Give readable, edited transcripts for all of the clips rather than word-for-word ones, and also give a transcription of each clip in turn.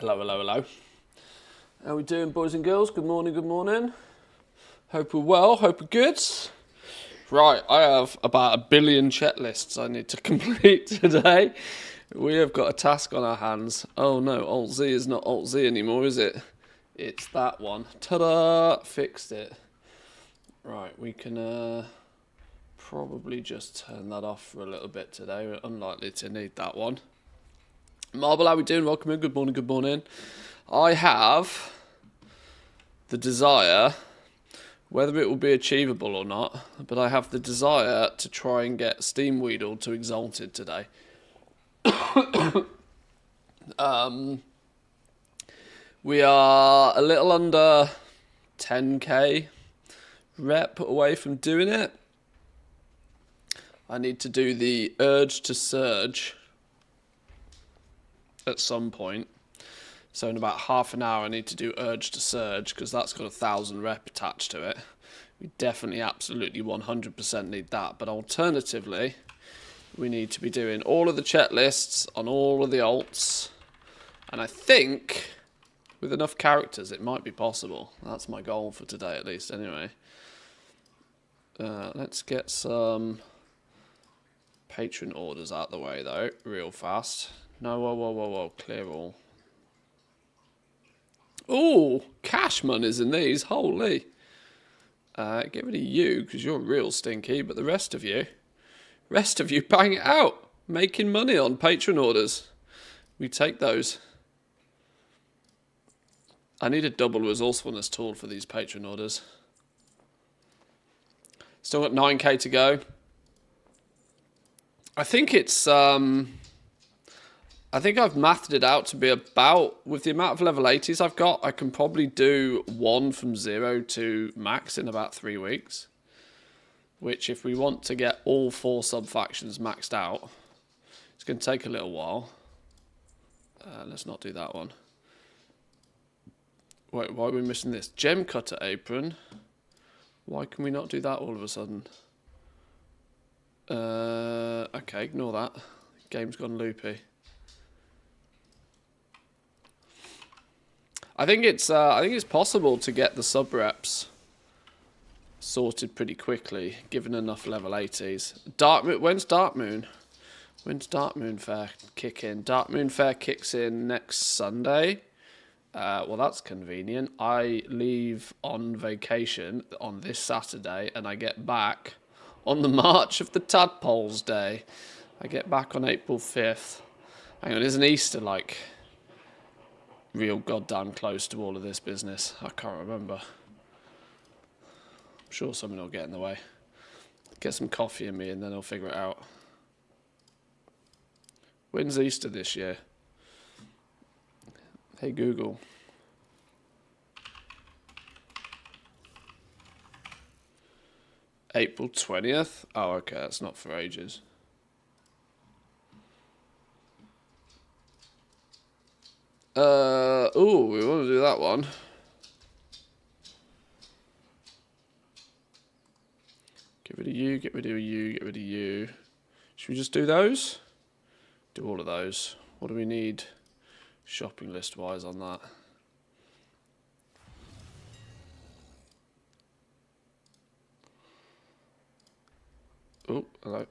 Hello, hello, hello. How we doing, boys and girls? Good morning, good morning. Hope we're well, hope we're good. Right, I have about 1 billion CHETT lists I need to complete today. We have got a task on our hands. Oh no, Alt-Z is not Alt-Z anymore, is it? It's that one. Ta-da! Fixed it. Right, we can probably just turn that off for a little bit today. We're unlikely to need that one. Marble, how we doing? Welcome in. Good morning, good morning. I have the desire, whether it will be achievable or not, but I have the desire to try and get Steam Weedle to Exalted today. We are a little under 10k rep away from doing it. I need to do the Urge to Surge at some point. So in about half an hour I need to do Urge to Surge because that's got 1,000 rep attached to it. We definitely absolutely 100% need that. But alternatively, we need to be doing all of the CHETT lists on all of the alts. And I think with enough characters it might be possible. That's my goal for today at least anyway. Let's get some patron orders out the way though, real fast. No, whoa, clear all. Ooh, cash monies in these, holy. Get rid of you, because you're real stinky, but the rest of you bang it out. Making money on patron orders. We take those. I need a double resourcefulness tool for these patron orders. Still got 9k to go. I think it's, I think I've mathed it out to be about, with the amount of level 80s I've got, I can probably do one from 0 to max in about 3 weeks. Which, if we want to get all 4 sub-factions maxed out, it's going to take a little while. Let's not do that one. Wait, why are we missing this? Gem Cutter Apron. Why can we not do that all of a sudden? Okay, ignore that. Game's gone loopy. I think it's possible to get the sub reps sorted pretty quickly, given enough level 80s. When's Dark Moon? When's Dark Moon Fair kick in? Dark Moon Fair kicks in next Sunday. Well, that's convenient. I leave on vacation on this Saturday, and I get back on the March of the Tadpoles Day. I get back on April 5th. Hang on, isn't Easter like real goddamn close to all of this business? I can't remember. I'm sure something will get in the way. Get some coffee in me and then I'll figure it out. When's Easter this year? Hey Google. April 20th? Oh, okay, that's not for ages. Ooh, we want to do that one. Get rid of you, get rid of you, get rid of you. Should we just do those? Do all of those. What do we need shopping list wise on that? Oh, hello.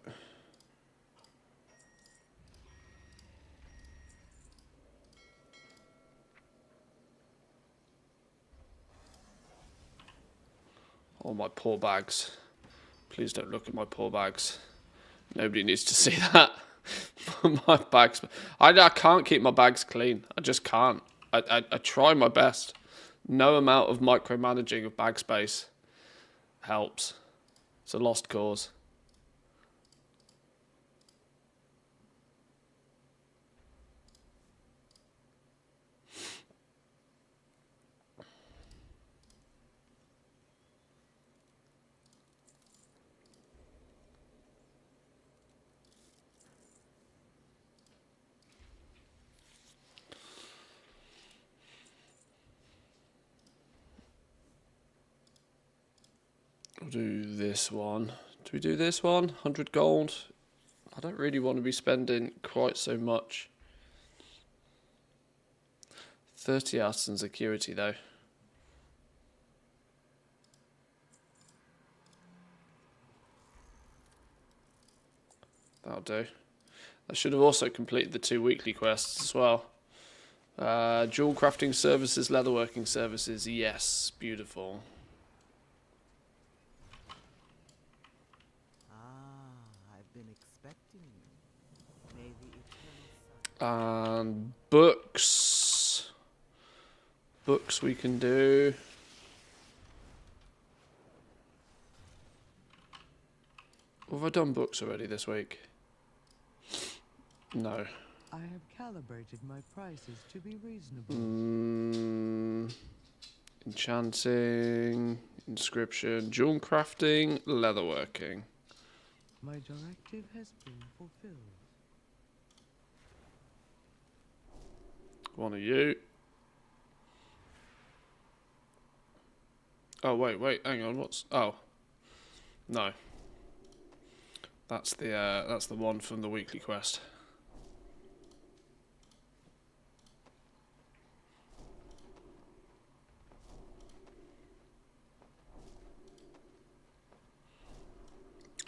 Oh, my poor bags. Please don't look at my poor bags. Nobody needs to see that. My bags. I can't keep my bags clean. I just can't. I try my best. No amount of micromanaging of bag space helps. It's a lost cause. We'll do this one. Do we do this one? 100 gold. I don't really want to be spending quite so much. 30 artisan security though. That'll do. I should have also completed the 2 weekly quests as well. Jewel crafting services, leatherworking services. Yes, beautiful. I've been expecting you. May the eternal sun. And books. Books we can do. Have I done books already this week? No. I have calibrated my prices to be reasonable. Enchanting, inscription, jewel crafting, leatherworking. My directive has been fulfilled. One of you. Oh wait, hang on. What's? Oh, no. That's the one from the weekly quest.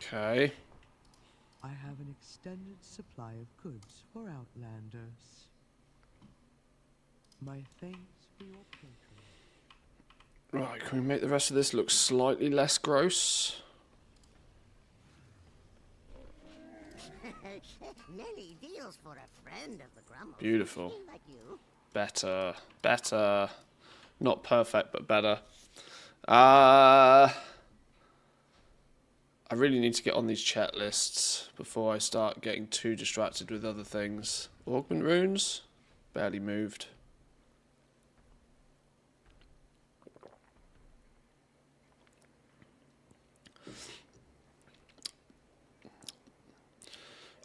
Okay. I have an extended supply of goods for Outlanders. My thanks for your patronage. Right, can we make the rest of this look slightly less gross? Many deals for a friend of the Grumble. Beautiful. Like you. Better. Not perfect, but better. I really need to get on these chat lists before I start getting too distracted with other things. Augment runes? Barely moved.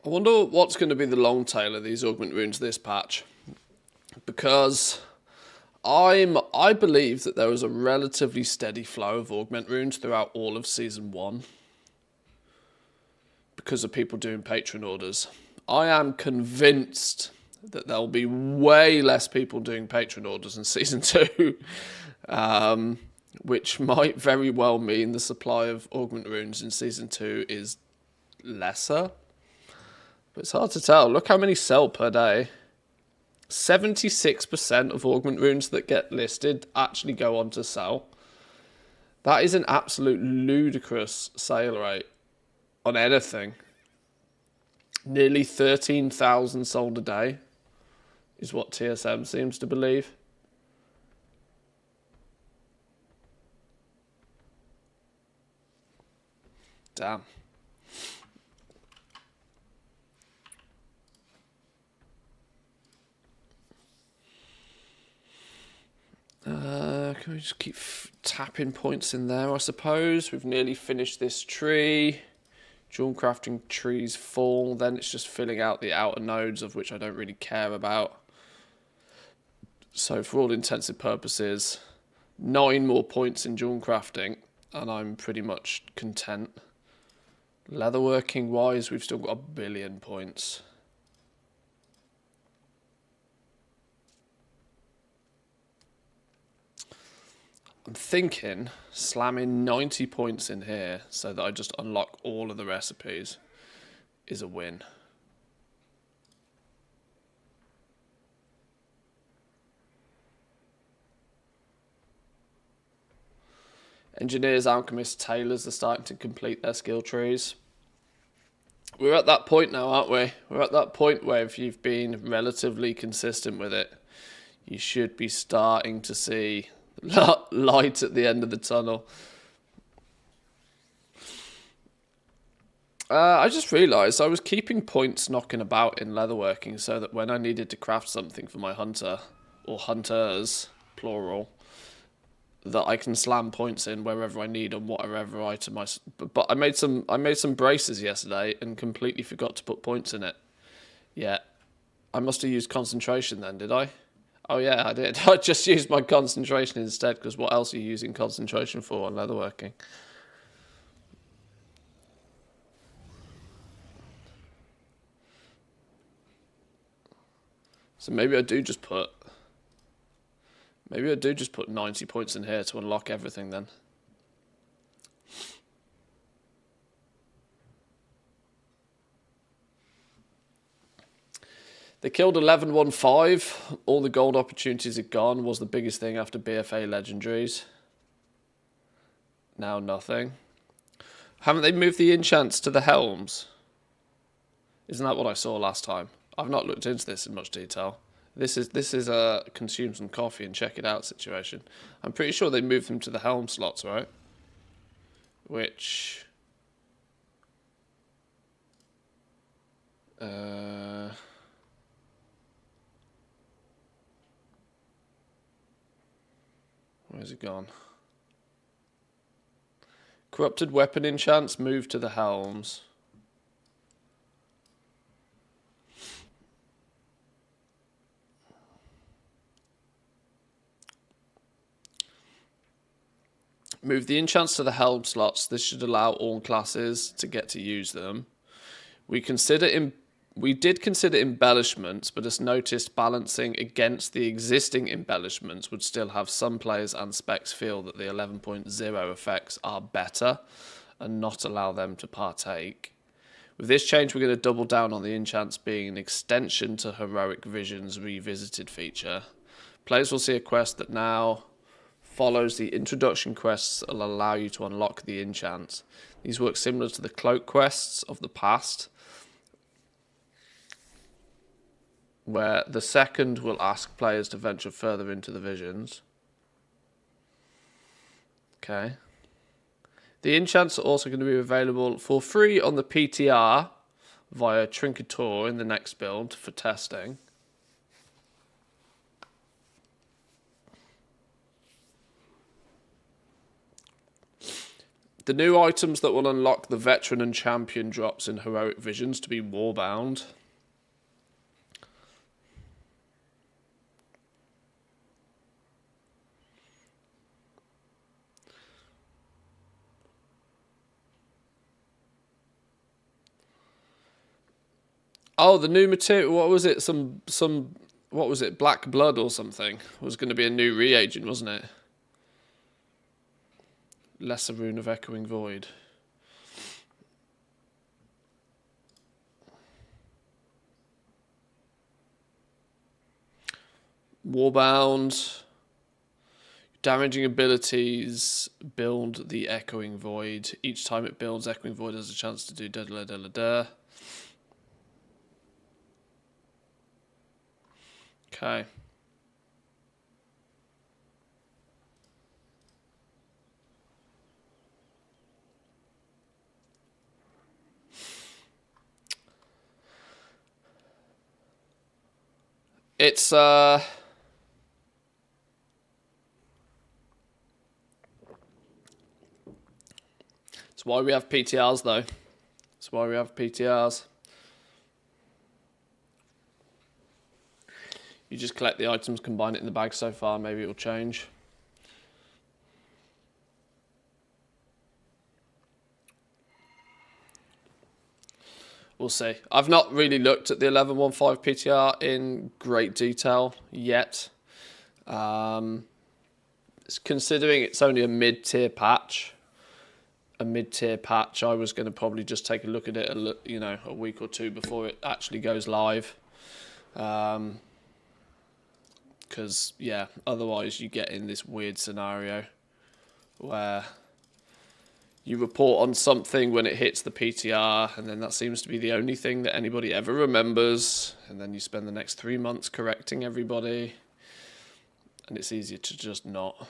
I wonder what's going to be the long tail of these augment runes this patch. Because I believe that there was a relatively steady flow of augment runes throughout all of Season 1. Because of people doing patron orders. I am convinced that there'll be way less people doing patron orders in Season 2. Which might very well mean the supply of augment runes in Season 2 is lesser. But it's hard to tell. Look how many sell per day. 76% of augment runes that get listed actually go on to sell. That is an absolute ludicrous sale rate on anything. Nearly 13,000 sold a day is what TSM seems to believe. Damn. Can we just keep tapping points in there, I suppose? We've nearly finished this tree. Jewel crafting trees full. Then it's just filling out the outer nodes, of which I don't really care about. So for all intensive purposes, 9 more points in jewel crafting, and I'm pretty much content. Leatherworking wise, we've still got 1 billion points. I'm thinking slamming 90 points in here so that I just unlock all of the recipes is a win. Engineers, alchemists, tailors are starting to complete their skill trees. We're at that point now, aren't we? We're at that point where if you've been relatively consistent with it, you should be starting to see light at the end of the tunnel. I just realised I was keeping points knocking about in leatherworking so that when I needed to craft something for my hunter, or hunters, plural, that I can slam points in wherever I need on whatever item I... But I made some braces yesterday and completely forgot to put points in it. Yeah. I must have used concentration then, did I? Oh yeah, I did. I just used my concentration instead, because what else are you using concentration for on leatherworking? So maybe I do just put Maybe I do just put 90 points in here to unlock everything then. They killed 1115. All the gold opportunities are gone. Was the biggest thing after BFA legendaries. Now nothing. Haven't they moved the enchants to the helms? Isn't that what I saw last time? I've not looked into this in much detail. This is a consume some coffee and check it out situation. I'm pretty sure they moved them to the helm slots, right? Which... where's it gone? Corrupted weapon enchants moved to the helms. Move the enchants to the helm slots. This should allow all classes to get to use them. We did consider embellishments, but as noticed, balancing against the existing embellishments would still have some players and specs feel that the 11.0 effects are better and not allow them to partake. With this change, we're going to double down on the enchants being an extension to Heroic Vision's Revisited feature. Players will see a quest that now follows the introduction quests that will allow you to unlock the enchants. These work similar to the cloak quests of the past, where the second will ask players to venture further into the visions. Okay. The enchants are also going to be available for free on the PTR via Trinketor in the next build for testing. The new items that will unlock the Veteran and Champion drops in Heroic Visions to be Warbound. Oh, the new material, what was it? What was it? Black Blood or something was going to be a new reagent, wasn't it? Lesser Rune of Echoing Void. Warbound. Damaging abilities build the Echoing Void. Each time it builds, Echoing Void has a chance to do da da da da da. Okay. It's why we have PTRs though. That's why we have PTRs. You just collect the items, combine it in the bag so far, maybe it will change. We'll see. I've not really looked at the 11.15 PTR in great detail yet. Considering it's only a mid-tier patch, I was going to probably just take a look at it, a week or two before it actually goes live. Because, yeah, otherwise you get in this weird scenario where you report on something when it hits the PTR, and then that seems to be the only thing that anybody ever remembers, and then you spend the next 3 months correcting everybody, and it's easier to just not.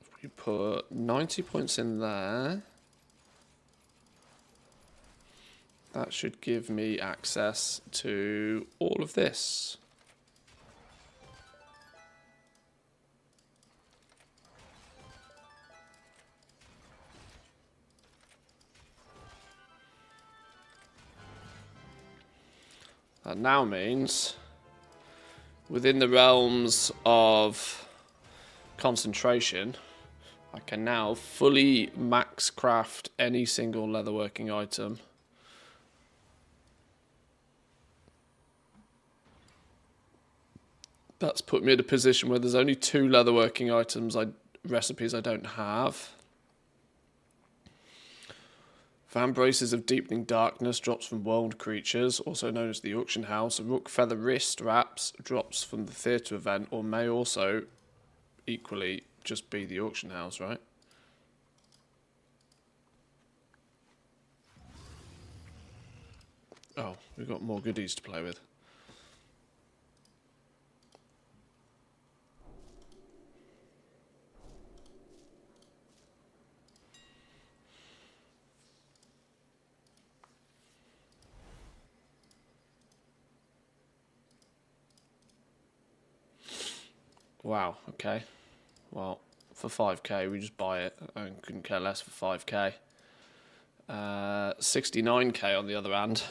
If we put 90 points in there, that should give me access to all of this. That now means within the realms of concentration, I can now fully max craft any single leatherworking item That's put me in a position where there's only 2 leatherworking recipes I don't have. Fan braces of deepening darkness drops from world creatures, also known as the auction house. Rook feather wrist wraps drops from the theatre event, or may also equally just be the auction house, right? Oh, we've got more goodies to play with. Wow, okay. Well, for 5k, we just buy it. I couldn't care less for 5k. 69k on the other hand.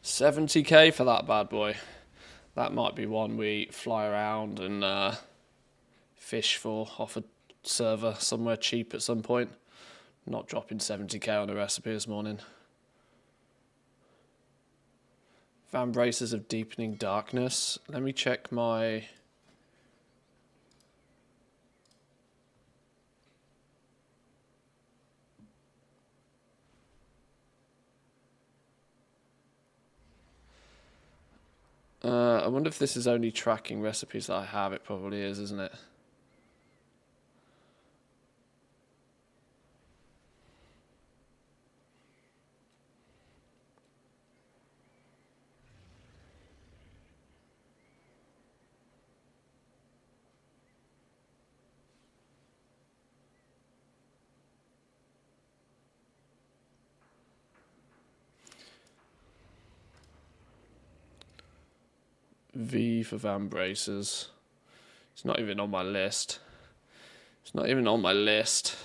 70k for that bad boy. That might be one we fly around and fish for off a server somewhere cheap at some point. Not dropping 70k on a recipe this morning. Fan braces of deepening darkness. Let me check my... I wonder if this is only tracking recipes that I have. It probably is, isn't it? V for van braces. It's not even on my list. It's not even on my list.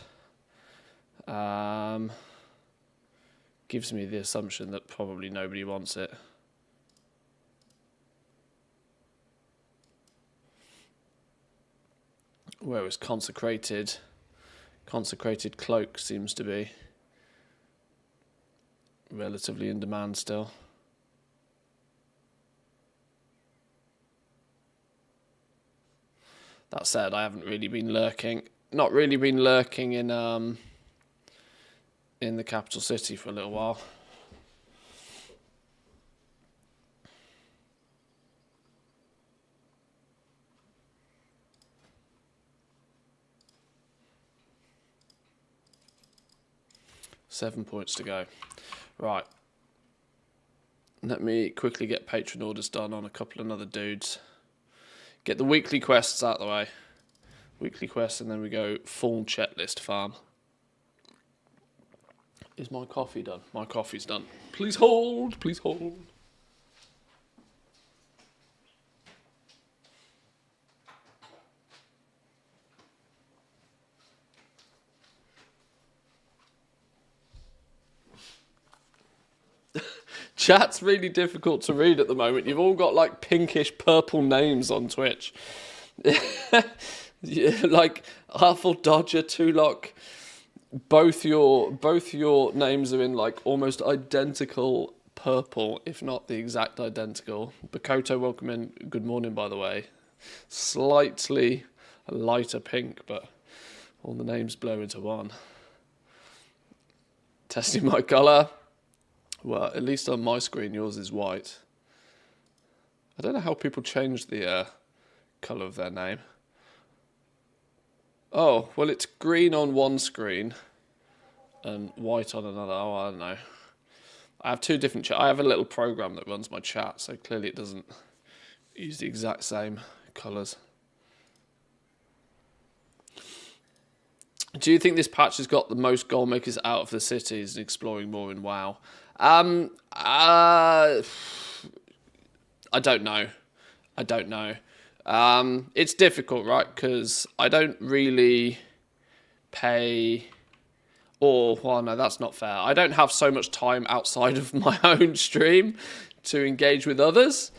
Gives me the assumption that probably nobody wants it. Whereas consecrated cloak seems to be relatively in demand still. That said, I haven't really been lurking. Not really been lurking in the capital city for a little while. Seven points to go. Right. Let me quickly get patron orders done on a couple of other dudes. Get the weekly quests out of the way. Weekly quests, and then we go full CHETT list farm. Is my coffee done? My coffee's done. Please hold, please hold. Chat's really difficult to read at the moment. You've all got like pinkish purple names on Twitch. Yeah, like Arthur Dodger, Tulok. Both your names are in like almost identical purple, if not the exact identical. Bakoto, welcome in. Good morning, by the way. Slightly lighter pink, but all the names blur into one. Testing my colour. Well, at least on my screen, yours is white. I don't know how people change the colour of their name. Oh, well, it's green on one screen and white on another. Oh, I don't know. I have two different I have a little program that runs my chat, so clearly it doesn't use the exact same colours. Do you think this patch has got the most goal makers out of the cities and exploring more in WoW? I don't know. It's difficult, right? Because I don't really pay... well, no, that's not fair. I don't have so much time outside of my own stream to engage with others.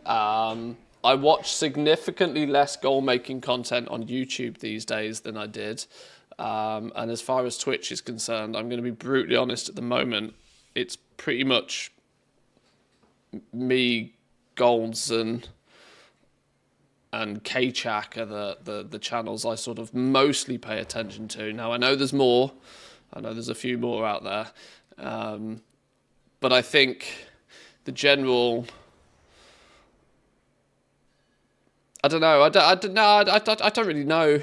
I watch significantly less goal-making content on YouTube these days than I did. And as far as Twitch is concerned, I'm going to be brutally honest at the moment. It's pretty much me, golds, and and KCHAC are the channels I sort of mostly pay attention to. Now, I know there's more. I know there's a few more out there. But I think the general... I don't know. I don't really know.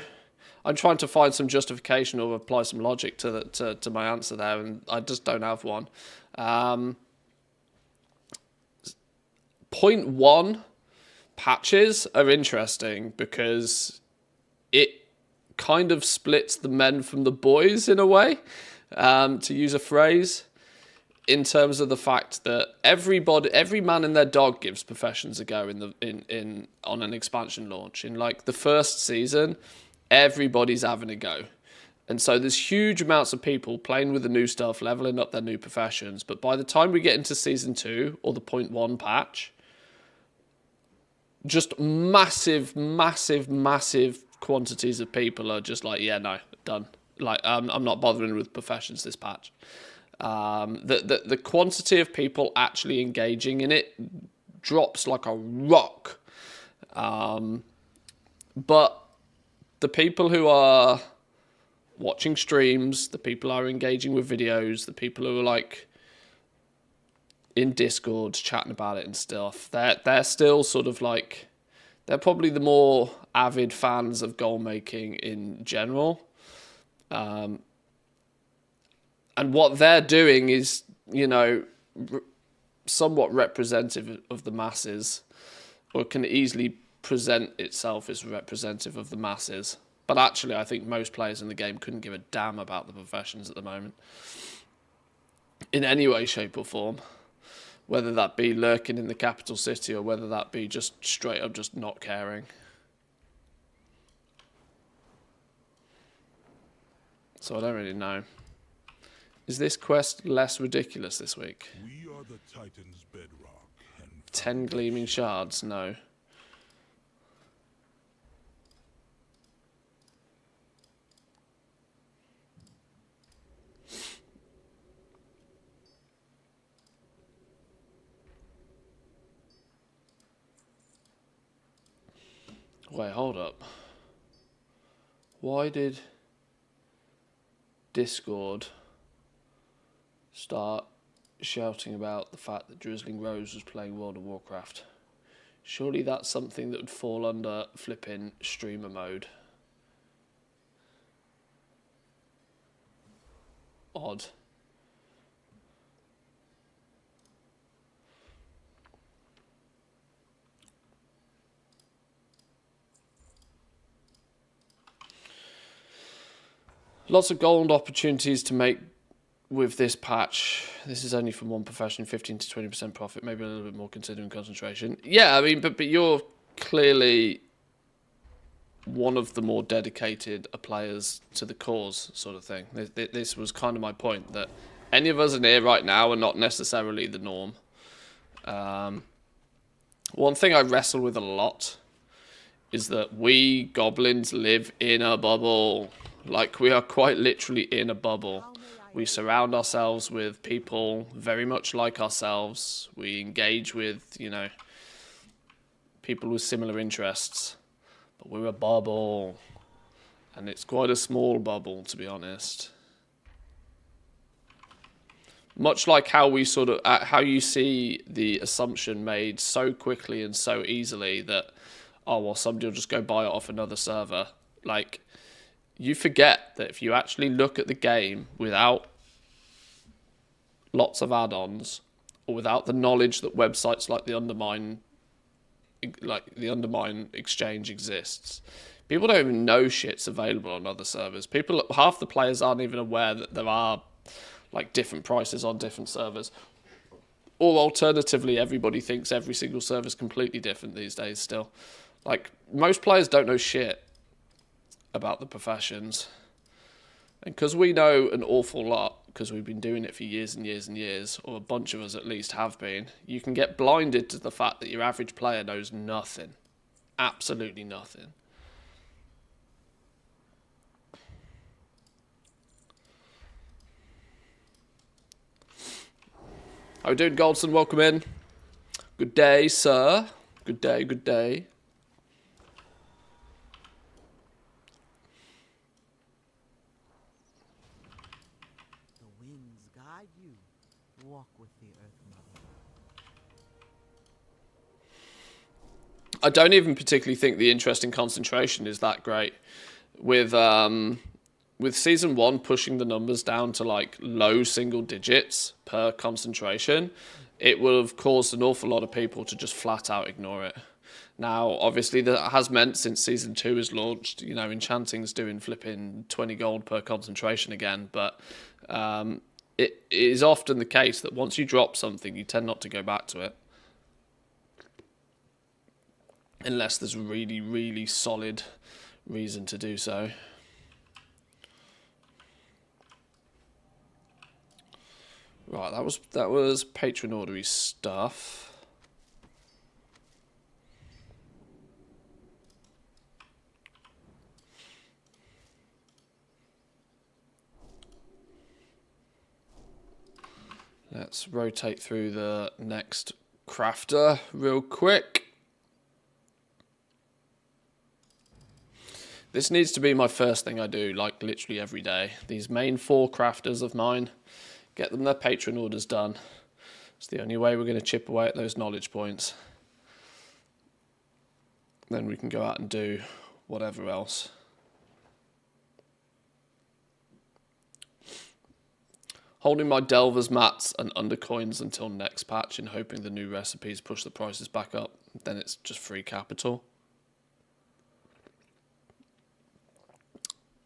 I'm trying to find some justification or apply some logic to my answer there, and I just don't have one. 0.1 patches are interesting because it kind of splits the men from the boys in a way, to use a phrase, in terms of the fact that every man and their dog gives professions a go on an expansion launch. In like the first season, everybody's having a go. And so there's huge amounts of people playing with the new stuff, leveling up their new professions. But by the time we get into season 2 or the 0.1 patch, just massive quantities of people are just like, yeah, no, done. Like, I'm not bothering with professions this patch. The quantity of people actually engaging in it drops like a rock. But the people who are watching streams, the people who are engaging with videos, the people who are like in Discord chatting about it and stuff, they're still sort of like, they're probably the more avid fans of goal making in general. And what they're doing is, you know, somewhat representative of the masses, or can easily present itself as representative of the masses. But actually, I think most players in the game couldn't give a damn about the professions at the moment, in any way, shape or form. Whether that be lurking in the capital city or whether that be just straight up just not caring. So I don't really know. Is this quest less ridiculous this week? We are the Titan's bedrock. 10 gleaming shards? No. Wait, hold up. Why did Discord start shouting about the fact that Drizzling Rose was playing World of Warcraft? Surely that's something that would fall under flipping streamer mode. Odd. Lots of gold opportunities to make with this patch. This is only from one profession, 15 to 20% profit, maybe a little bit more considering concentration. Yeah, I mean, but you're clearly one of the more dedicated players to the cause, sort of thing. This was kind of my point, that any of us in here right now are not necessarily the norm. One thing I wrestle with a lot is that we goblins live in a bubble. Like, we are quite literally in a bubble. We surround ourselves with people very much like ourselves. We engage with, you know, people with similar interests. But we're a bubble. And it's quite a small bubble, to be honest. Much like how we sort of, how you see the assumption made so quickly and so easily that, oh, well, somebody will just go buy it off another server. Like, you forget that if you actually look at the game without lots of add-ons, or without the knowledge that websites like the Undermine Exchange exists, people don't even know shit's available on other servers. Half the players aren't even aware that there are like different prices on different servers. Or alternatively, everybody thinks every single server is completely different these days still. Like, most players don't know shit about the professions. And because we know an awful lot, because we've been doing it for years and years and years, or a bunch of us at least have been, you can get blinded to the fact that your average player knows nothing. Absolutely nothing. How are we doing, Goldson? Welcome in. Good day, sir. Good day, good day. walk with the Earth Mother. I don't even particularly think the interest in concentration is that great. With season 1 pushing the numbers down to like low single digits per concentration, it will have caused an awful lot of people to just flat out ignore it. Now, obviously, that has meant since season 2 is launched, you know, Enchanting's doing flipping 20 gold per concentration again, but it is often the case that once you drop something, you tend not to go back to it. Unless there's a really, really solid reason to do so. Right, that was patron ordery stuff. Let's rotate through the next crafter real quick. This needs to be my first thing I do, like literally every day. These main 4 crafters of mine, get them their patron orders done. It's the only way we're going to chip away at those knowledge points. Then we can go out and do whatever else. Holding my Delver's mats and undercoins until next patch and hoping the new recipes push the prices back up. Then it's just free capital.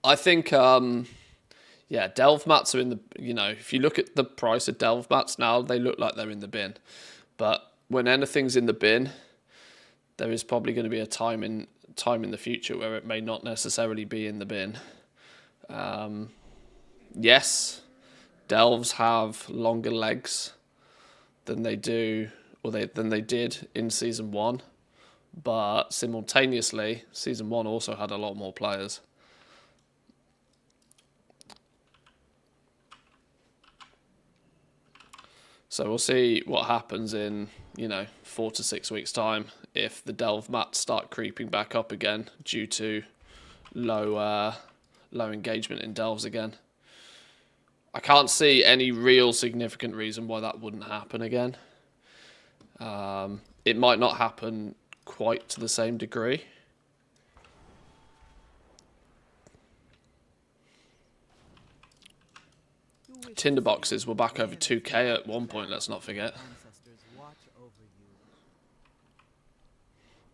I think, yeah, delve mats are in the, you know, if you look at the price of delve mats now, they look like they're in the bin. But when anything's in the bin, there is probably going to be a time in the future where it may not necessarily be in the bin. Yes, delves have longer legs than they do, or than they did in season 1, but simultaneously, season 1 also had a lot more players. So we'll see what happens in, you know, 4 to 6 weeks' time if the delve mats start creeping back up again due to low engagement in delves again. I can't see any real significant reason why that wouldn't happen again. It might not happen quite to the same degree. Tinderboxes were back over 2k at one point, let's not forget.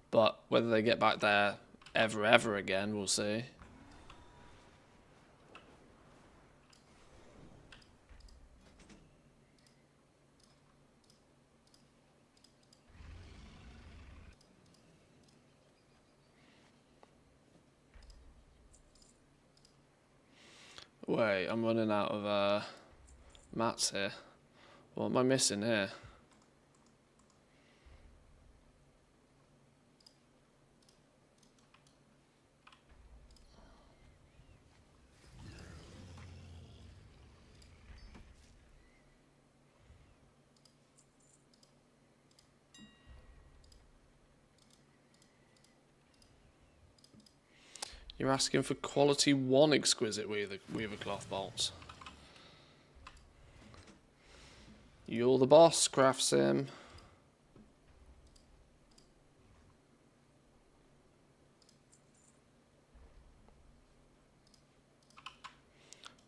But whether they get back there ever again, we'll see. Wait, I'm running out of mats here. What am I missing here? You're asking for quality 1 exquisite weaver cloth bolts. You're the boss, Craft Sim.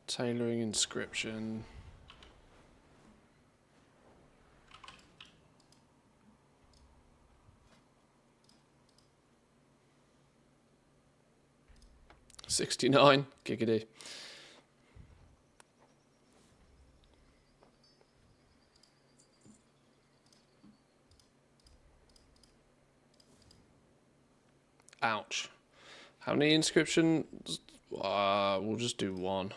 Tailoring inscription. $69, giggity. Ouch. How many inscriptions? We'll just do 1.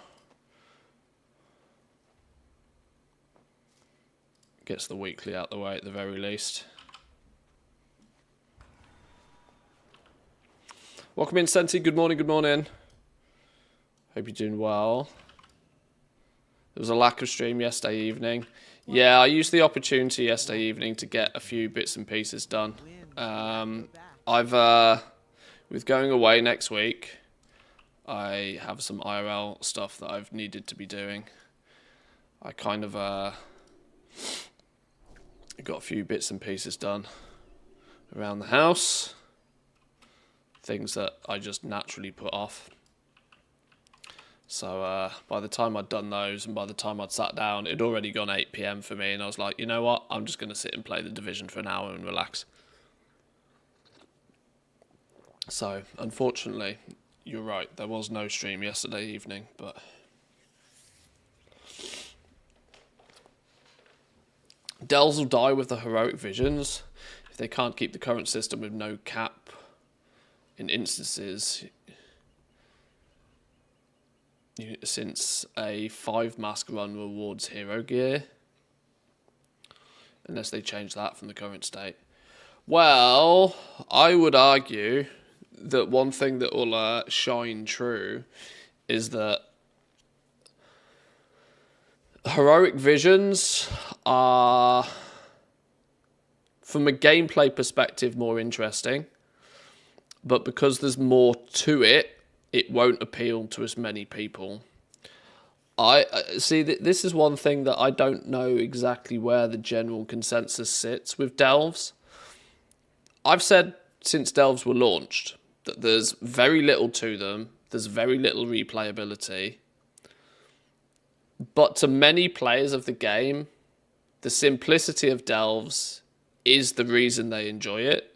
Gets the weekly out the way at the very least. Welcome in, Senti. Good morning, good morning. Hope you're doing well. There was a lack of stream yesterday evening. Yeah, I used the opportunity yesterday evening to get a few bits and pieces done. With going away next week, I have some IRL stuff that I've needed to be doing. I kind of Got a few bits and pieces done around the house. Things that I just naturally put off. So by the time I'd done those and by the time I'd sat down, it'd already gone 8 PM for me. And I was like, you know what? I'm just going to sit and play The Division for an hour and relax. So, unfortunately, you're right. There was no stream yesterday evening, but Delves will die with the heroic visions if they can't keep the current system with no cap in instances. Since a 5-mask run rewards hero gear, unless they change that from the current state. Well, I would argue that one thing that will shine true is that heroic visions are, from a gameplay perspective, more interesting, but because there's more to it, it won't appeal to as many people. I see that this is one thing that I don't know exactly where the general consensus sits with Delves. I've said since Delves were launched that there's very little to them, there's very little replayability, but to many players of the game, the simplicity of Delves is the reason they enjoy it,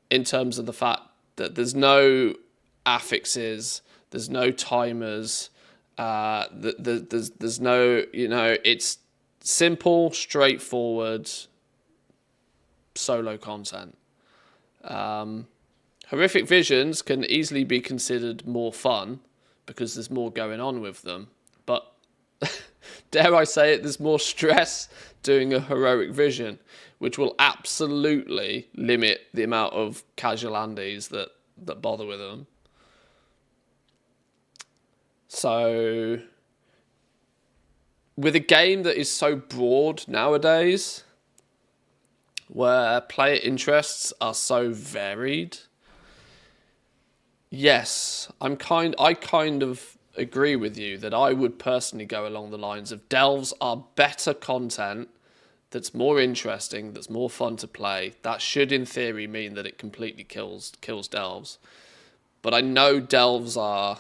in terms of the fact that there's no affixes, there's no timers, there's no, it's simple, straightforward solo content. Horrific visions can easily be considered more fun because there's more going on with them, but dare I say it, there's more stress doing a heroic vision, which will absolutely limit the amount of casual Andes that bother with them. So, with a game that is so broad nowadays, where player interests are so varied, yes, I kind of agree with you that I would personally go along the lines of Delves are better content that's more interesting, that's more fun to play. That should, in theory, mean that it completely kills Delves. But I know Delves are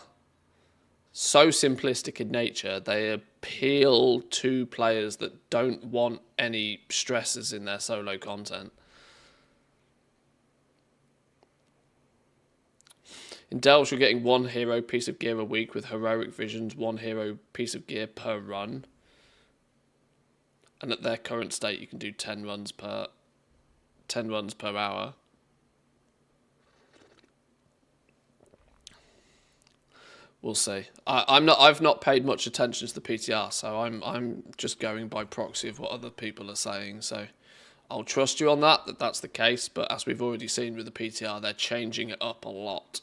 so simplistic in nature, they appeal to players that don't want any stresses in their solo content. In Delves, you're getting 1 hero piece of gear a week with heroic visions, 1 hero piece of gear per run. And at their current state, you can do 10 runs per hour. We'll see. I've not paid much attention to the PTR, so I'm just going by proxy of what other people are saying. So I'll trust you on that's the case. But as we've already seen with the PTR, they're changing it up a lot,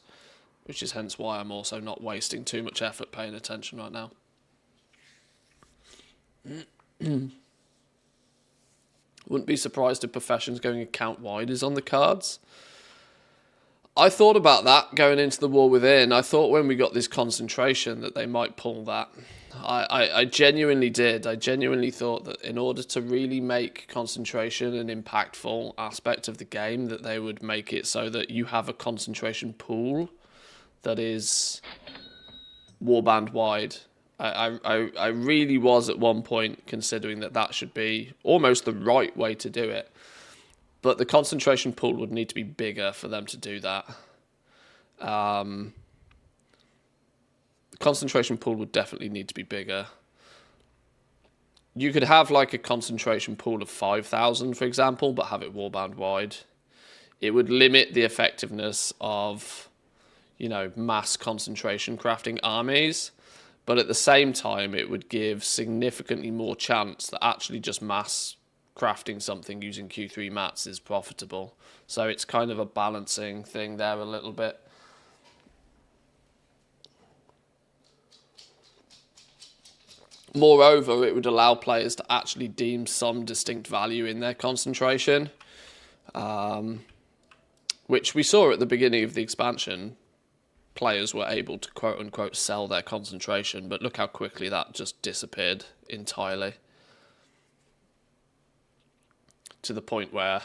which is hence why I'm also not wasting too much effort paying attention right now. Wouldn't be surprised if Professions going account wide is on the cards. I thought about that going into the War Within. I thought when we got this concentration that they might pull that. I genuinely did. I genuinely thought that in order to really make concentration an impactful aspect of the game, that they would make it so that you have a concentration pool that is warband wide. I really was at one point considering that should be almost the right way to do it. But the concentration pool would need to be bigger for them to do that. The concentration pool would definitely need to be bigger. You could have like a concentration pool of 5,000, for example, but have it warband wide. It would limit the effectiveness of, mass concentration crafting armies. But at the same time, it would give significantly more chance that actually just mass crafting something using Q3 mats is profitable. So it's kind of a balancing thing there a little bit. Moreover, it would allow players to actually deem some distinct value in their concentration, which we saw at the beginning of the expansion. Players were able to quote-unquote sell their concentration, but look how quickly that just disappeared entirely. to the point where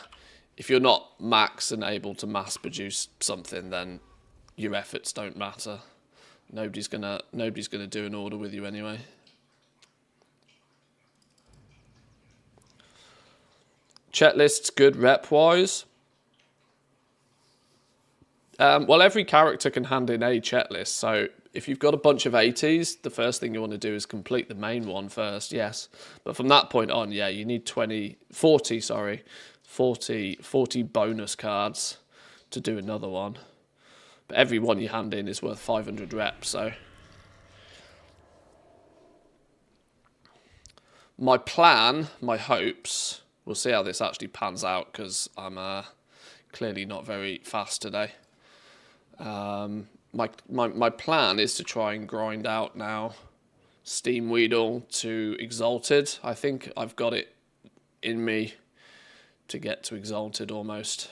if you're not max and able to mass produce something, then your efforts don't matter. Nobody's gonna do an order with you anyway. CHETT lists good rep-wise. Well, every character can hand in a CHETT list, so if you've got a bunch of 80s, the first thing you want to do is complete the main one first, yes. But from that point on, yeah, you need 40 bonus cards to do another one. But every one you hand in is worth 500 reps, so. My plan, my hopes, we'll see how this actually pans out because I'm clearly not very fast today. My plan is to try and grind out now Steam Weedle to Exalted. I think I've got it in me to get to Exalted almost.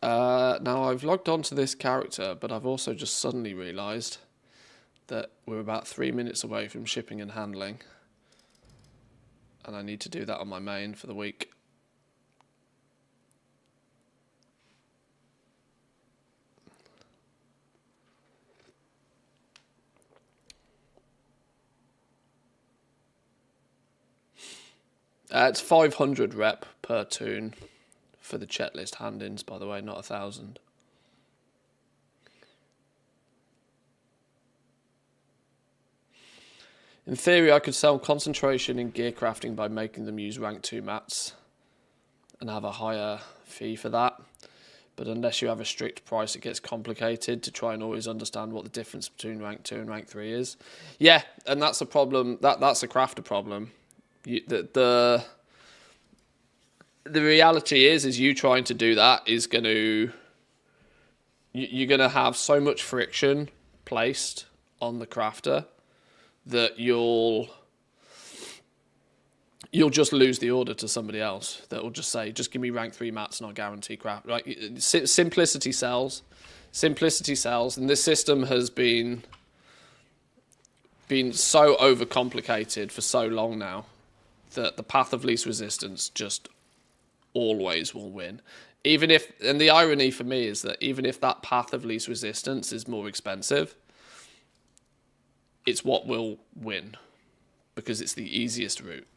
Now I've logged onto this character, but I've also just suddenly realised that we're about 3 minutes away from shipping and handling. And I need to do that on my main for the week. It's 500 rep per toon for the CHETT list hand-ins, by the way, not 1,000. In theory, I could sell concentration in gear crafting by making them use rank 2 mats and have a higher fee for that. But unless you have a strict price, it gets complicated to try and always understand what the difference between rank 2 and rank 3 is. Yeah, and that's a problem. That's a crafter problem. The reality is you trying to do that is going to... You're going to have so much friction placed on the crafter that you'll just lose the order to somebody else that will just say, just give me rank 3 mats and I'll guarantee craft. Like, simplicity sells. Simplicity sells. And this system has been so overcomplicated for so long now that the path of least resistance just always will win. Even if, and the irony for me is that even if that path of least resistance is more expensive, it's what will win because it's the easiest route.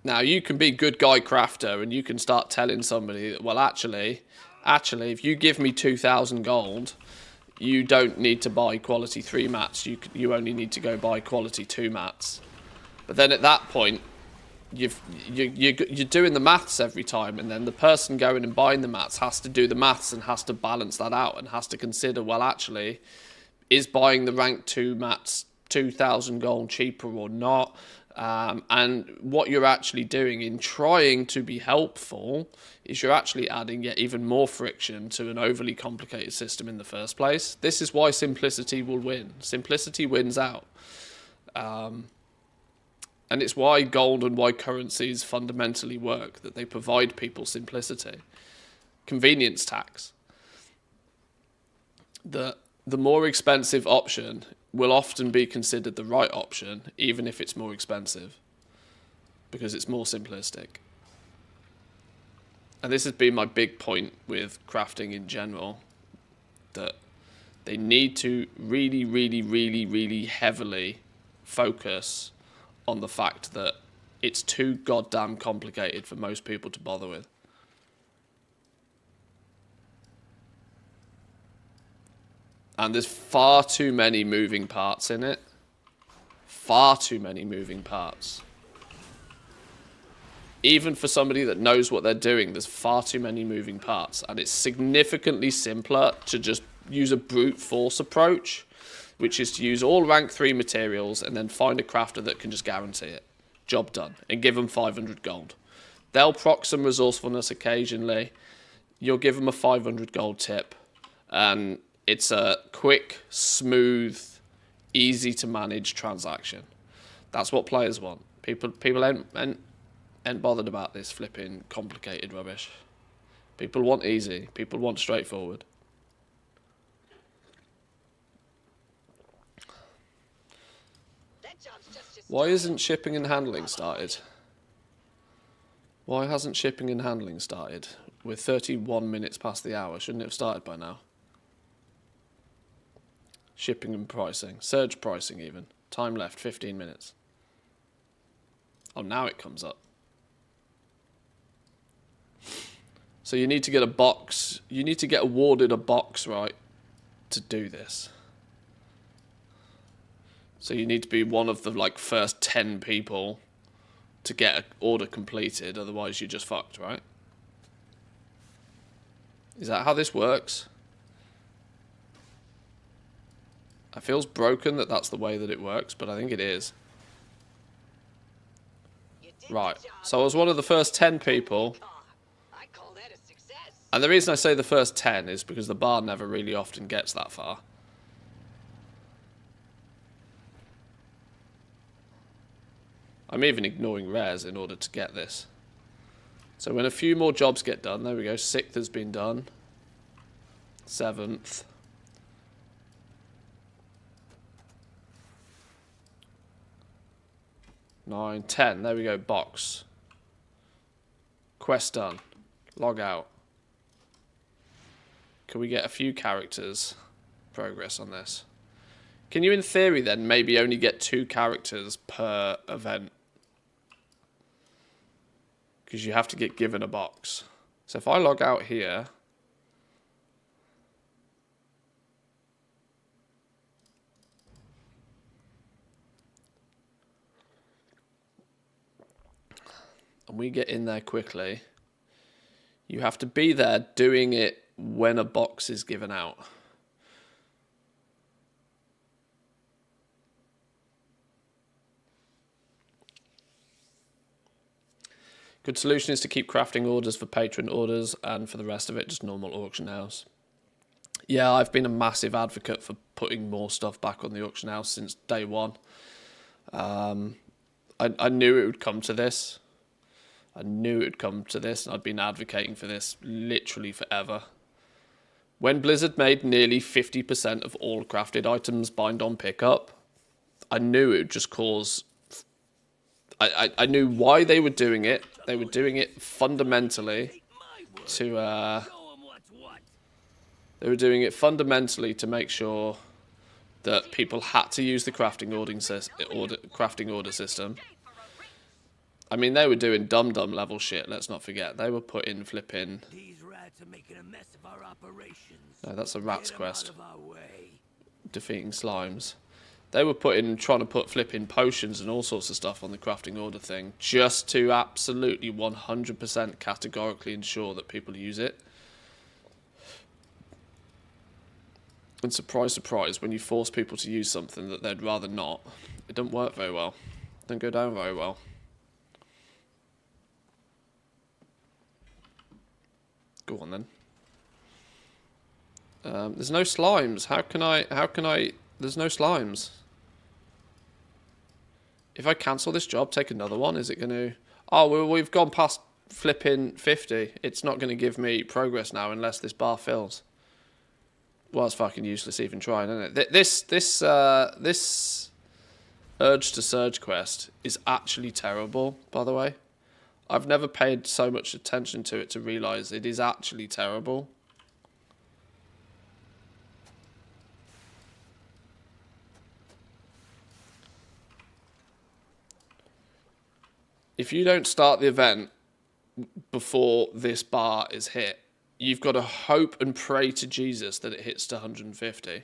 Now, you can be good guy crafter and you can start telling somebody, well, actually, if you give me 2,000 gold, you don't need to buy quality 3 mats. You only need to go buy quality 2 mats. But then at that point, you're doing the maths every time, and then the person going and buying the mats has to do the maths and has to balance that out and has to consider, well, actually, is buying the rank 2 mats 2,000 gold cheaper or not? And what you're actually doing in trying to be helpful is you're actually adding yet even more friction to an overly complicated system in the first place. This is why simplicity will win. Simplicity wins out. And it's why gold and why currencies fundamentally work, that they provide people simplicity. Convenience tax. The more expensive option will often be considered the right option, even if it's more expensive, because it's more simplistic. And this has been my big point with crafting in general, that they need to really, really, really, really heavily focus on the fact that it's too goddamn complicated for most people to bother with. And there's far too many moving parts in it. Far too many moving parts. Even for somebody that knows what they're doing, there's far too many moving parts. And it's significantly simpler to just use a brute force approach, which is to use all rank 3 materials and then find a crafter that can just guarantee it. Job done. And give them 500 gold. They'll proc some resourcefulness occasionally. You'll give them a 500 gold tip. And it's a quick, smooth, easy to manage transaction. That's what players want. People ain't Ain't bothered about this flipping complicated rubbish. People want easy. People want straightforward. Why isn't shipping and handling started? Why hasn't shipping and handling started? We're 31 minutes past the hour. Shouldn't it have started by now? Shipping and pricing. Surge pricing even. Time left, 15 minutes. Oh, now it comes up. So you need to get a box. You need to get awarded a box, right, to do this. So you need to be one of the like first 10 people to get an order completed. Otherwise, you're just fucked, right? Is that how this works? It feels broken that that's the way that it works, but I think it is. Right. So I was one of the first 10 people. And the reason I say the first 10 is because the bar never really often gets that far. I'm even ignoring rares in order to get this. So when a few more jobs get done, there we go, 6th has been done. 7th. 9, 10, there we go, box. Quest done. Log out. Can we get a few characters progress on this? Can you, in theory, then, maybe only get 2 characters per event? Because you have to get given a box. So if I log out here... and we get in there quickly, you have to be there doing it when a box is given out. Good solution is to keep crafting orders for patron orders, and for the rest of it, just normal auction house. Yeah, I've been a massive advocate for putting more stuff back on the auction house since day one. I knew it would come to this. And I'd been advocating for this literally forever. When Blizzard made nearly 50% of all crafted items bind on pickup, I knew it would just cause... I knew why they were doing it. They were doing it fundamentally to... they were doing it fundamentally to make sure that people had to use the crafting order system. I mean, they were doing dum-dum level shit, let's not forget. They were putting flipping... These rats are making a mess of our operations. No, that's a rat's quest. Get 'em out of our way. Defeating slimes. They were trying to put flipping potions and all sorts of stuff on the crafting order thing, just to absolutely 100% categorically ensure that people use it. And surprise, surprise, when you force people to use something that they'd rather not, it doesn't work very well. It doesn't go down very well. Go on then. There's no slimes. How can I... There's no slimes. If I cancel this job, take another one, is it going to... Oh, well, we've gone past flipping 50. It's not going to give me progress now unless this bar fills. Well, it's fucking useless even trying, isn't it? This Urge to Surge quest is actually terrible, by the way. I've never paid so much attention to it to realise it is actually terrible. If you don't start the event before this bar is hit, you've got to hope and pray to Jesus that it hits to 150.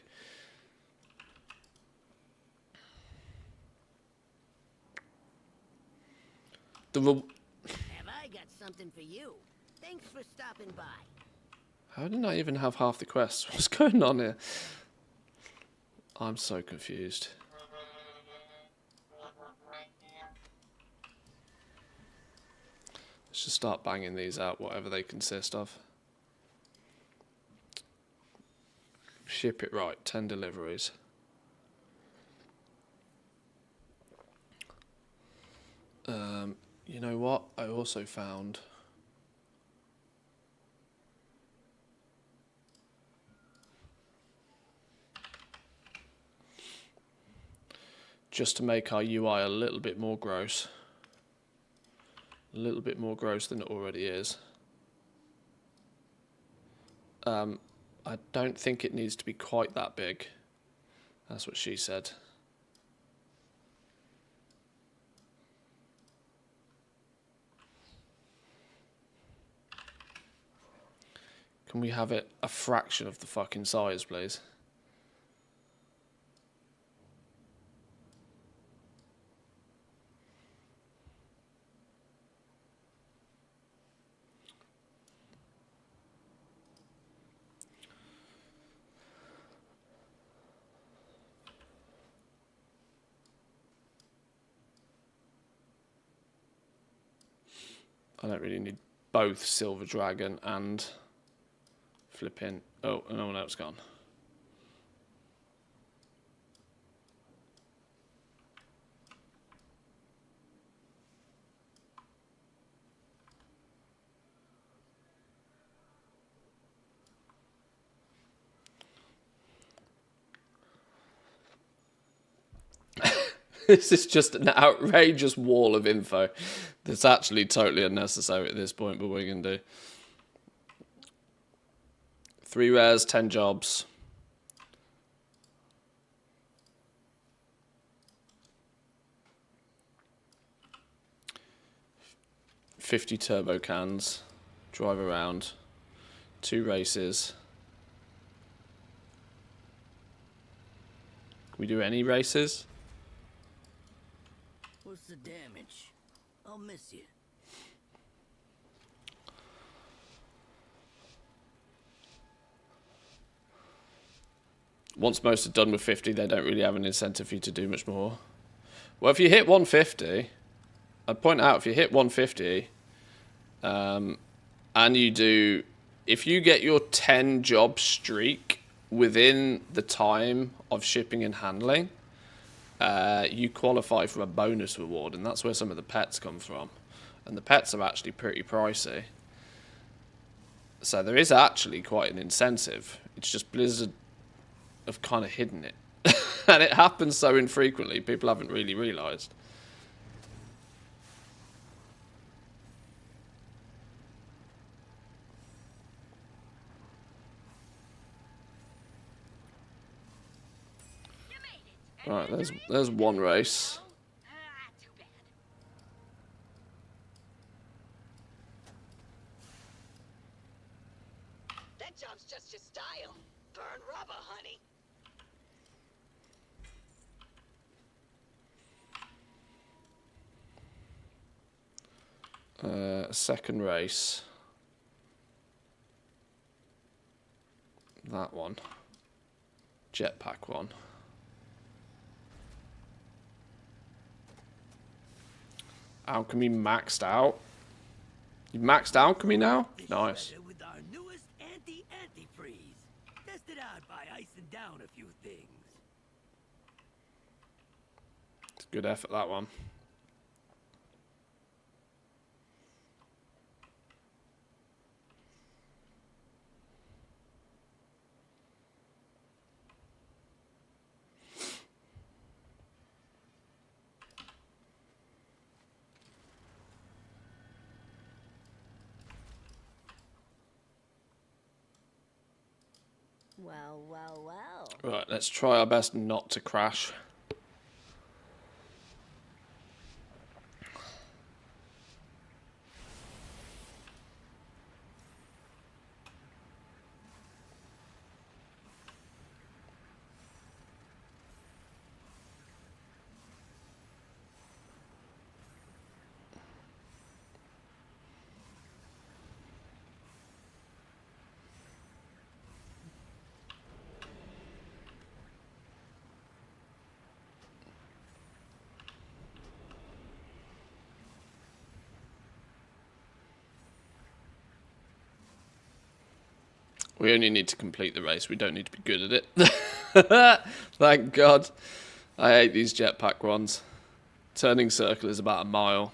Have I got something for you? Thanks for stopping by. How didn't I even have half the quests? What's going on here? I'm so confused. Let's just start banging these out, whatever they consist of. Ship it right, 10 deliveries. You know what? I also found... just to make our UI a little bit more gross. A little bit more gross than it already is. I don't think it needs to be quite that big. That's what she said. Can we have it a fraction of the fucking size, please? I don't really need both Silver Dragon and flipping... Oh, no one else gone. This is just an outrageous wall of info that's actually totally unnecessary at this point, but we're going to do 3 rares, 10 jobs. $50 turbo cans, drive around, 2 races. Can we do any races? What's the damage? I'll miss you. Once most are done with 50, they don't really have an incentive for you to do much more. Well, if you hit 150, I'd point out if you hit 150, and you do, if you get your 10 job streak within the time of shipping and handling, you qualify for a bonus reward, and that's where some of the pets come from. And the pets are actually pretty pricey. So there is actually quite an incentive. It's just Blizzard have kind of hidden it. And it happens so infrequently, people haven't really realised. Right, there's one race. Too bad. That job's just your style. Burn rubber, honey. Second race. That one. Jetpack one. Alchemy maxed out. You maxed alchemy now? This Nice. shredder with our newest anti-antifreeze. Tested out by icing down a few things. It's good effort, that one. Well, well, well. Right, let's try our best not to crash. We only need to complete the race. We don't need to be good at it. Thank God. I hate these jetpack ones. Turning circle is about a mile.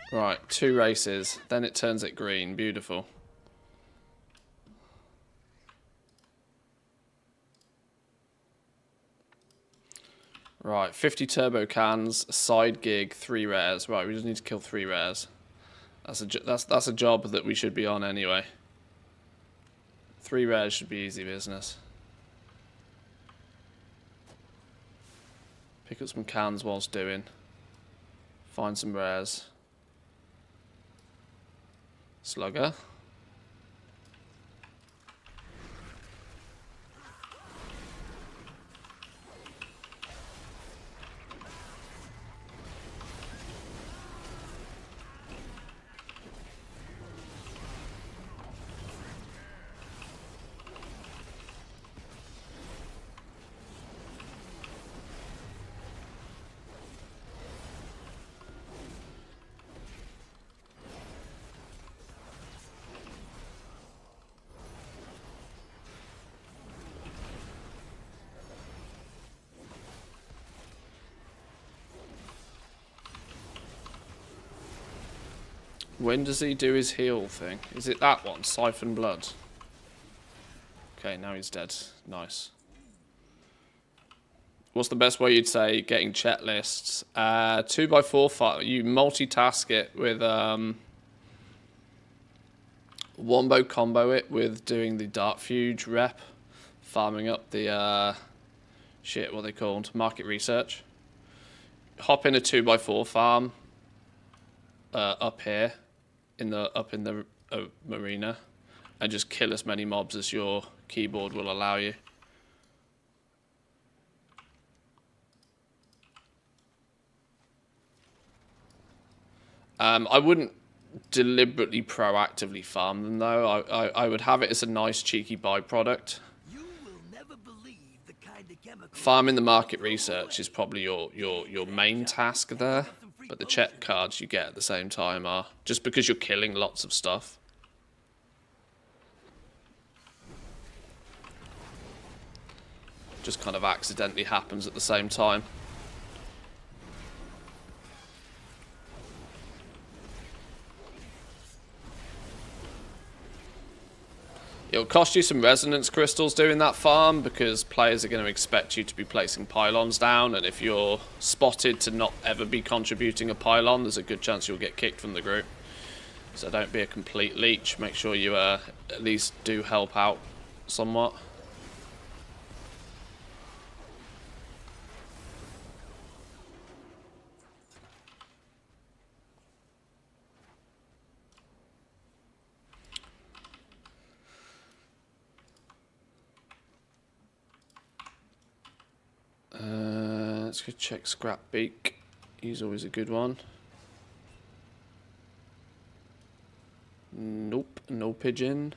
Right, 2 races. Then it turns it green. Beautiful. Right, 50 turbo cans, a side gig, 3 rares. Right, we just need to kill 3 rares. That's a job that we should be on anyway. 3 rares should be easy business. Pick up some cans whilst doing. Find some rares. Slugger. When does he do his heal thing? Is it that one? Siphon blood. Okay, now he's dead. Nice. What's the best way you'd say getting chet lists? 2x4 fight. You multitask it with wombo combo it with doing the Dark Fuge rep, farming up the shit. What are they called? Market research. Hop in a 2x4 farm up here in the marina, and just kill as many mobs as your keyboard will allow you. I wouldn't deliberately proactively farm them though. I would have it as a nice cheeky byproduct. You will never believe the kind of chemical Farming the market research is probably your main task there, but the chet cards you get at the same time are just because you're killing lots of stuff. Just kind of accidentally happens at the same time. It'll cost you some resonance crystals doing that farm because players are going to expect you to be placing pylons down, and if you're spotted to not ever be contributing a pylon, there's a good chance you'll get kicked from the group. So don't be a complete leech. Make sure you at least do help out somewhat. Let's go check Scrapbeak. He's always a good one. Nope, no pigeon.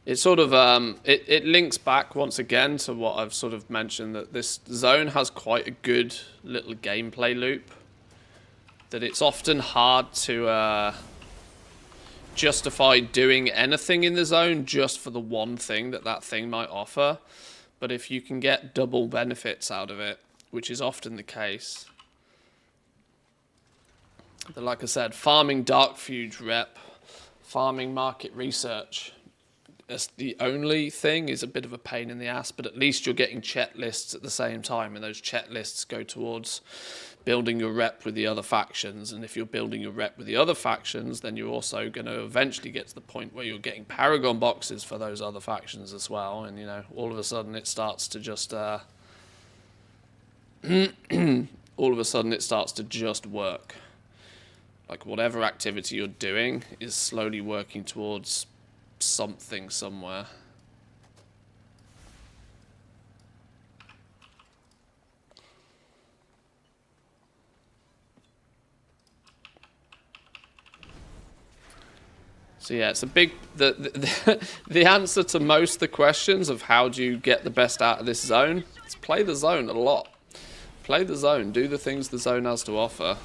It sort of it links back once again to what I've sort of mentioned, that this zone has quite a good little gameplay loop. That it's often hard to justify doing anything in the zone just for the one thing that thing might offer. But if you can get double benefits out of it, which is often the case, then like I said, farming Dark Fuge rep, farming market research, that's the only thing is a bit of a pain in the ass, but at least you're getting chet lists at the same time, and those chet lists go towards building your rep with the other factions. And if you're building your rep with the other factions, then you're also going to eventually get to the point where you're getting Paragon boxes for those other factions as well. And, you know, all of a sudden it starts to just all of a sudden it starts to just work. Like whatever activity you're doing is slowly working towards something somewhere. So yeah, it's a big the answer to most of the questions of how do you get the best out of this zone is play the zone a lot. Play the zone, do the things the zone has to offer.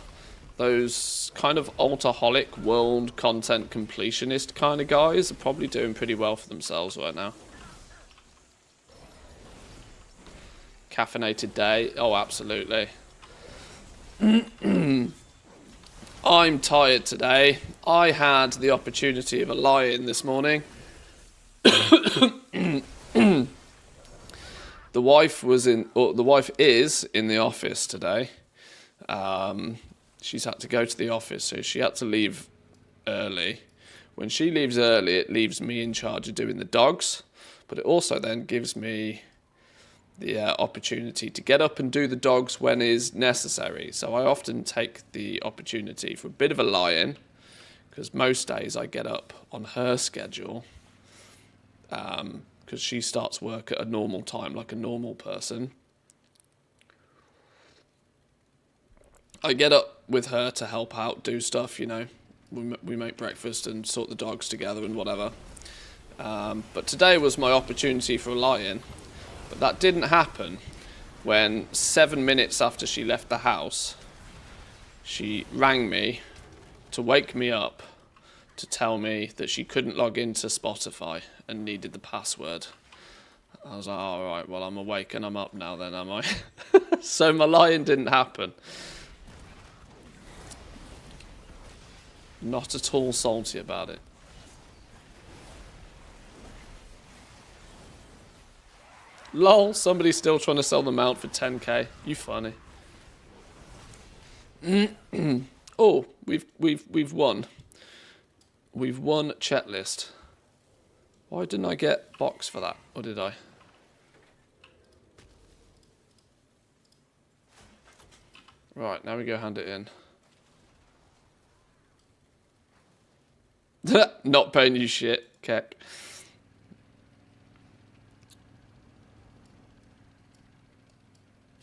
Those kind of altaholic world content completionist kind of guys are probably doing pretty well for themselves right now. Caffeinated day. Oh, absolutely. I'm tired today. I had the opportunity of a lie-in this morning. The wife is in the office today. She's had to go to the office, so she had to leave early. When she leaves early, it leaves me in charge of doing the dogs, but it also then gives me the opportunity to get up and do the dogs when is necessary. So I often take the opportunity for a bit of a lie-in, because most days I get up on her schedule, because she starts work at a normal time, like a normal person. I get up with her to help out, do stuff, you know. We make breakfast and sort the dogs together and whatever. But today was my opportunity for a lie-in. But that didn't happen when 7 minutes after she left the house, she rang me to wake me up to tell me that she couldn't log into Spotify and needed the password. I was like, all right, well, I'm awake and I'm up now then, am I? So my lie-in didn't happen. Not at all salty about it. Lol, somebody's still trying to sell the mount for 10k. You funny. Oh, we've won. We've won CHETT List. Why didn't I get box for that? Or did I? Right, now we go hand it in. Not paying you shit, Keck.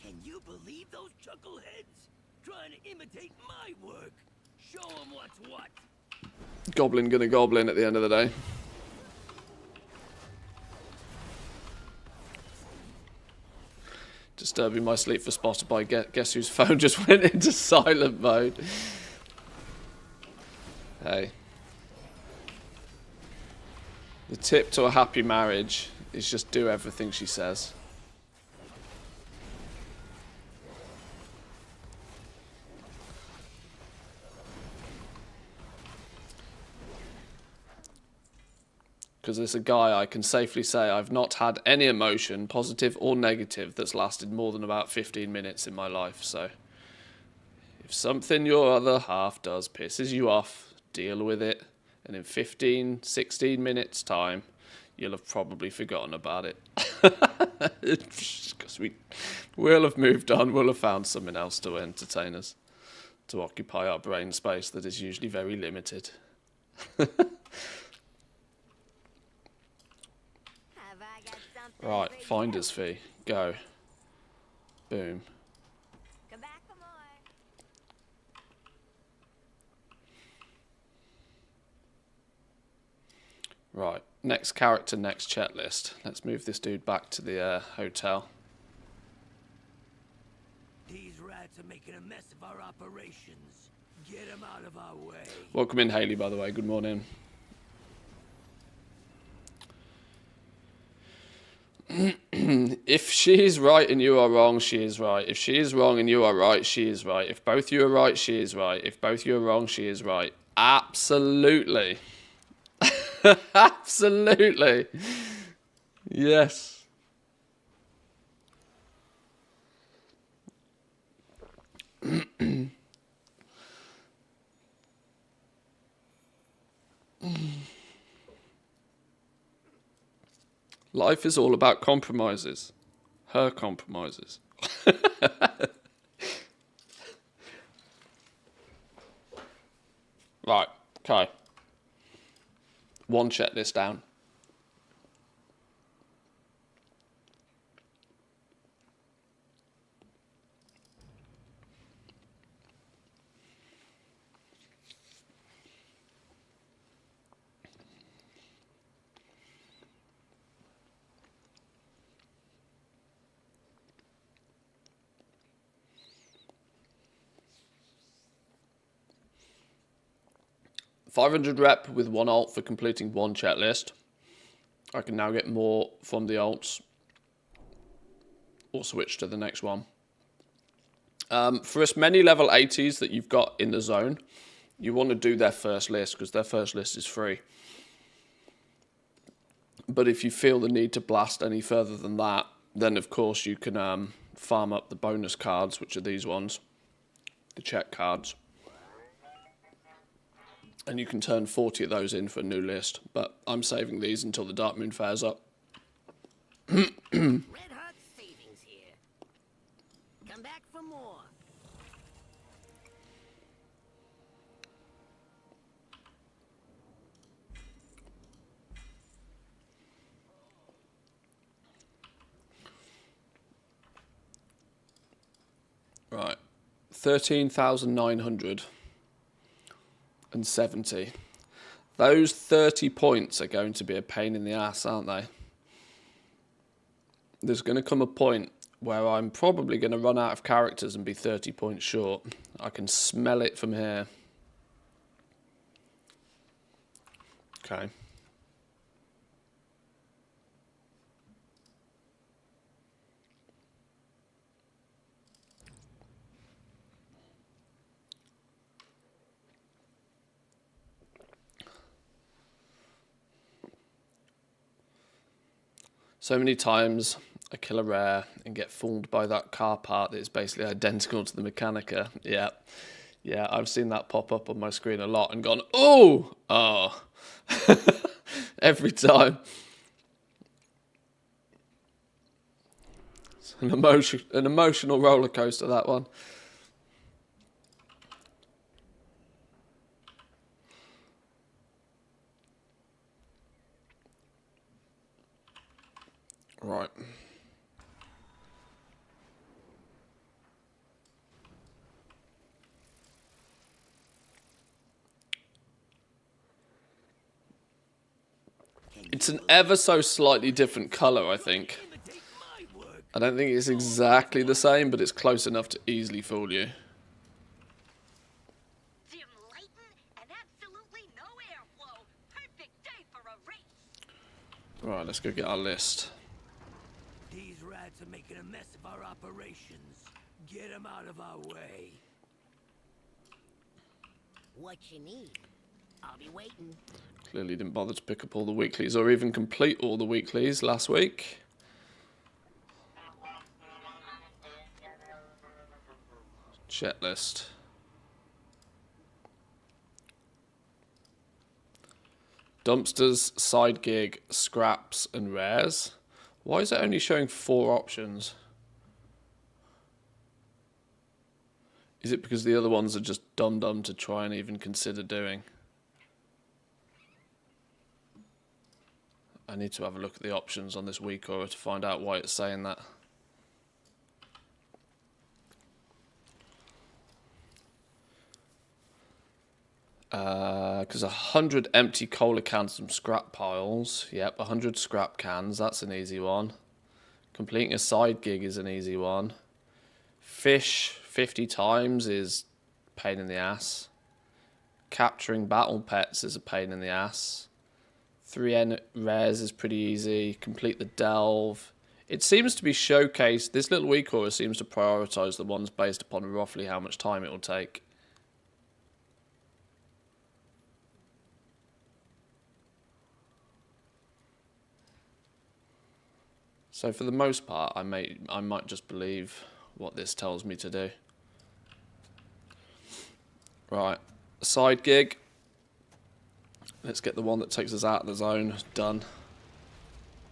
Can you believe those chuckleheads? Trying to imitate my work. Show them what's what. Goblin gonna goblin at the end of the day. Disturbing my sleep for Spotify. Guess whose phone just went into silent mode. Hey. The tip to a happy marriage is just do everything she says. Because as a guy, I can safely say I've not had any emotion, positive or negative, that's lasted more than about 15 minutes in my life. So if something your other half does pisses you off, deal with it. And in 15, 16 minutes time, you'll have probably forgotten about it. Because we'll have moved on, we'll have found something else to entertain us, to occupy our brain space that is usually very limited. Right, finder's fee. Go. Boom. Come back for more. Right, next character, next CHETT list. Let's move this dude back to the hotel. These rats are making a mess of our operations. Get them out of our way. Welcome in, Haley, by the way. Good morning. If she is right and you are wrong, she is right. If she is wrong and you are right, she is right. If both you are right, she is right. If both you are wrong, she is right. Absolutely. Absolutely. Yes. Life is all about compromises. Her compromises. Right, okay. One CHETT list down. $500 rep with one alt for completing one CHETT list. I can now get more from the alts. or switch to the next one. For as many level 80s that you've got in the zone, you want to do their first list because their first list is free. But if you feel the need to blast any further than that, then of course you can farm up the bonus cards, which are these ones, the CHETT cards. And you can turn 40 of those in for a new list. But I'm saving these until the Dark Moon Fair's up. Red hot savings here. Come back for more. Right, 13,970. Those 30 points are going to be a pain in the ass, aren't they? There's going to come a point where I'm probably going to run out of characters and be 30 points short. I can smell it from here. Okay. So many times I kill a rare and get fooled by that car part that is basically identical to the Mechanica. Yeah, I've seen that pop up on my screen a lot and gone, oh, every time. It's an emotional roller coaster, that one. Right. It's an ever so slightly different colour, I think. Imitate my work. I don't think it's exactly the same, but it's close enough to easily fool you. Dim lightin' and absolutely no airflow. Perfect day for a race. Right, let's go get our list. These rats are making a mess of our operations. Get them out of our way. What you need? I'll be waiting. Clearly didn't bother to pick up all the weeklies or even complete all the weeklies last week. CHETT list. Dumpsters, side gig, scraps and rares. Why is it only showing 4 options? Is it because the other ones are just dumb to try and even consider doing? I need to have a look at the options on this week or to find out why it's saying that. Because 100 empty cola cans from scrap piles. Yep, 100 scrap cans. That's an easy one. Completing a side gig is an easy one. Fish 50 times is a pain in the ass. Capturing battle pets is a pain in the ass. 3N rares is pretty easy. Complete the delve. It seems to be showcased. This little week order seems to prioritise the ones based upon roughly how much time it will take. So for the most part, I might just believe what this tells me to do. Right, side gig. Let's get the one that takes us out of the zone done.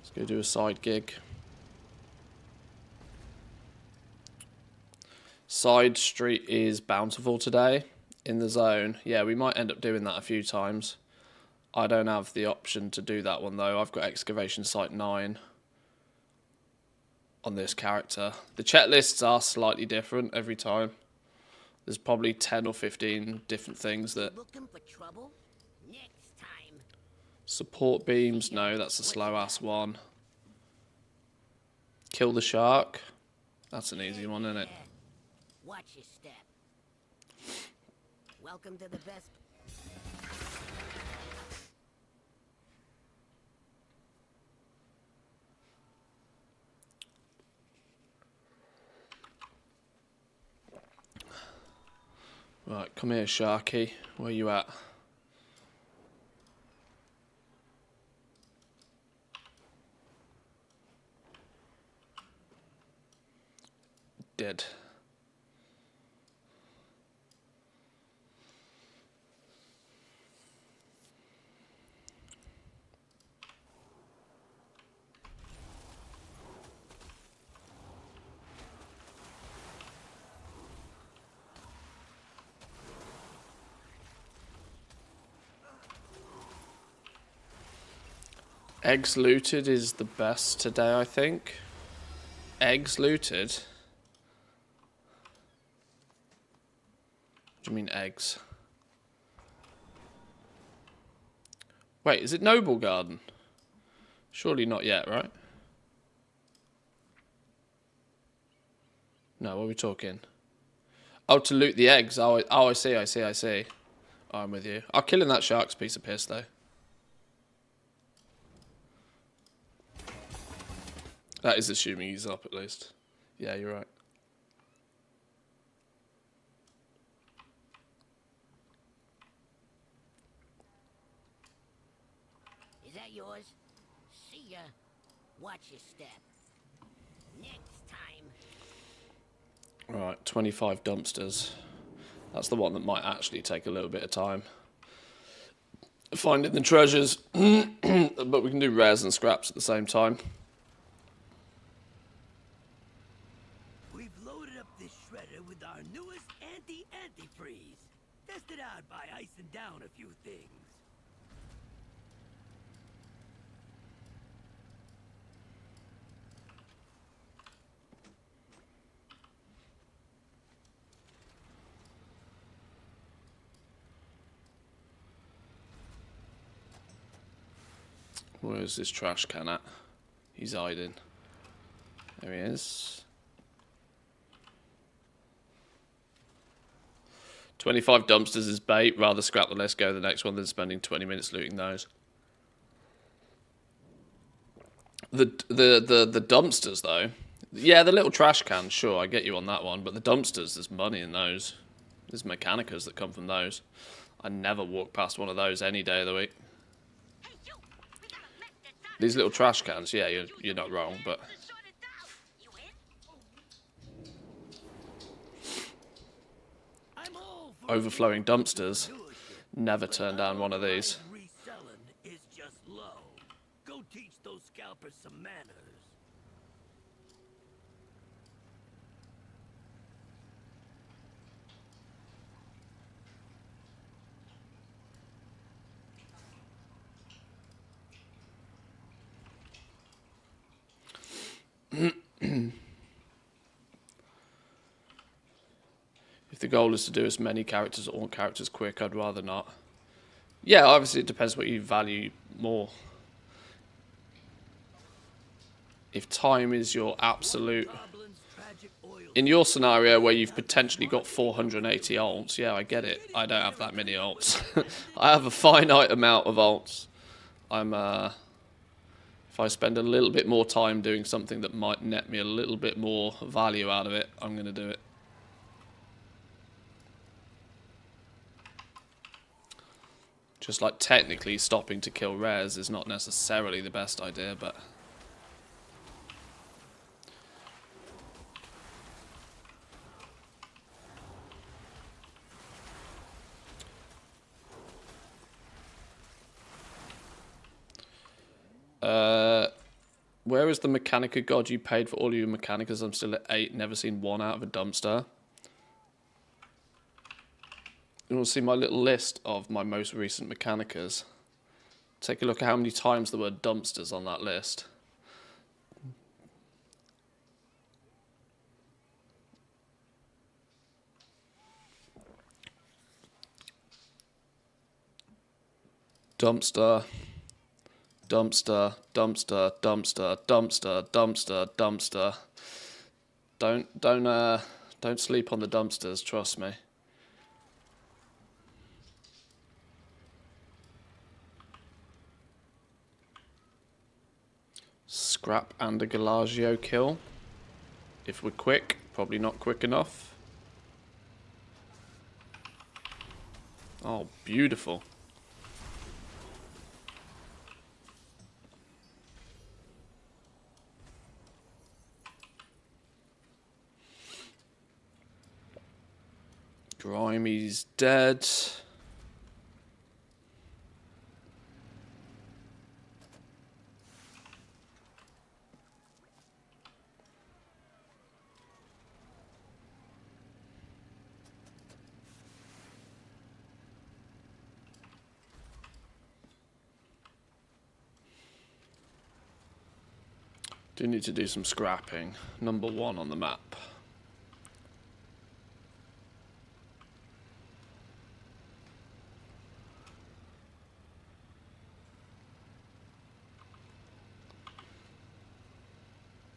Let's go do a side gig. Side street is bountiful today in the zone. Yeah, we might end up doing that a few times. I don't have the option to do that one though. I've got excavation site 9 on this character. The CHETT lists are slightly different every time. There's probably 10 or 15 different things that... Looking for trouble? Next time. Support beams, no, that's a slow ass one. Kill the shark. That's an easy one, isn't it? Watch your step. Welcome to the best. Right, come here, Sharky. Where you at? Dead. Eggs looted is the best today, I think. Eggs looted? What do you mean eggs? Wait, is it Noble Garden? Surely not yet, right? No, what are we talking? Oh, to loot the eggs. Oh, I see. Oh, I'm with you. Oh, killing that shark's a piece of piss, though. That is assuming he's up, at least. Yeah, you're right. Is that yours? See ya. Watch your step. Next time. Right, 25 dumpsters. That's the one that might actually take a little bit of time. Finding the treasures. But we can do rares and scraps at the same time. We've loaded up this shredder with our newest anti-antifreeze. Tested out by icing down a few things. Where's this trash can at? He's hiding. There he is. 25 dumpsters is bait. Rather scrap the list, go to the next one than spending 20 minutes looting those. The dumpsters though. Yeah, the little trash cans, sure, I get you on that one. But the dumpsters, there's money in those. There's mechanicas that come from those. I never walk past one of those any day of the week. Hey, you! We got a mess that's out. These little trash cans, yeah, you're not wrong, but Sort it out. You in? I'm all for overflowing dumpsters. entrepreneurship, Never but turn down one of these. reselling is just low. Go teach those scalpers some manners. If the goal is to do as many characters or all characters quick, I'd rather not. Yeah, obviously it depends what you value more. If time is your absolute... Goblin's tragic oil In your scenario where you've potentially got 480 alts, yeah, I get it. I don't have that many alts. I have a finite amount of alts. If I spend a little bit more time doing something that might net me a little bit more value out of it, I'm going to do it. Just like technically stopping to kill rares is not necessarily the best idea, but... Where is the Mechanica god? You paid for all your Mechanicas. I'm still at 8. Never seen one out of a dumpster. You want to see my little list of my most recent Mechanicas? Take a look at how many times there were dumpsters on that list. Dumpster. Dumpster, dumpster, dumpster, dumpster, dumpster, dumpster. Don't sleep on the dumpsters, trust me. Scrap and a Galagio kill. If we're quick, probably not quick enough. Oh, beautiful. Grimey's dead. Do need to do some scrapping. Number 1 on the map.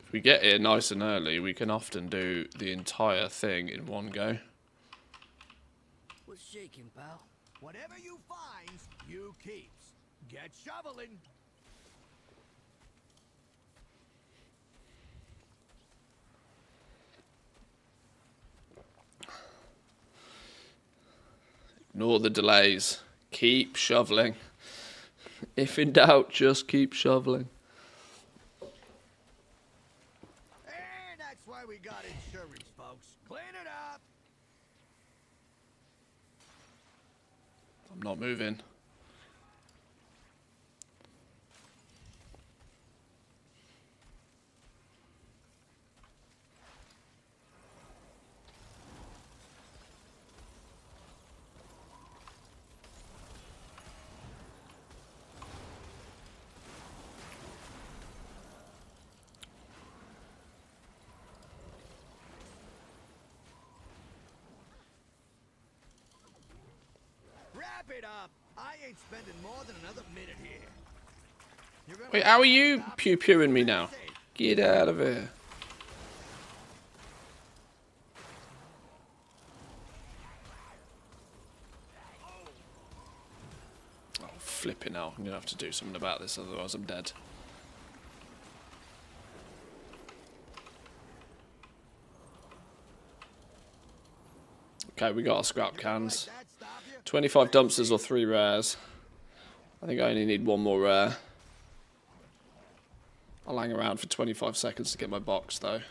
If we get here nice and early, we can often do the entire thing in one go. What's shaking, pal? Whatever you find, you keeps. Get shoveling. Ignore the delays. Keep shoveling. If in doubt, just keep shoveling. And that's why we got insurance, folks. Clean it up. I'm not moving. Wrap it up. I ain't spending more than another minute here. You're gonna Wait, how are you stop pew-pewing me now? safe. Get out of here. Oh, flipping hell. I'm going to have to do something about this, otherwise I'm dead. Okay, we got our scrap cans. That stop you? 25 dumpsters or 3 rares. I think I only need 1 more rare. I'll hang around for 25 seconds to get my box, though.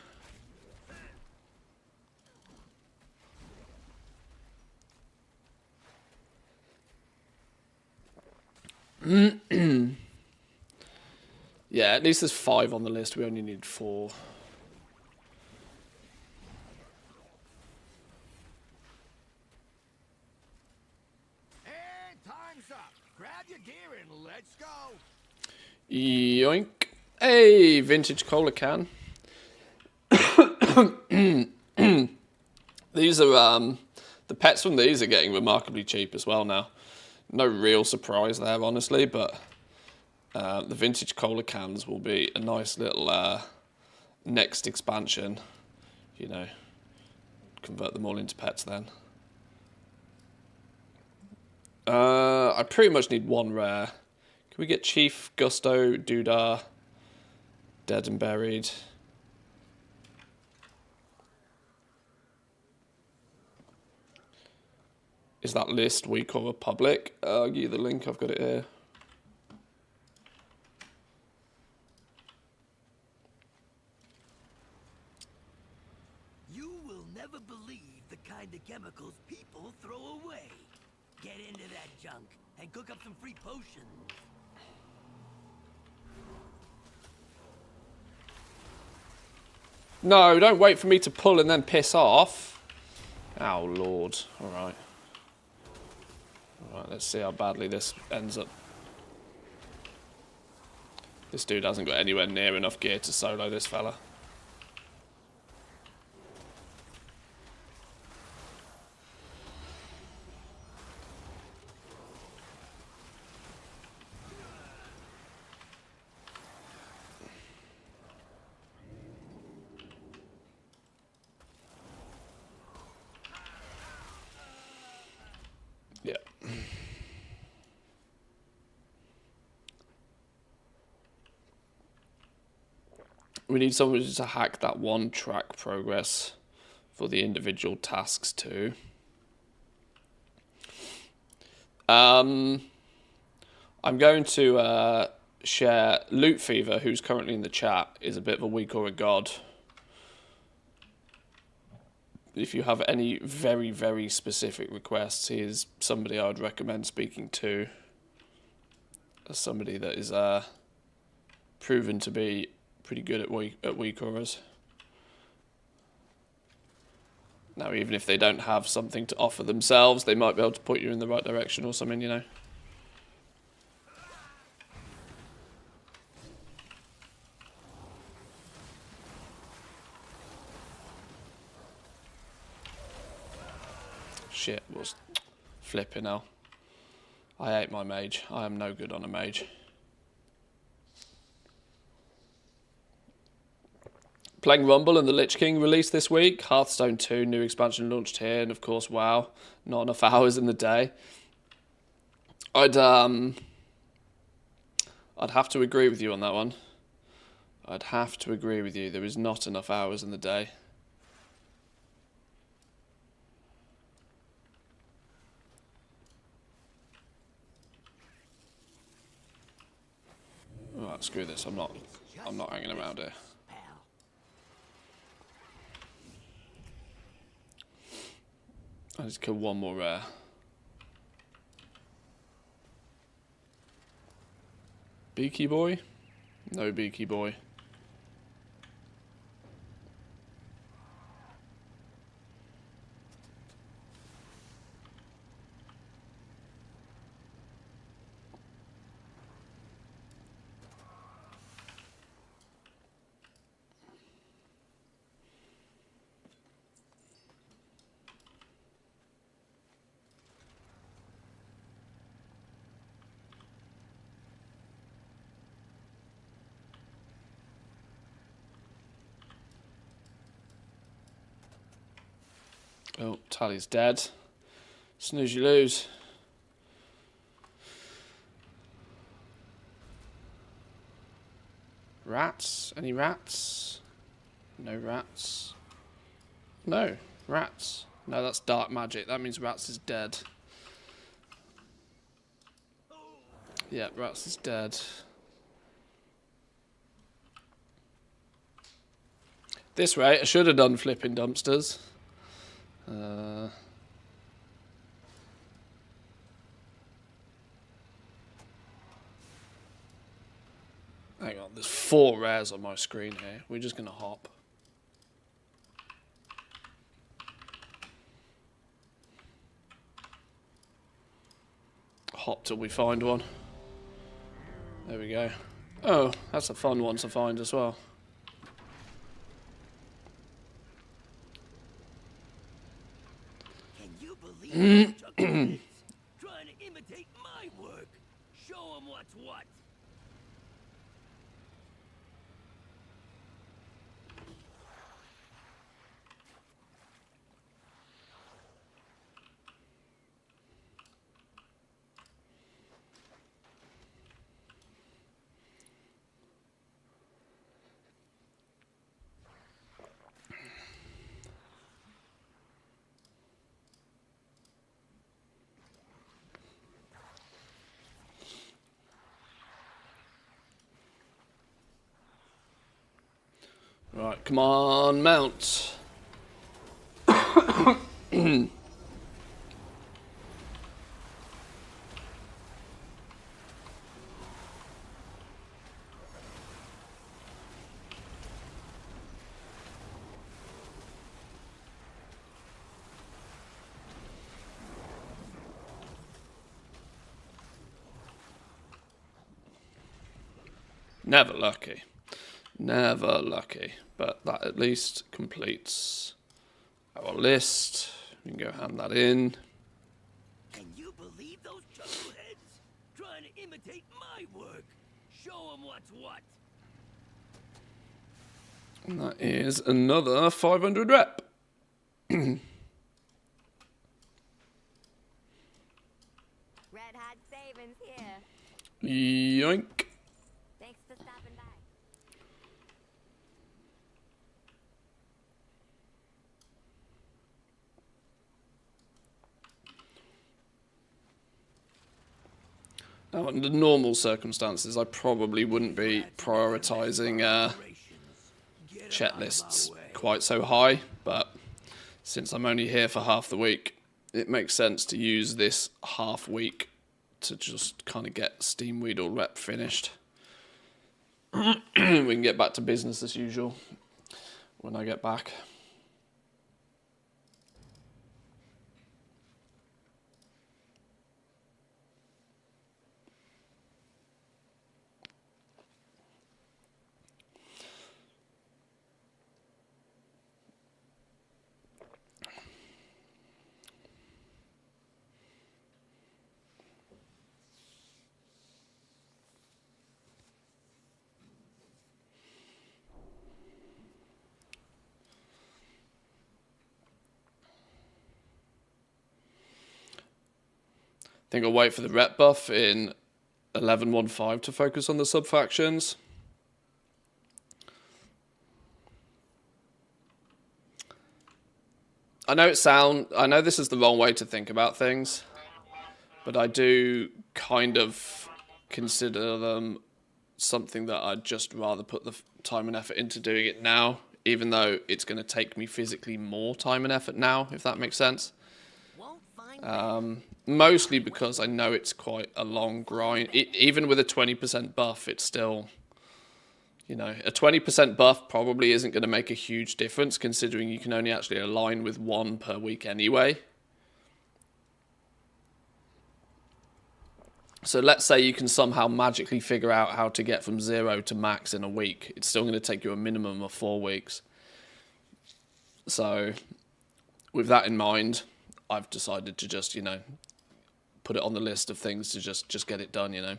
Yeah, at least there's 5 on the list. We only need 4. And time's up. Grab your gear and let's go. Yoink. Hey, vintage cola can. These are, the pets from these are getting remarkably cheap as well now. No real surprise there, honestly, but the vintage cola cans will be a nice little next expansion. You know, convert them all into pets then. I pretty much need 1 rare. Can we get Chief, Gusto, Doodah, Dead and Buried? Is that list weak or public? I'll give you the link, I've got it here. You will never believe the kind of chemicals people throw away. Get into that junk and cook up some free potions. No, don't wait for me to pull and then piss off. Oh, Lord. Alright. Alright, let's see how badly this ends up. This dude hasn't got anywhere near enough gear to solo this fella. Yeah. We need someone to hack that 1 track progress for the individual tasks too. I'm going to share Loot Fever, who's currently in the chat, is a bit of a weak or a god. If you have any very, very specific requests, he is somebody I would recommend speaking to. As somebody that is proven to be pretty good at weak auras. Now, even if they don't have something to offer themselves, they might be able to put you in the right direction or something, you know. Shit, was flipping hell. I hate my mage. I am no good on a mage. Playing Rumble and the Lich King released this week. Hearthstone 2, new expansion launched here, and of course, WoW. Not enough hours in the day. I'd have to agree with you on that one. I'd have to agree with you. There is not enough hours in the day. Alright, screw this. I'm not hanging around here. I just kill one more rare. Beaky boy? No beaky boy. Oh, Tally's dead. Snooze, you lose. Rats? Any rats? No rats. No, rats. No, that's dark magic. That means Rats is dead. Yeah, Rats is dead. This rate, I should have done flipping dumpsters. Hang on, there's 4 rares on my screen here. We're just going to hop. Hop till we find one. There we go. Oh, that's a fun one to find as well. Can you believe those chuckleheads trying to imitate my work? Show 'em what's what. Right, come on, mount. Never lucky. Never lucky. But that at least completes our list. We can go hand that in. Can you believe those chuckleheads trying to imitate my work? Show 'em what's what. And that is another 500 rep. Red hot savings here. Yoink. Thanks for stopping by. Now, under normal circumstances, I probably wouldn't be prioritising CHETT lists quite so high, but since I'm only here for half the week, it makes sense to use this half week to just kind of get Steam Weedle rep finished. We can get back to business as usual when I get back. I think I'll wait for the rep buff in 11.15 to focus on the sub-factions. I know this is the wrong way to think about things, but I do kind of consider them something that I'd just rather put the time and effort into doing it now, even though it's going to take me physically more time and effort now, if that makes sense. Won't find Mostly because I know it's quite a long grind. Even with a 20% buff, it's still, you know, a 20% buff probably isn't going to make a huge difference, considering you can only actually align with one per week anyway. So let's say you can somehow magically figure out how to get from 0 to max in a week. It's still going to take you a minimum of 4 weeks. So with that in mind, I've decided to just, you know, put it on the list of things to just get it done, you know.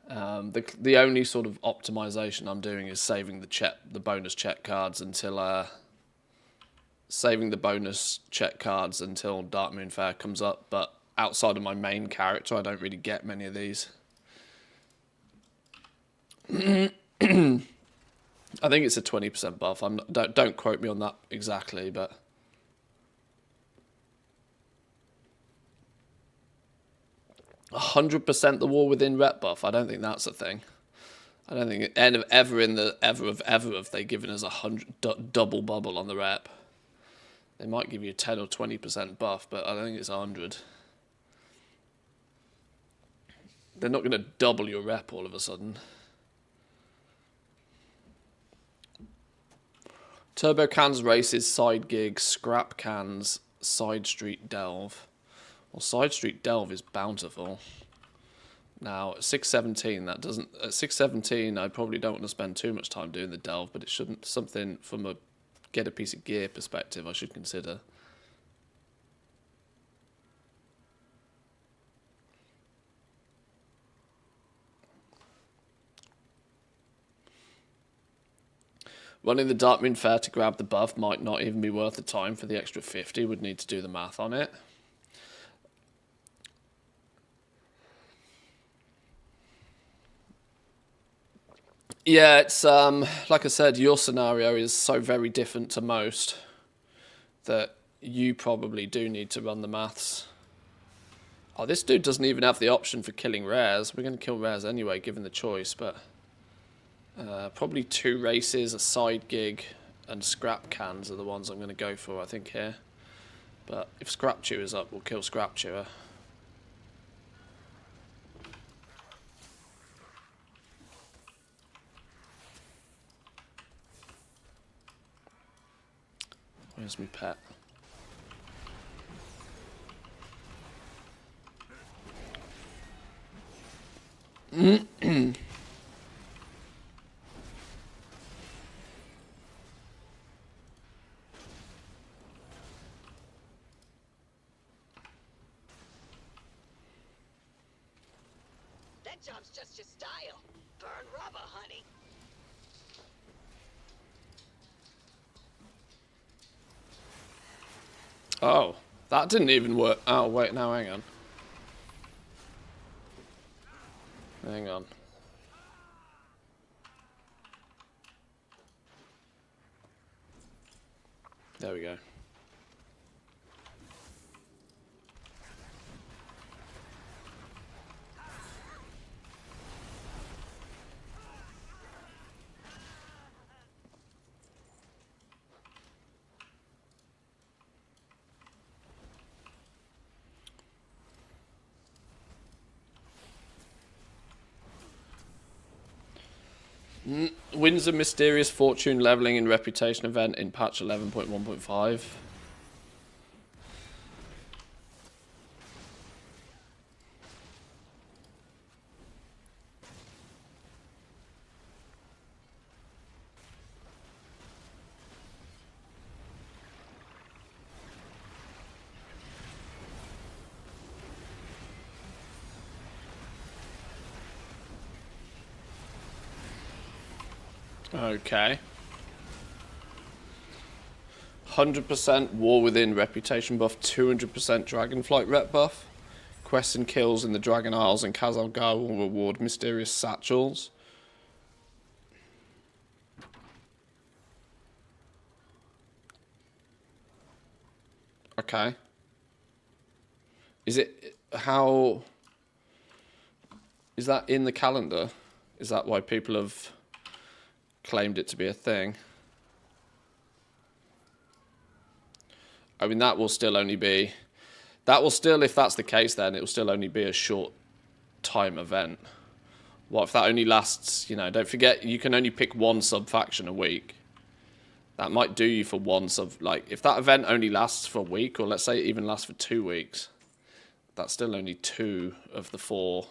The only sort of optimization I'm doing is saving the bonus CHETT cards until Dark Moon Fair comes up. But outside of my main character, I don't really get many of these. I think it's a 20% buff. Don't quote me on that exactly, but 100% the war within rep buff. I don't think that's a thing. I don't think ever have they given us 100 double bubble on the rep. They might give you 10 or 20% buff, but I don't think it's 100. They're not going to double your rep all of a sudden. Turbo Cans races, side gigs, scrap cans, side street delve. Well, side street delve is bountiful. Now, at 617, that doesn't. At 617, I probably don't want to spend too much time doing the delve, but it shouldn't. Something from a get a piece of gear perspective, I should consider. Running the Dark Moon Fair to grab the buff might not even be worth the time for the extra 50. Would need to do the math on it. Yeah, it's like I said, your scenario is so very different to most that you probably do need to run the maths. Oh, this dude doesn't even have the option for killing rares. We're going to kill rares anyway, given the choice, but probably 2 races, a side gig, and scrap cans are the ones I'm going to go for, I think, here. But if Scrap Chewer's up, we'll kill Scrap Chewer. Where's my pet? That job's just your style. Burn rubber, honey. Oh, that didn't even work. Oh, wait, now hang on. Hang on. There we go. Wins a mysterious fortune leveling and reputation event in patch 11.1.5. Okay. 100% War Within reputation buff, 200% Dragonflight rep buff. Quests and kills in the Dragon Isles and Khazar will reward mysterious satchels. Okay. Is it how? Is that in the calendar? Is that why people have claimed it to be a thing? I mean, that will still only be... That will still, if that's the case, then it will still only be a short time event. What if that only lasts, you know, don't forget, you can only pick one sub-faction a week. That might do you for one sub... Like, if that event only lasts for a week, or let's say it even lasts for 2 weeks, that's still only 2 of the 4,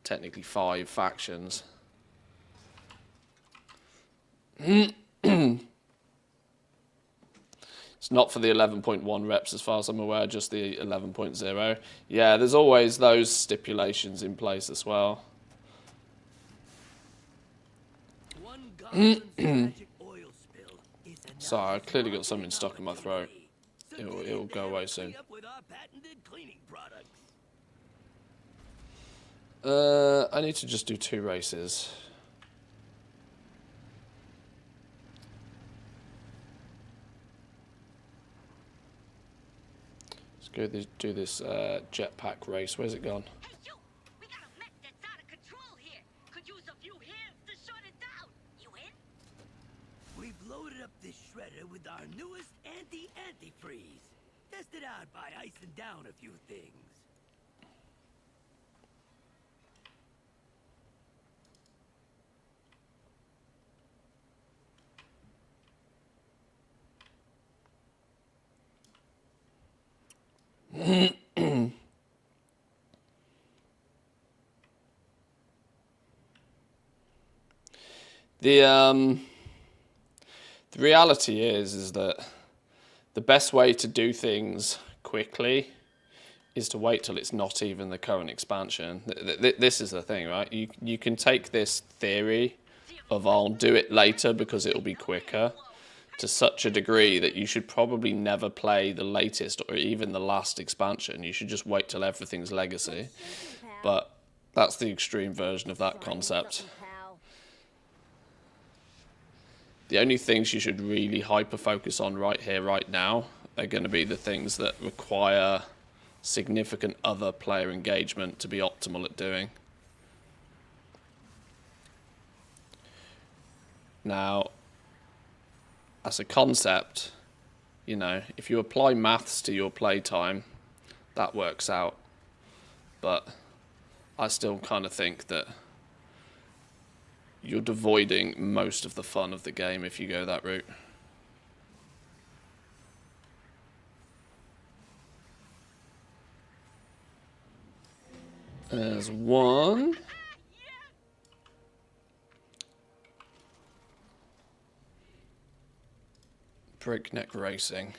technically 5 factions. It's not for the 11.1 reps as far as I'm aware, just the 11.0. Yeah, there's always those stipulations in place as well. One goblin's magic oil spill is enough. Sorry, I clearly got something stuck in my throat. It'll go away soon. With our patented cleaning products. I need to just do 2 races. Let's go do this jetpack race. Where's it gone? Hey, you! We got a mech that's out of control here. Could use a few hands to shut it down. You in? We've loaded up this shredder with our newest anti-antifreeze. Tested out by icing down a few things. The reality is that the best way to do things quickly is to wait till it's not even the current expansion. This is the thing, right? You can take this theory of I'll do it later because it'll be quicker to such a degree that you should probably never play the latest or even the last expansion. You should just wait till everything's legacy. But that's the extreme version of that concept. The only things you should really hyper-focus on right here, right now, are going to be the things that require significant other player engagement to be optimal at doing. Now, as a concept, you know, if you apply maths to your playtime, that works out. But I still kind of think that you're devoiding most of the fun of the game if you go that route. There's one. Breakneck Racing.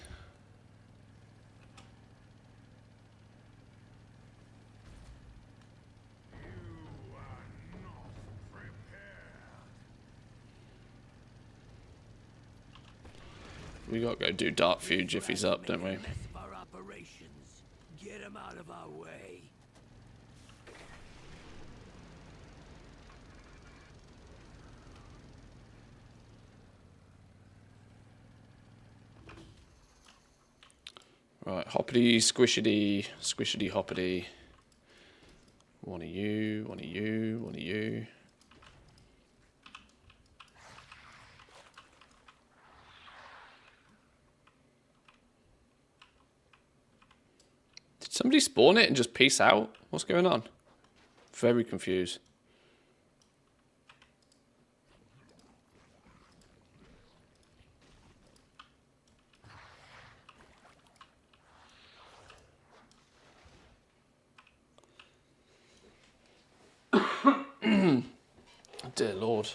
We gotta go do Dark Fuge if he's up, don't we? Mess of our operations. Get him out of our way. Right, hoppity, squishity, squishity, hoppity. One of you, one of you, one of you. Did somebody spawn it and just peace out? What's going on? Very confused. Dear Lord.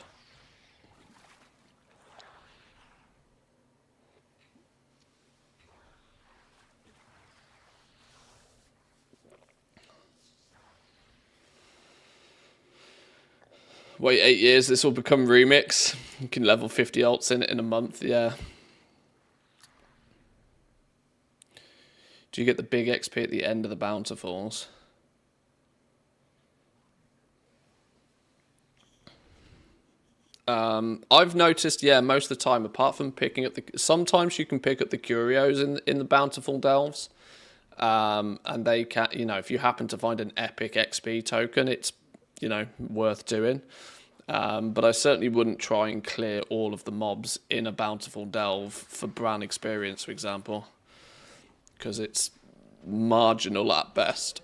Wait 8 years, this will become remix. You can level 50 alts in it in a month, yeah. Do you get the big XP at the end of the bountifuls? I've noticed, yeah, most of the time, apart from picking up the... Sometimes you can pick up the curios in the bountiful delves. And they can, you know, if you happen to find an epic XP token, it's, you know, worth doing. But I certainly wouldn't try and clear all of the mobs in a bountiful delve for Bran experience, for example. Because it's marginal at best.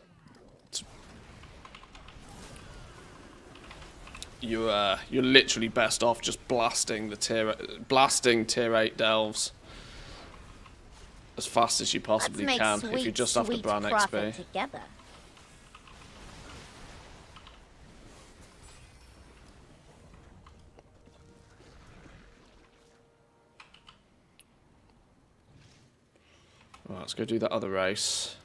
You're literally best off just blasting tier 8 delves as fast as you possibly can if you're just after Bran XP. Together. Right, let's go do that other race.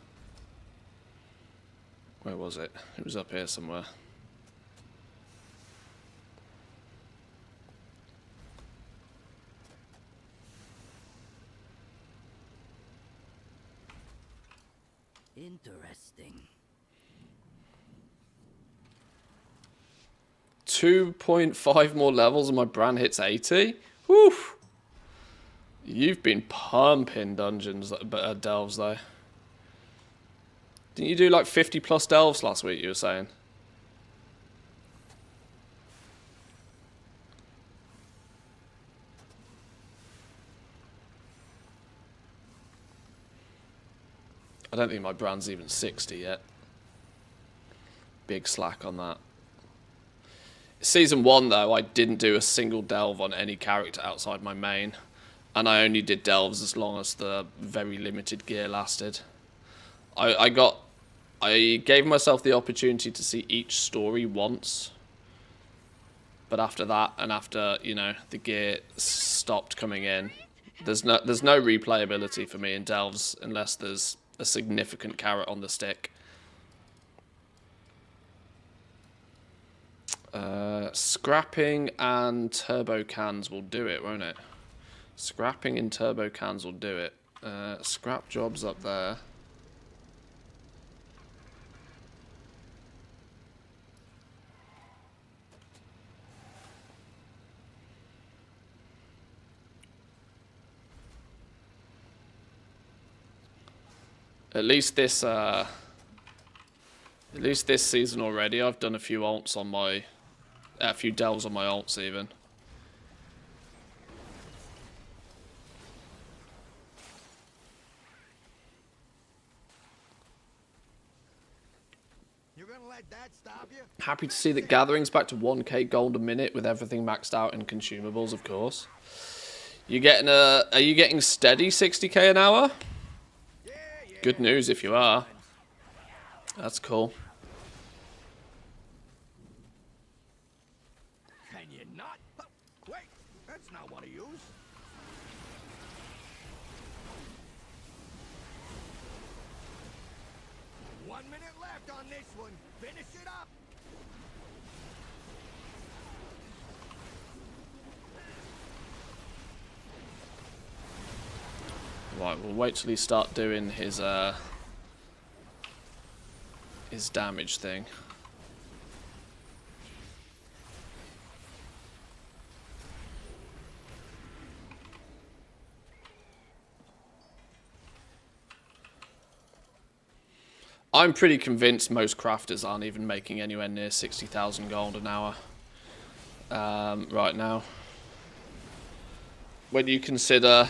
Where was it? It was up here somewhere. Interesting. 2.5 more levels and my Bran hits 80? Whew! You've been pumping dungeons, delves though. Didn't you do like 50 plus delves last week, you were saying? I don't think my Bran's even 60 yet. Big slack on that. Season 1 though, I didn't do a single delve on any character outside my main. And I only did delves as long as the very limited gear lasted. I gave myself the opportunity to see each story once. But after that, and after, you know, the gear stopped coming in, there's no replayability for me in delves unless there's a significant carrot on the stick. Scrapping and turbo cans will do it, won't it? Scrapping in turbo cans will do it. Scrap jobs up there. At least this season already, I've done a few alts on my, a few delves on my alts even. You're gonna let that stop you? Happy to see that gathering's back to 1k gold a minute with everything maxed out in consumables, of course. Are you getting steady 60k an hour? Good news if you are. That's cool. Can you not? Oh, wait, that's not what I use. One minute left on this one. Finish it up. Right, we'll wait till he start doing his damage thing. I'm pretty convinced most crafters aren't even making anywhere near 60,000 gold an hour right now. When you consider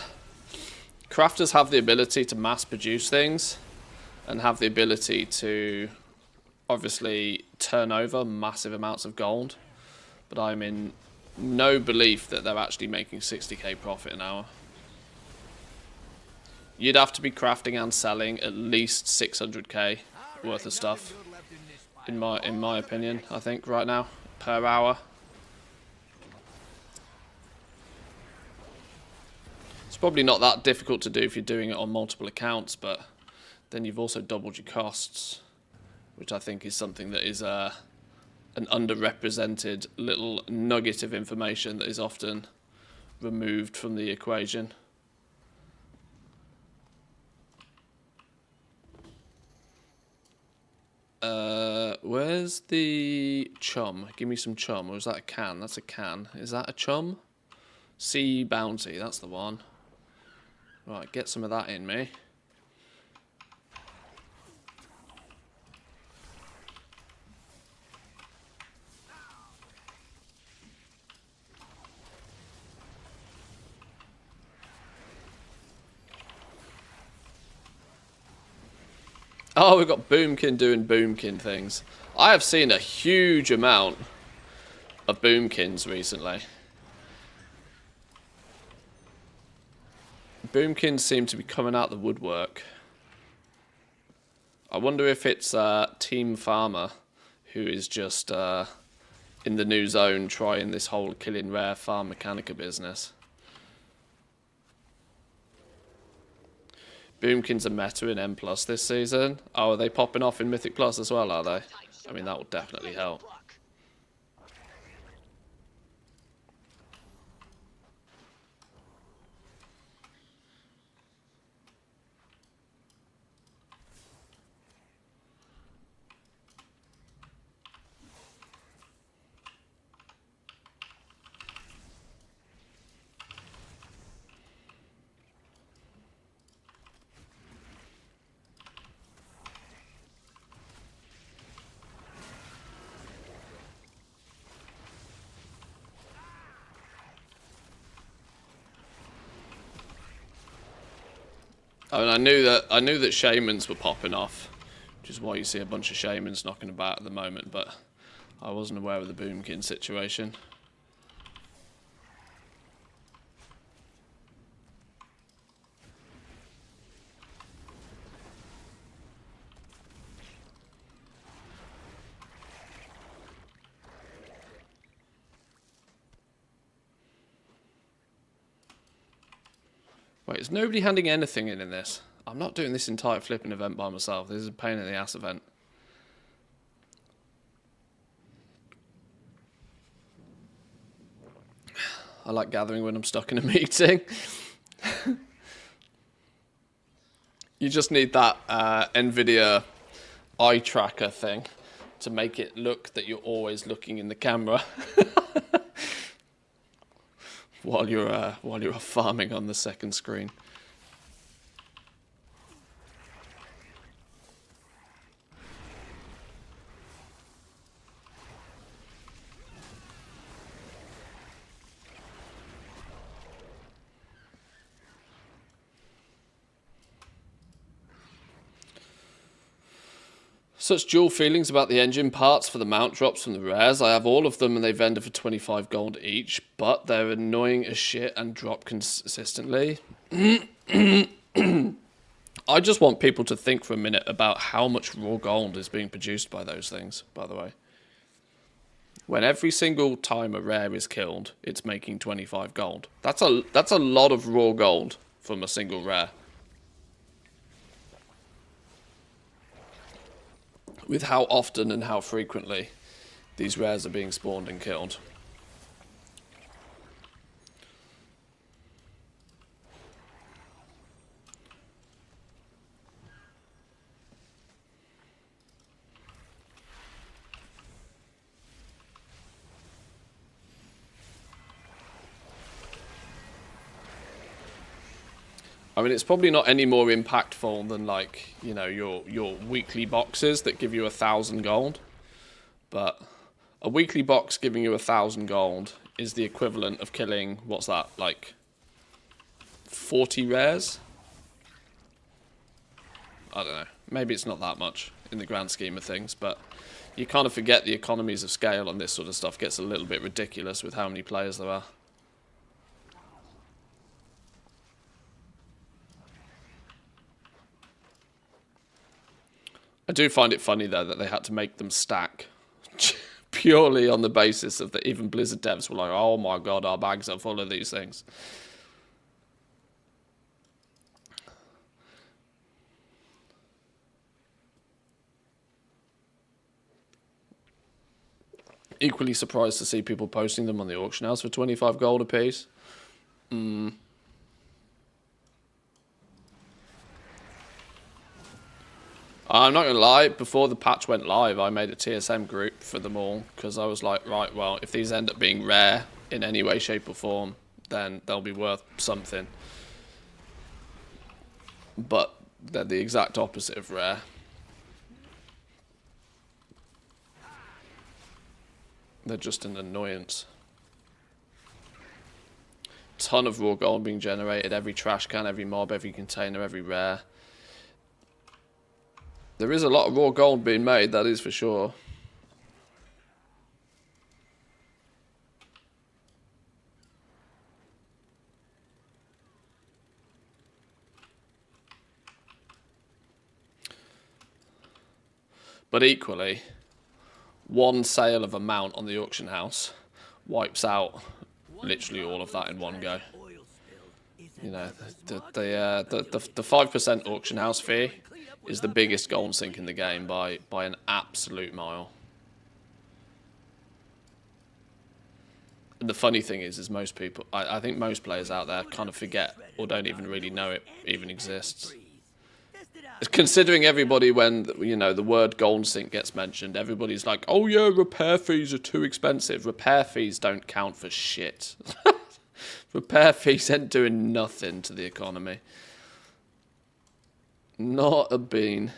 crafters have the ability to mass produce things and have the ability to obviously turn over massive amounts of gold, but I'm in no belief that they're actually making 60k profit an hour. You'd have to be crafting and selling at least 600k worth of stuff, in my opinion, I think, right now, per hour. probably not that difficult to do if you're doing it on multiple accounts, but then you've also doubled your costs, which I think is something that is an underrepresented little nugget of information that is often removed from the equation. Where's the chum? Give me some chum. Or is that a can? That's a can. Is that a chum? Sea bounty. That's the one. Right, get some of that in me. Oh, we've got Boomkin doing Boomkin things. I have seen a huge amount of Boomkins recently. Boomkins seem to be coming out the woodwork. I wonder if it's Team Farmer who is just in the new zone trying this whole killing rare farm mechanica business. Boomkins are meta in M+ this season. Oh, are they popping off in Mythic Plus as well, are they? I mean, that will definitely help. Oh, and I knew that shamans were popping off, which is why you see a bunch of shamans knocking about at the moment, but I wasn't aware of the Boomkin situation. Wait, is nobody handing anything in this? I'm not doing this entire flipping event by myself. This is a pain in the ass event. I like gathering when I'm stuck in a meeting. You just need that NVIDIA eye tracker thing to make it look that you're always looking in the camera. while you're farming on the second screen. Such dual feelings about the engine parts for the mount drops from the rares. I have all of them and they vendor for 25 gold each, but they're annoying as shit and drop consistently. I just want people to think for a minute about how much raw gold is being produced by those things, by the way. When every single time a rare is killed, it's making 25 gold. That's a lot of raw gold from a single rare. With how often and how frequently these rares are being spawned and killed. I mean, it's probably not any more impactful than, like, you know, your weekly boxes that give you 1,000 gold. But a weekly box giving you 1,000 gold is the equivalent of killing, what's that, like 40 rares? I don't know. Maybe it's not that much in the grand scheme of things, but you kind of forget the economies of scale on this sort of stuff. Gets a little bit ridiculous with how many players there are. I do find it funny, though, that they had to make them stack purely on the basis of that even Blizzard devs were like, oh my god, our bags are full of these things. Equally surprised to see people posting them on the auction house for 25 gold a piece. I'm not going to lie, before the patch went live, I made a TSM group for them all, because I was like, right, well, if these end up being rare in any way, shape or form, then they'll be worth something. But they're the exact opposite of rare. They're just an annoyance. Ton of raw gold being generated, every trash can, every mob, every container, every rare. There is a lot of raw gold being made, that is for sure. But equally, one sale of a mount on the auction house wipes out literally all of that in one go. You know, the 5% auction house fee is the biggest gold sink in the game by an absolute mile. And the funny thing is most people, I think most players out there kind of forget or don't even really know it even exists. Considering everybody, when, you know, the word gold sink gets mentioned, everybody's like, oh yeah, repair fees are too expensive. Repair fees don't count for shit. Repair fees ain't doing nothing to the economy. Not a bean.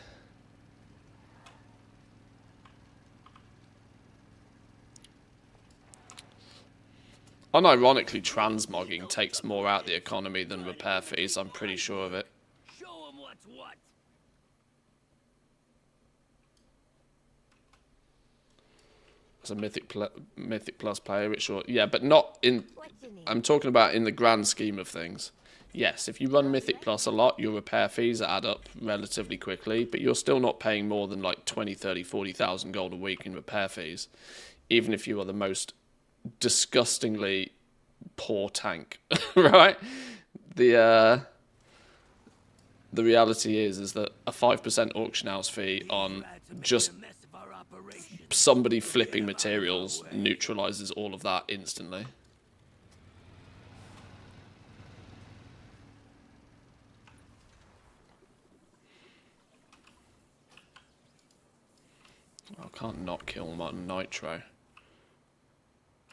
Unironically, transmogging takes more out the economy than repair fees, I'm pretty sure of it. Show 'em what's what. As a Mythic Plus player, it's sure. Yeah, but not in... I'm talking about in the grand scheme of things. Yes, if you run Mythic Plus a lot, your repair fees add up relatively quickly, but you're still not paying more than like 20, 30, 40,000 gold a week in repair fees, even if you are the most disgustingly poor tank, right? The reality is that a 5% auction house fee on just somebody flipping materials neutralizes all of that instantly. I can't not kill Nitro.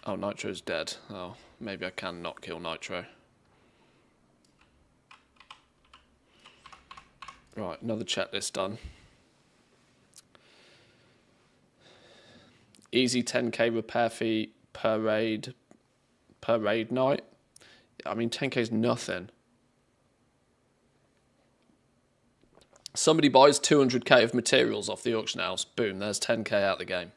Oh, Nitro's dead. Oh, maybe I can not kill Nitro. Right, another checklist done. Easy 10k repair fee per raid night. I mean, 10k is nothing. Somebody buys 200k of materials off the auction house. Boom, there's 10k out the game.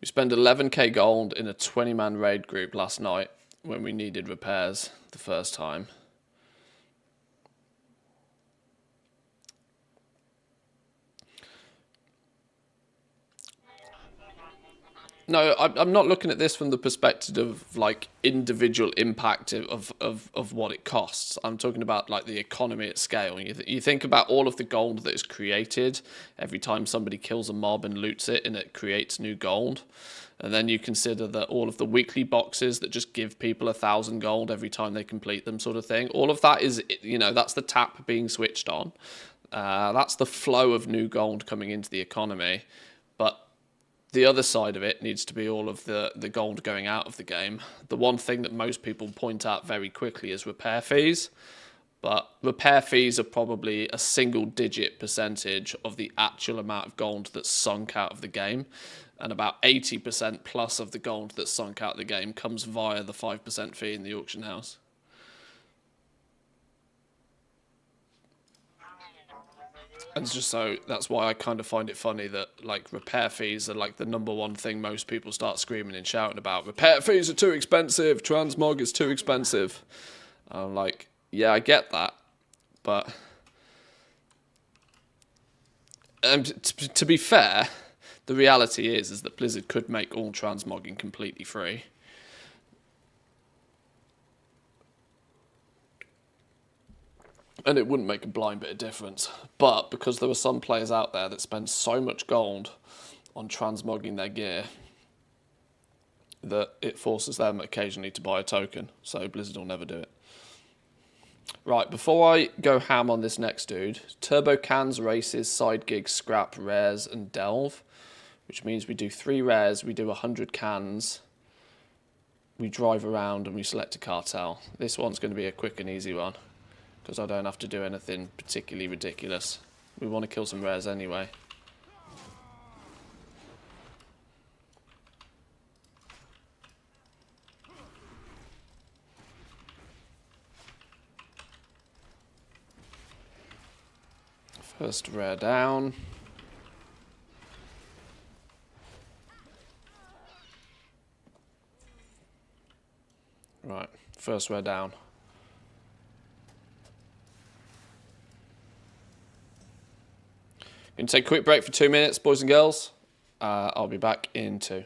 We spent 11k gold in a 20-man raid group last night when we needed repairs the first time. No, I'm not looking at this from the perspective of like individual impact of what it costs. I'm talking about like the economy at scale. You think about all of the gold that is created every time somebody kills a mob and loots it, and it creates new gold. And then you consider that all of the weekly boxes that just give people 1,000 gold every time they complete them, sort of thing. All of that is, you know, that's the tap being switched on. That's the flow of new gold coming into the economy. But the other side of it needs to be all of the gold going out of the game. The one thing that most people point out very quickly is repair fees. But repair fees are probably a single-digit percentage of the actual amount of gold that's sunk out of the game. And about 80% plus of the gold that's sunk out of the game comes via the 5% fee in the auction house. And it's just so, that's why I kind of find it funny that like repair fees are like the #1 thing most people start screaming and shouting about. Repair fees are too expensive, transmog is too expensive. I'm like, yeah, I get that, but to be fair, The reality is that Blizzard could make all transmogging completely free. And it wouldn't make a blind bit of difference. But because there were some players out there that spend so much gold on transmogging their gear that it forces them occasionally to buy a token. So Blizzard will never do it. Right, before I go ham on this next dude, turbo cans, races, side gigs, scrap, rares, and delve. Which means we do 3 rares, we do 100 cans, we drive around and we select a cartel. This one's going to be a quick and easy one, because I don't have to do anything particularly ridiculous. We want to kill some rares anyway. First rare down. Right, first rare down. Going to take a quick break for 2 minutes, boys and girls. I'll be back in 2.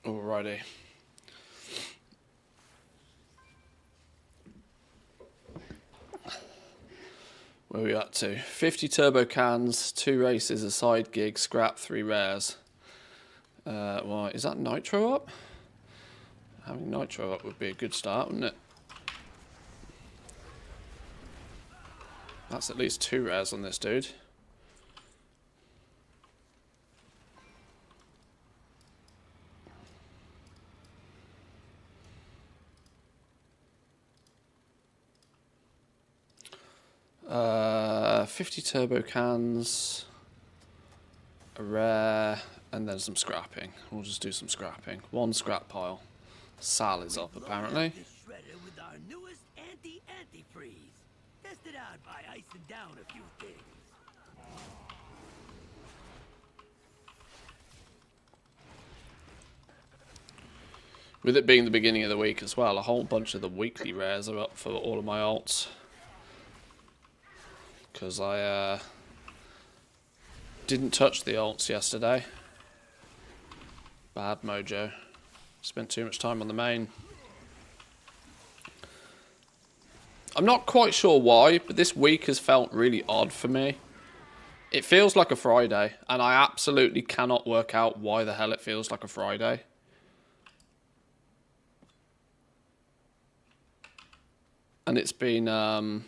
Alrighty. Where are we at to? 50 turbo cans, 2 races, a side gig, scrap, 3 rares. Well, is that nitro up? Having nitro up would be a good start, wouldn't it? That's at least 2 rares on this dude. Uh, 50 turbo cans, a rare, and then some scrapping. We'll just do some scrapping. 1 scrap pile. Sal is up apparently. This shredder with our newest anti-antifreeze. Tested out by icing down a few things. With it being the beginning of the week as well, a whole bunch of the weekly rares are up for all of my alts. because I didn't touch the alts yesterday. Bad mojo. Spent too much time on the main. I'm not quite sure why, but this week has felt really odd for me. It feels like a Friday, and I absolutely cannot work out why the hell it feels like a Friday. And it's been, I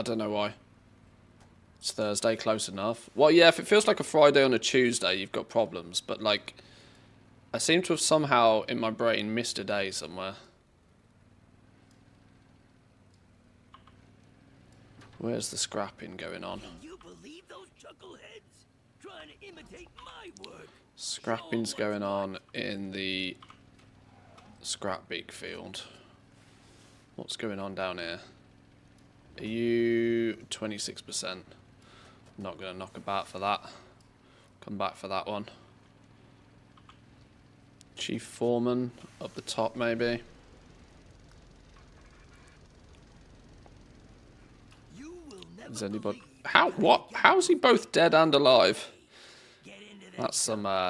don't know why. It's Thursday, close enough. Well, yeah, if it feels like a Friday on a Tuesday, you've got problems. But, like, I seem to have somehow, in my brain, missed a day somewhere. Where's the scrapping going on? Can you believe those chuckleheads trying to imitate my work? Scrapping's going on in the Scrapbeak field. What's going on down here? Are you 26%? Not going to knock a bat for that. Come back for that one. Chief Foreman up the top, maybe. You will never Is anybody? believe How? What? How's he both dead and alive? Get into that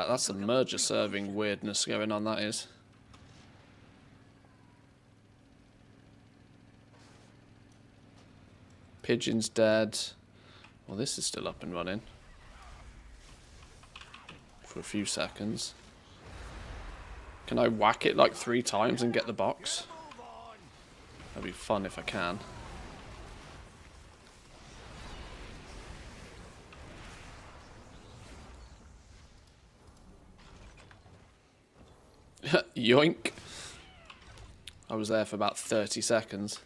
That's some merger serving weirdness going on. That is. Pigeon's dead. Well, this is still up and running for a few seconds. Can I whack it like 3 times and get the box? That'd be fun if I can. Yoink. I was there for about 30 seconds.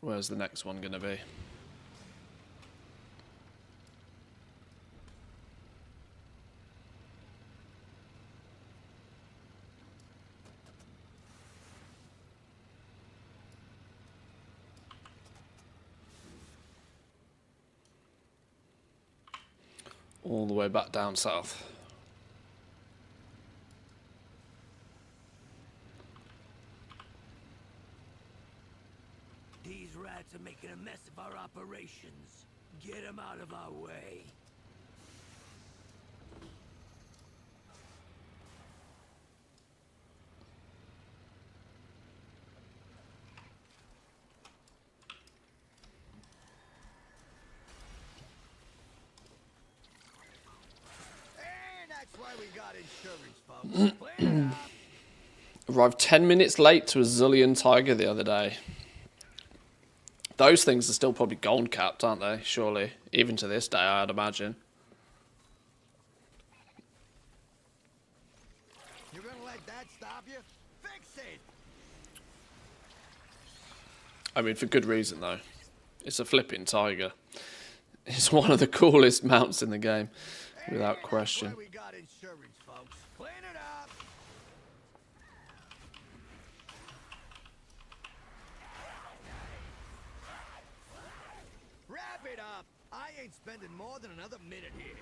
Where's the next one gonna be? All the way back down south. These rats are making a mess of our operations. Get them out of our way. And that's why we got insurance, folks. Clean it up. Arrived 10 minutes late to a Zullian Tiger the other day. Those things are still probably gold capped, aren't they? Surely. Even to this day, I'd imagine. You're gonna let that stop you? Fix it! I mean, for good reason, though. It's a flipping Tiger. It's one of the coolest mounts in the game, without question. That's why we got insurance, folks. Clean it up. Wrap it up. I ain't spending more than another minute here.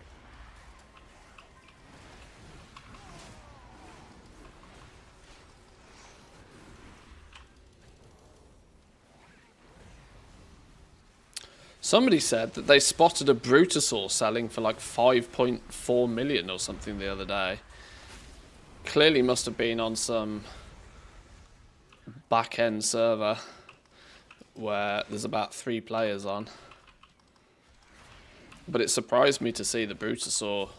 Somebody said that they spotted a Brutosaur selling for like 5.4 million or something the other day. Clearly must have been on some back-end server where there's about 3 players on. But it surprised me to see the Brutosaur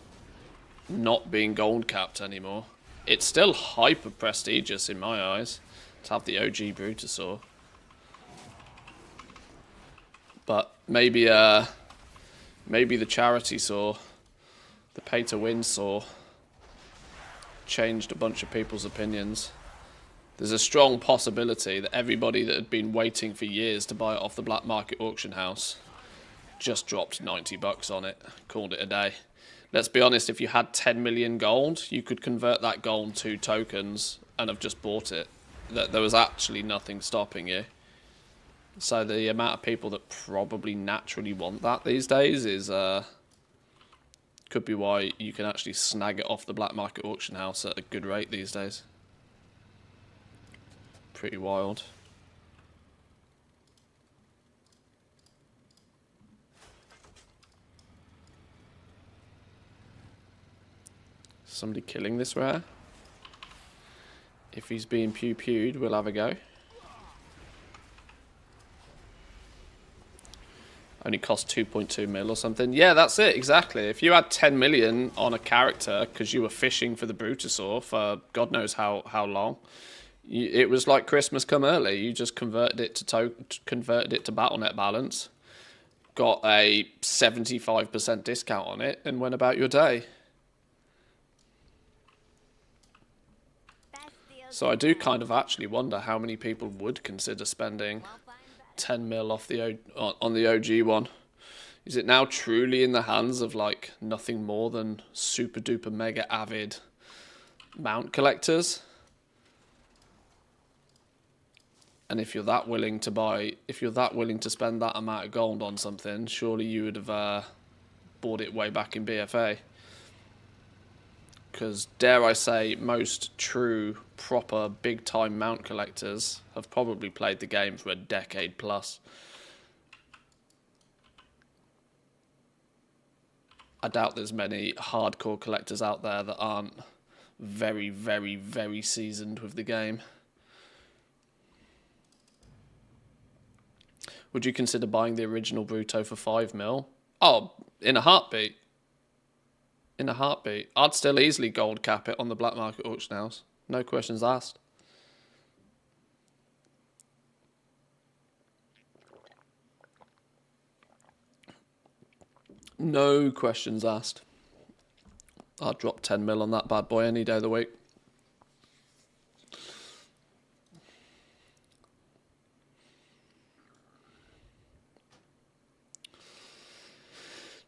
not being gold capped anymore. It's still hyper prestigious in my eyes to have the OG Brutosaur. But maybe maybe the charity saw, the pay to win saw, changed a bunch of people's opinions. There's a strong possibility that everybody that had been waiting for years to buy it off the black market auction house just dropped $90 on it, called it a day. Let's be honest, if you had 10 million gold, you could convert that gold to tokens and have just bought it. There was actually nothing stopping you. So the amount of people that probably naturally want that these days is could be why you can actually snag it off the black market auction house at a good rate these days. Pretty wild. Somebody killing this rare. If he's being pew-pewed, we'll have a go. Only cost 2.2 mil or something. Yeah, that's it, exactly. If you had 10 million on a character because you wwere fishing for the Brutosaur for God knows how long, it was like Christmas come early. You just converted it to BattleNet balance, got a 75% discount on it, and went about your day. Best deals So I do kind of actually wonder how many people would consider spending won't find better. 10 mil off on the OG one. Is it now truly in the hands of like nothing more than super duper mega avid mount collectors? And if you're that willing to spend that amount of gold on something, surely you would have bought it way back in BFA. Because, dare I say, most true, proper, big-time mount collectors have probably played the game for a decade plus. I doubt there's many hardcore collectors out there that aren't very, very, very seasoned with the game. Would you consider buying the original Bruto for 5 mil? Oh, in a heartbeat. In a heartbeat. I'd still easily gold cap it on the black market auction house. No questions asked. No questions asked. I'd drop 10 mil on that bad boy any day of the week.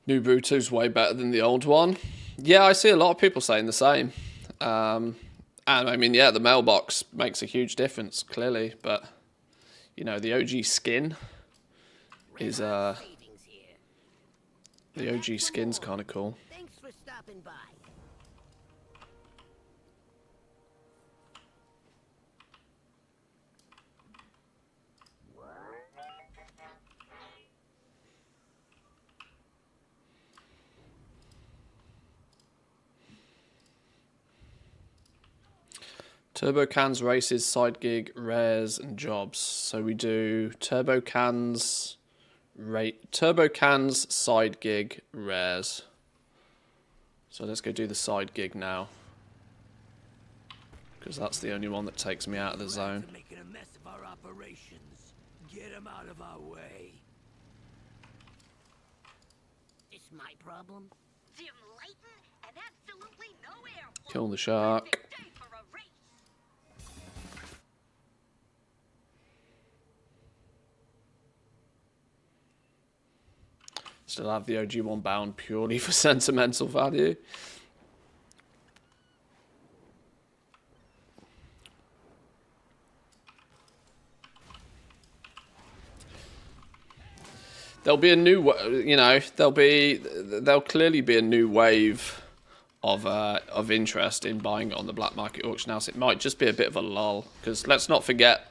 New Bruto's way better than the old one. Yeah, I see a lot of people saying the same. And I mean, yeah, the mailbox makes a huge difference, clearly. But, you know, the OG skin is, Savings here. the OG skin's kind of cool. Thanks for stopping by. Turbo Cans races, side gig, rares, and jobs. So we do Turbo Cans, side gig, rares. So let's go do the side gig now, because that's the only one that takes me out of the zone. Rats are making a mess of our operations. Get them out of our way. This my problem? Dim Layton and absolutely no airflow. Kill the shark. Perfect day for a race. Still have the OG one bound purely for sentimental value. There'll be a new, you know, there'll clearly be a new wave of interest in buying it on the black market auction house. It might just be a bit of a lull, because let's not forget,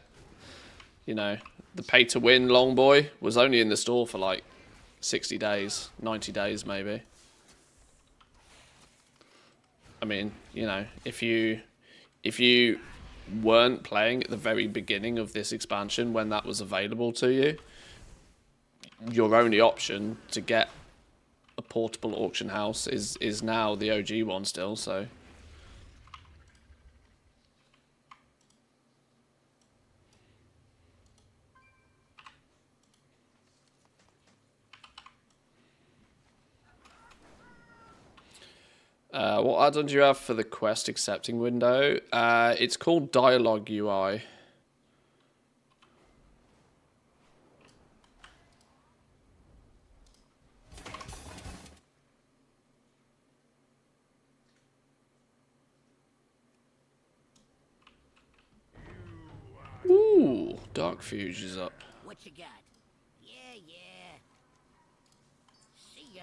you know, the pay to win long boy was only in the store for like 60 days, 90 days maybe. I mean, you know, if you weren't playing at the very beginning of this expansion when that was available to you, your only option to get a portable auction house is now the OG one still, so. What add-on do you have for the quest accepting window? It's called Dialogue UI. Ooh, Dark Fuge is up. What you got? Yeah, yeah. See ya.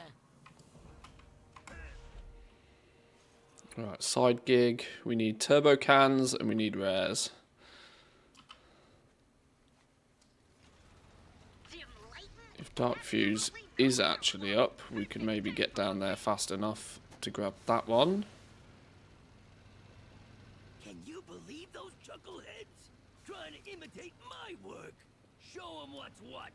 Alright, side gig. We need turbo cans and we need rares. Dim Layton If Dark Fuse is actually up, we could maybe get down there fast enough to grab that one. believe those chuckleheads? Trying to imitate my work. Show 'em what's what.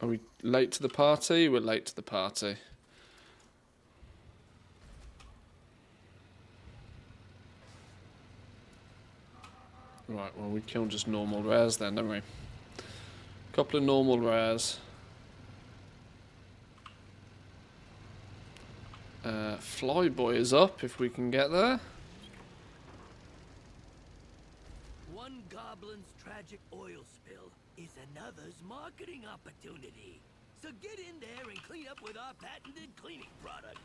Are we late to the party? We're late to the party. Right, well, we killed just normal rares then, don't we? Couple of normal rares. Flyboy is up if we can get there. One goblin's tragic oil spill is another's marketing opportunity. So get in there and clean up with our patented cleaning products.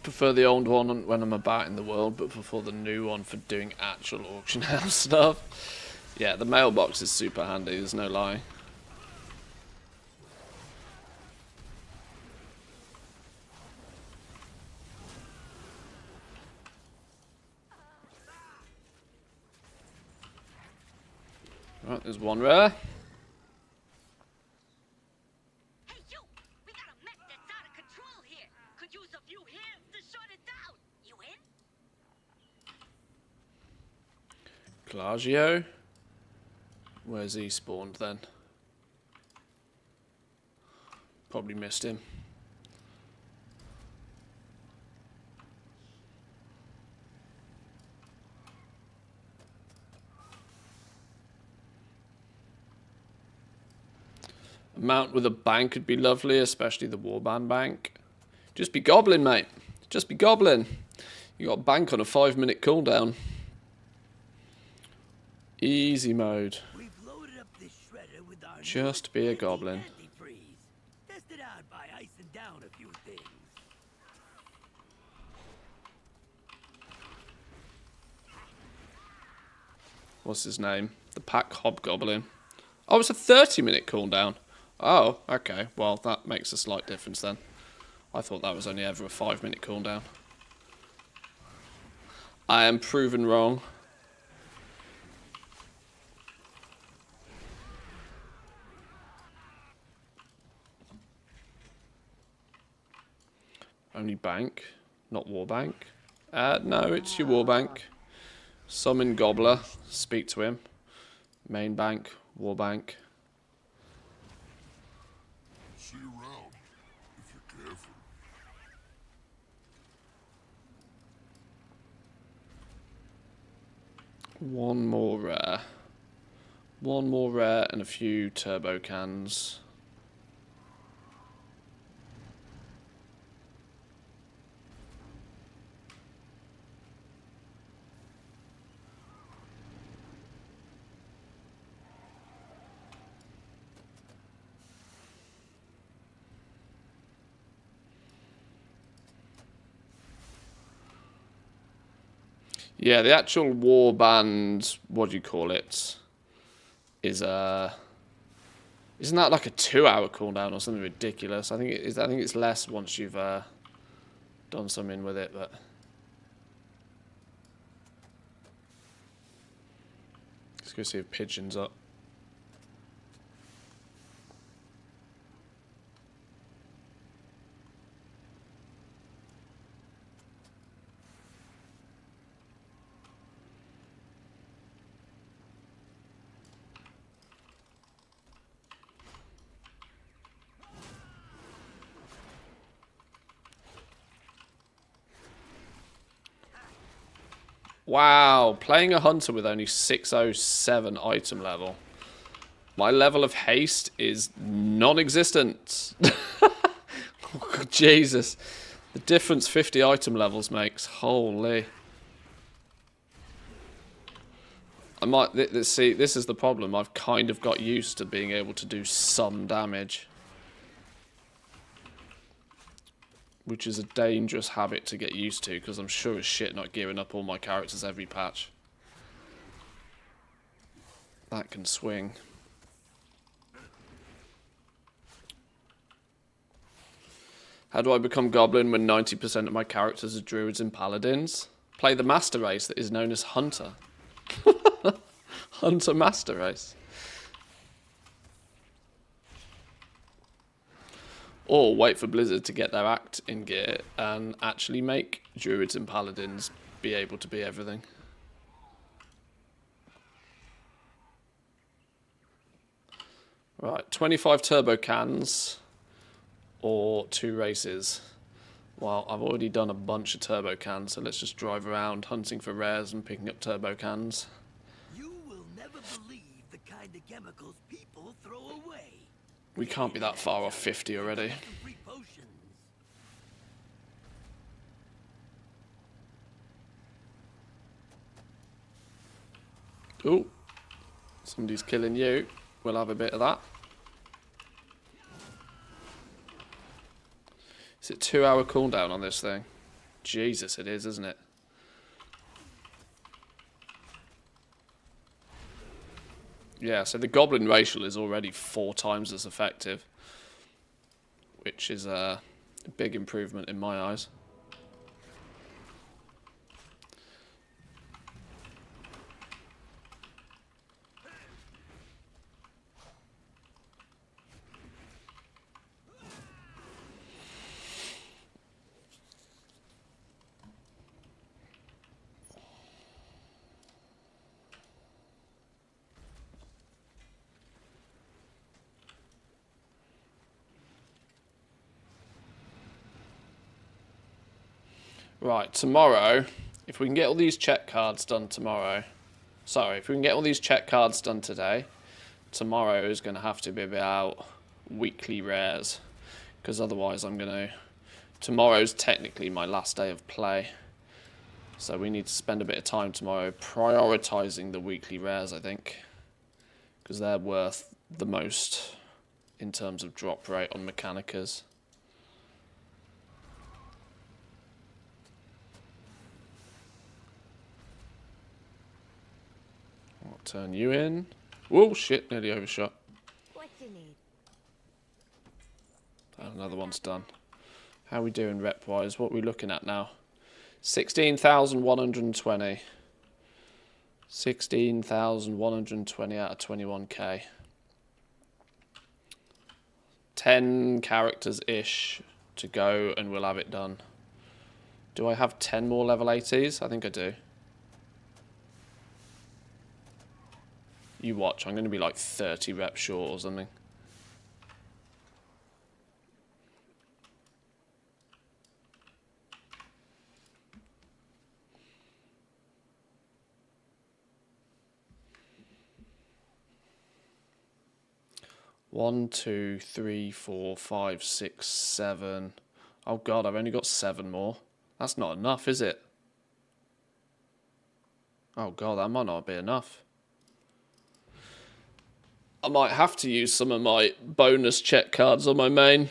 Prefer the old one when I'm about in the world, but prefer the new one for doing actual auction house stuff. Yeah, the mailbox is super handy, there's no lie. Right, there's one rare. Hey, you! We got a mess that's out of control here. Could use a few hands to shut it down. You in? Pelagio. Where's he spawned then? Probably missed him. A mount with a bank would be lovely, especially the warband bank. Just be goblin, mate. Just be goblin. You got a bank on a 5-minute cooldown. Easy mode. We've loaded up this shredder with our Just be a goblin. antifreeze. Test it out by icing down a few things. What's his name? The Pack Hobgoblin. Oh, it's a 30-minute cooldown. Oh, okay. Well, that makes a slight difference then. I thought that was only ever a 5-minute cooldown. I am proven wrong. Only bank, not warbank. No, it's your warbank. Summon Gobbler, speak to him. Main bank, warbank. See you around, if you're careful. One more rare. One more rare and a few turbo cans. Yeah, the actual warband, what do you call it, is isn't that like a 2-hour cooldown or something ridiculous? I think it is. I think it's less once you've done something with it, but let's go see if Pigeon's up. Wow, playing a hunter with only 607 item level. My level of haste is non-existent. Oh, Jesus. The difference 50 item levels makes. Holy. I might... See, this is the problem. I've kind of got used to being able to do some damage. Which is a dangerous habit to get used to, because I'm sure as shit not gearing up all my characters every patch. That can swing. How do I become Goblin when 90% of my characters are Druids and Paladins? Play the Master Race that is known as Hunter. Hunter Master Race. Or wait for Blizzard to get their act in gear and actually make Druids and Paladins be able to be everything. Right, 25 turbo cans or 2 races. Well, I've already done a bunch of turbo cans, so let's just drive around hunting for rares and picking up turbo cans. You will never believe the kind of chemicals people throw away. We can't be that far off 50 already. Free potions. Ooh, somebody's killing you. We'll have a bit of that. Is it 2-hour cooldown on this thing? Jesus, it is, isn't it? Yeah, so the Goblin Racial is already 4 times as effective, which is a big improvement in my eyes. Right, tomorrow, if we can get all these CHETT cards done tomorrow, sorry, if we can get all these CHETT cards done today, tomorrow is going to have to be about weekly rares, because otherwise tomorrow's technically my last day of play, so we need to spend a bit of time tomorrow prioritising the weekly rares, I think, because they're worth the most in terms of drop rate on Mechanicas. I'll turn you in. Whoa, shit, nearly overshot. What you need? Another one's done. How are we doing rep-wise? What are we looking at now? 16,120. 16,120 out of 21k. 10 characters-ish to go and we'll have it done. Do I have 10 more level 80s? I think I do. You watch, I'm going to be like 30 reps short or something. One, two, three, 4, 5, 6, 7. Oh god, I've only got 7 more. That's not enough, is it? Oh god, that might not be enough. I might have to use some of my bonus CHETT cards on my main.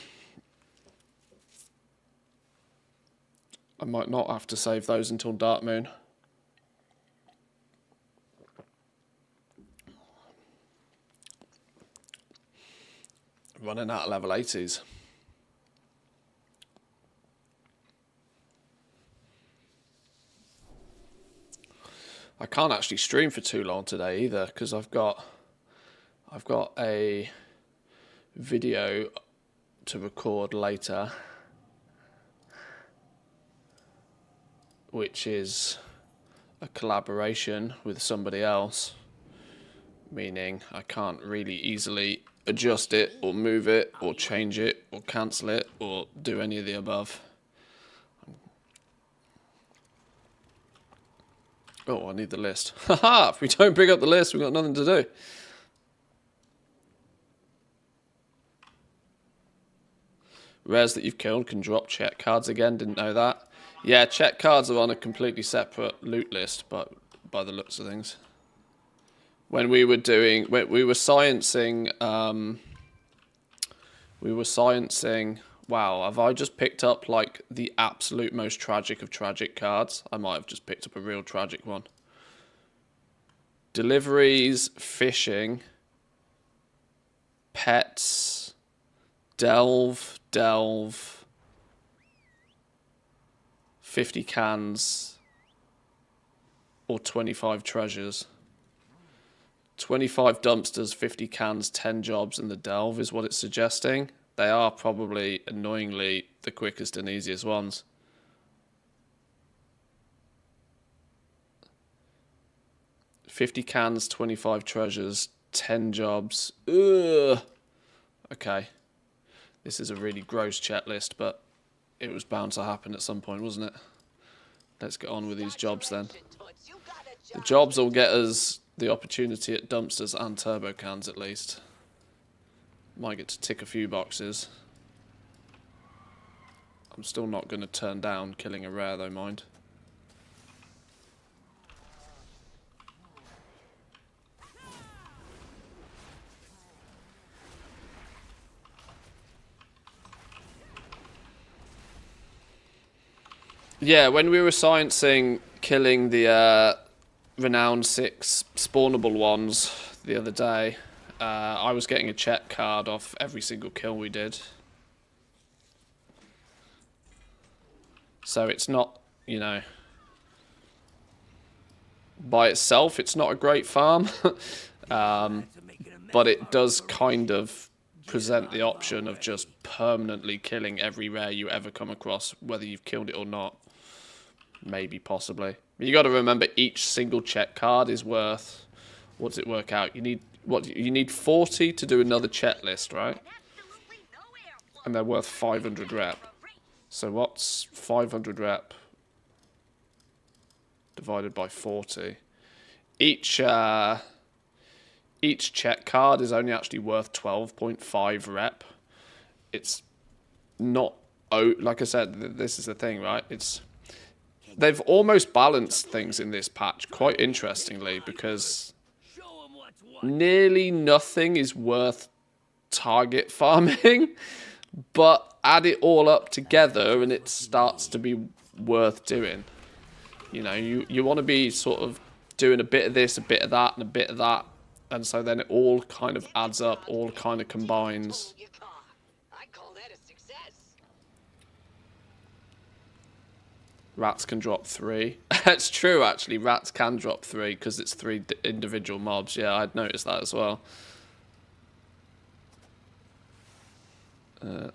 I might not have to save those until Dark Moon. Running out of level 80s. I can't actually stream for too long today either because I've got a video to record later, which is a collaboration with somebody else, meaning I can't really easily adjust it or move it or change it or cancel it or do any of the above. Oh, I need the list. Haha, if we don't pick up the list, we've got nothing to do. Rares that you've killed can drop CHETT cards again, didn't know that. Yeah, CHETT cards are on a completely separate loot list, but by the looks of things. When we were sciencing, wow, have I just picked up like the absolute most tragic of tragic cards? I might have just picked up a real tragic one. Deliveries, fishing, pets, delve, 50 cans, or 25 treasures. 25 dumpsters, 50 cans, 10 jobs in the delve is what it's suggesting. They are probably, annoyingly, the quickest and easiest ones. $50 cans, 25 treasures, 10 jobs. Ugh. Okay. This is a really gross checklist, but it was bound to happen at some point, wasn't it? Let's get on with these jobs then. The jobs will get us the opportunity at dumpsters and turbo cans at least. Might get to tick a few boxes. I'm still not going to turn down killing a rare though, mind. Yeah, when we were sciencing killing the renowned 6 spawnable ones the other day, I was getting a CHETT card off every single kill we did. So it's not, you know, by itself, it's not a great farm. But it does kind of present the option of just permanently killing every rare you ever come across, whether you've killed it or not. Maybe, possibly. But you got to remember, each single CHETT card is worth, what does it work out? You need, what, you need 40 to do another CHETT list, right? And they're worth 500 rep. So what's 500 rep divided by 40? Each CHETT card is only actually worth 12.5 rep. It's not, like I said, this is the thing, right? They've almost balanced things in this patch, quite interestingly, because nearly nothing is worth target farming, but add it all up together and it starts to be worth doing. You know, you want to be sort of doing a bit of this, a bit of that, and a bit of that, and so then it all kind of adds up, all kind of combines. Rats can drop 3. It's true, actually. Rats can drop 3 because it's 3 individual mobs. Yeah, I'd noticed that as well.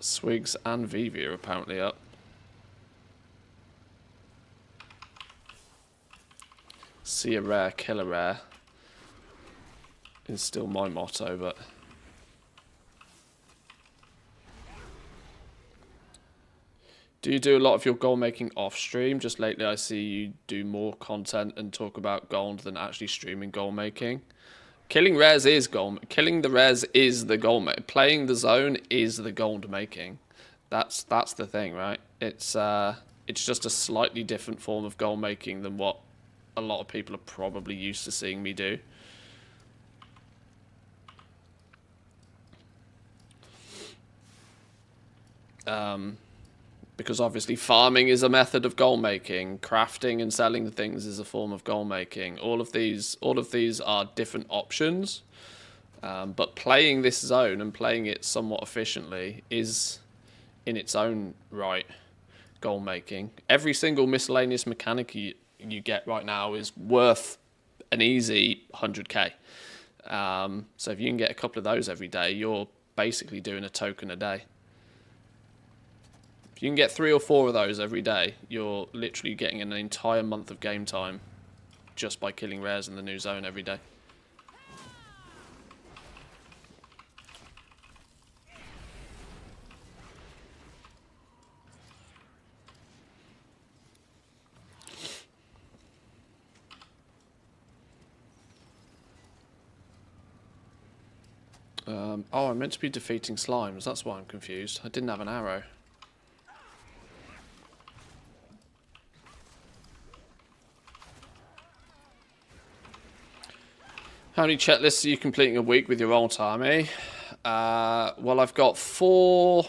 Swigs and Vivi are apparently up. See a rare, kill a rare is still my motto, but... Do you do a lot of your goal making off stream? Just lately I see you do more content and talk about gold than actually streaming goal making. Killing rares is goal. Killing the rares is the goal. Playing the zone is the gold making. That's the thing, right? It's just a slightly different form of goal making than what a lot of people are probably used to seeing me do. Because obviously farming is a method of goal making, crafting and selling things is a form of goal making. All of these are different options, but playing this zone and playing it somewhat efficiently is, in its own right, goal making. Every single miscellaneous mechanic you get right now is worth an easy 100k. So if you can get a couple of those every day, you're basically doing a token a day. You can get 3 or 4 of those every day. You're literally getting an entire month of game time just by killing rares in the new zone every day. Oh, I'm meant to be defeating slimes. That's why I'm confused. I didn't have an arrow. How many CHETT lists are you completing a week with your alt army? Well, I've got 4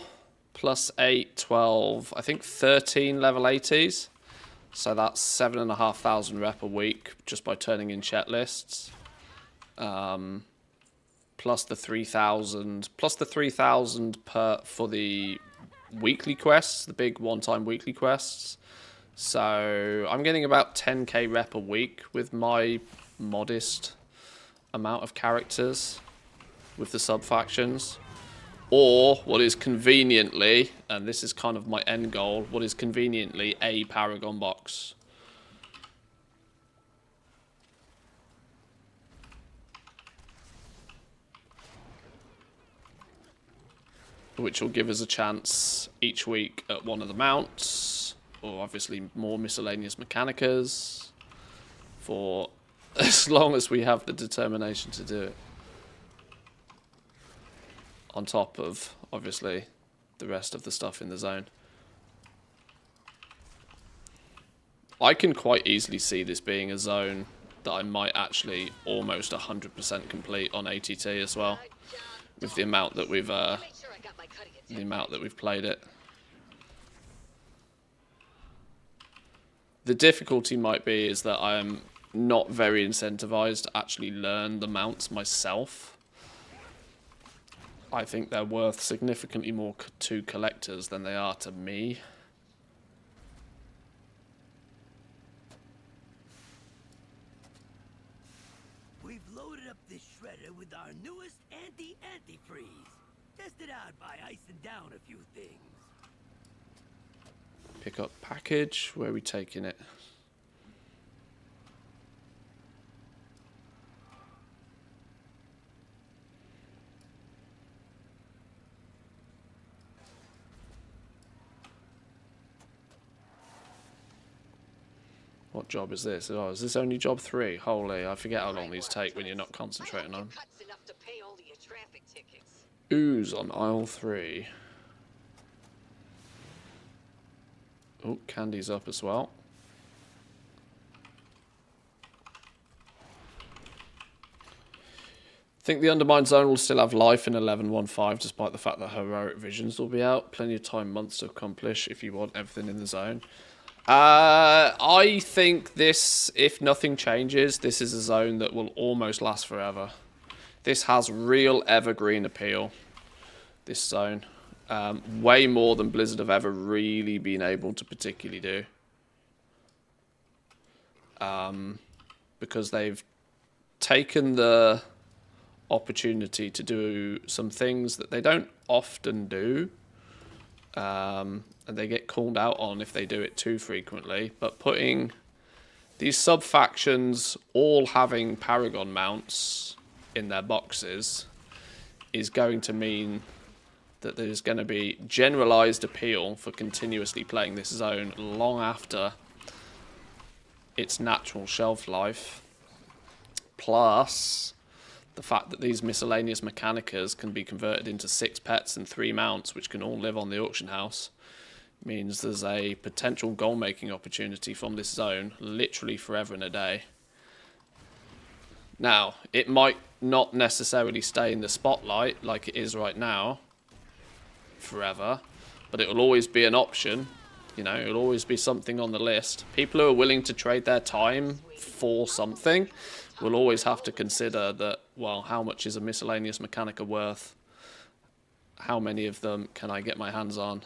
plus 8, 12, I think 13 level 80s. So that's 7,500 rep a week just by turning in CHETT lists. plus the 3,000, plus the 3,000 per for the weekly quests, the big one-time weekly quests. So I'm getting about 10k rep a week with my modest amount of characters with the sub-factions. Or what is conveniently, and this is kind of my end goal, what is conveniently a Paragon box. Which will give us a chance each week at one of the mounts, or obviously more miscellaneous mechanicas, for as long as we have the determination to do it. On top of, obviously, the rest of the stuff in the zone. I can quite easily see this being a zone that I might actually almost 100% complete on ATT as well, with the amount that we've played it. The difficulty might be is that I am not very incentivized to actually learn the mounts myself. I think they're worth significantly more to collectors than they are to me. We've loaded up this shredder with our newest anti-antifreeze. Tested out by icing down a few things. Pick up package. Where are we taking it? What job is this? Oh, is this only job 3? Holy, I forget how long these take when you're not concentrating on. Ooze on aisle 3. Oh, candy's up as well. I think the Undermined Zone will still have life in 11.15, despite the fact that Heroic Visions will be out. Plenty of time, months to accomplish if you want everything in the zone. I think this, if nothing changes, this is a zone that will almost last forever. This has real evergreen appeal, this zone. Way more than Blizzard have ever really been able to particularly do. Because they've taken the opportunity to do some things that they don't often do. And they get called out on if they do it too frequently. But putting these sub-factions all having Paragon mounts in their boxes is going to mean that there's going to be generalized appeal for continuously playing this zone long after its natural shelf life. Plus the fact that these miscellaneous mechanicas can be converted into 6 pets and 3 mounts, which can all live on the auction house, means there's a potential goal-making opportunity from this zone literally forever and a day. Now, it might not necessarily stay in the spotlight like it is right now forever, but it will always be an option. You know, it'll always be something on the list. People who are willing to trade their time for something will always have to consider that, well, how much is a miscellaneous mechanica worth? How many of them can I get my hands on?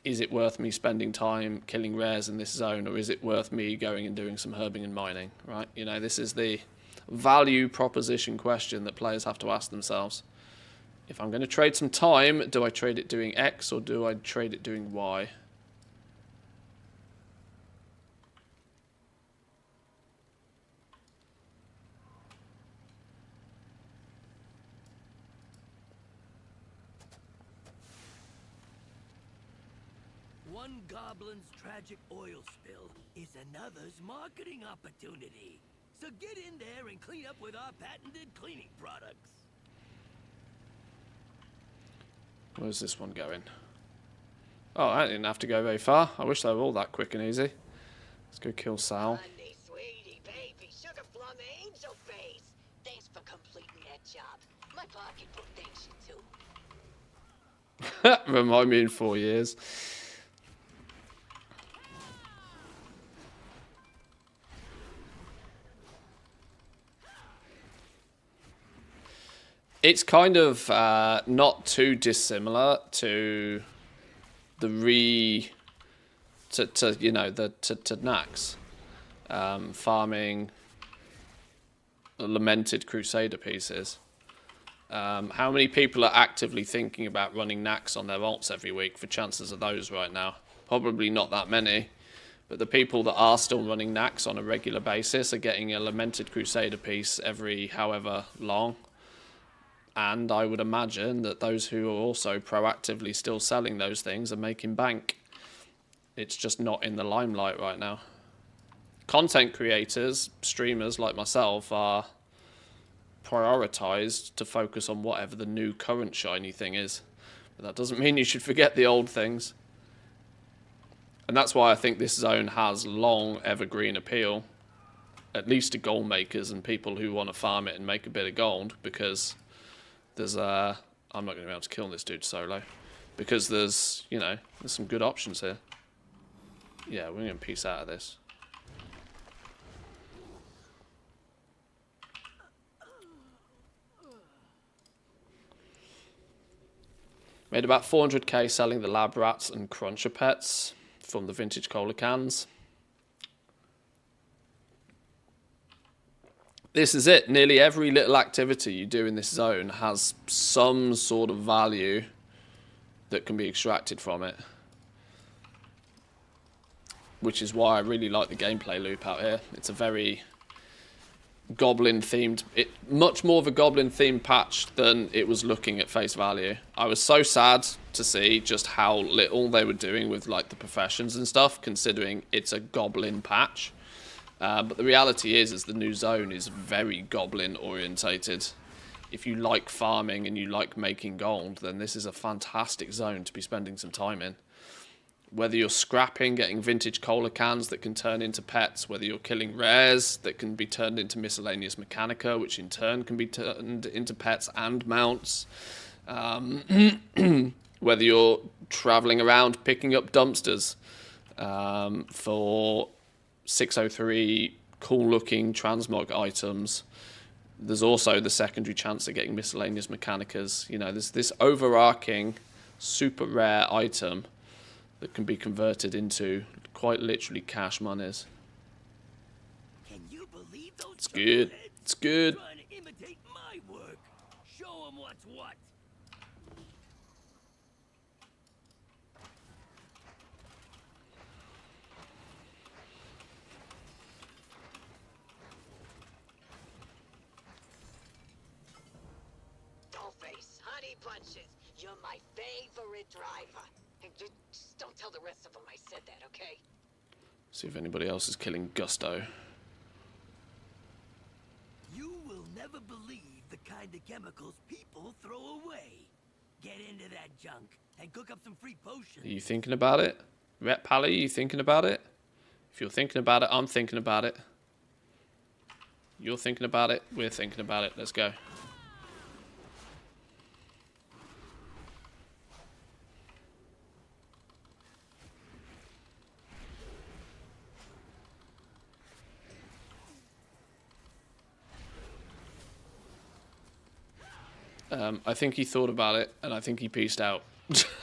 Is it worth me spending time killing rares in this zone, or is it worth me going and doing some herbing and mining, right? You know, this is the value proposition question that players have to ask themselves. If I'm going to trade some time, do I trade it doing X or do I trade it doing Y? One goblin's tragic oil spill is another's marketing opportunity. So get in there and clean up with our patented cleaning products. Where's this one going? Oh, I didn't have to go very far. I wish they were all that quick and easy. Let's go kill Sal. Honey, sweetie, baby, sugar plum angel face. Thanks for completing that job. My pocketbook thanks you too. Remind me in 4 years. It's kind of not too dissimilar to the to Nax, farming lamented Crusader pieces. How many people are actively thinking about running Nax on their alts every week for chances of those right now? Probably not that many. But the people that are still running Nax on a regular basis are getting a lamented Crusader piece every however long. And I would imagine that those who are also proactively still selling those things are making bank. It's just not in the limelight right now. Content creators, streamers like myself, are prioritized to focus on whatever the new current shiny thing is. But that doesn't mean you should forget the old things. And that's why I think this zone has long evergreen appeal, at least to gold makers and people who want to farm it and make a bit of gold, because there's I'm not going to be able to kill this dude solo, because there's, you know, there's some good options here. Yeah, we're going to piece out of this. Made about 400k selling the lab rats and cruncher pets from the vintage cola cans. This is it. Nearly every little activity you do in this zone has some sort of value that can be extracted from it. Which is why I really like the gameplay loop out here. It's a very goblin themed, much more of a goblin themed patch than it was looking at face value. I was so sad to see just how little they were doing with like the professions and stuff, considering it's a goblin patch. But the reality is the new zone is very goblin orientated. If you like farming and you like making gold, then this is a fantastic zone to be spending some time in. Whether you're scrapping, getting vintage cola cans that can turn into pets, whether you're killing rares that can be turned into miscellaneous mechanica, which in turn can be turned into pets and mounts. Whether you're traveling around picking up dumpsters for 603 cool-looking transmog items. There's also the secondary chance of getting miscellaneous mechanicas. You know, there's this overarching, super rare item that can be converted into quite literally cash monies. Can you believe those It's good. chuckleheads It's good. trying to imitate my work? Show 'em what's what. Dollface, honey bunches, you're my favorite driver. And just don't tell the rest of them I said that, okay? See if anybody else is killing Gusto. You will never believe the kind of chemicals people throw away. Get into that junk and cook up some free potions. Are you thinking about it? Ret Pally, are you thinking about it? If you're thinking about it, I'm thinking about it. You're thinking about it, we're thinking about it. Let's go. I think he thought about it, and I think he pieced out.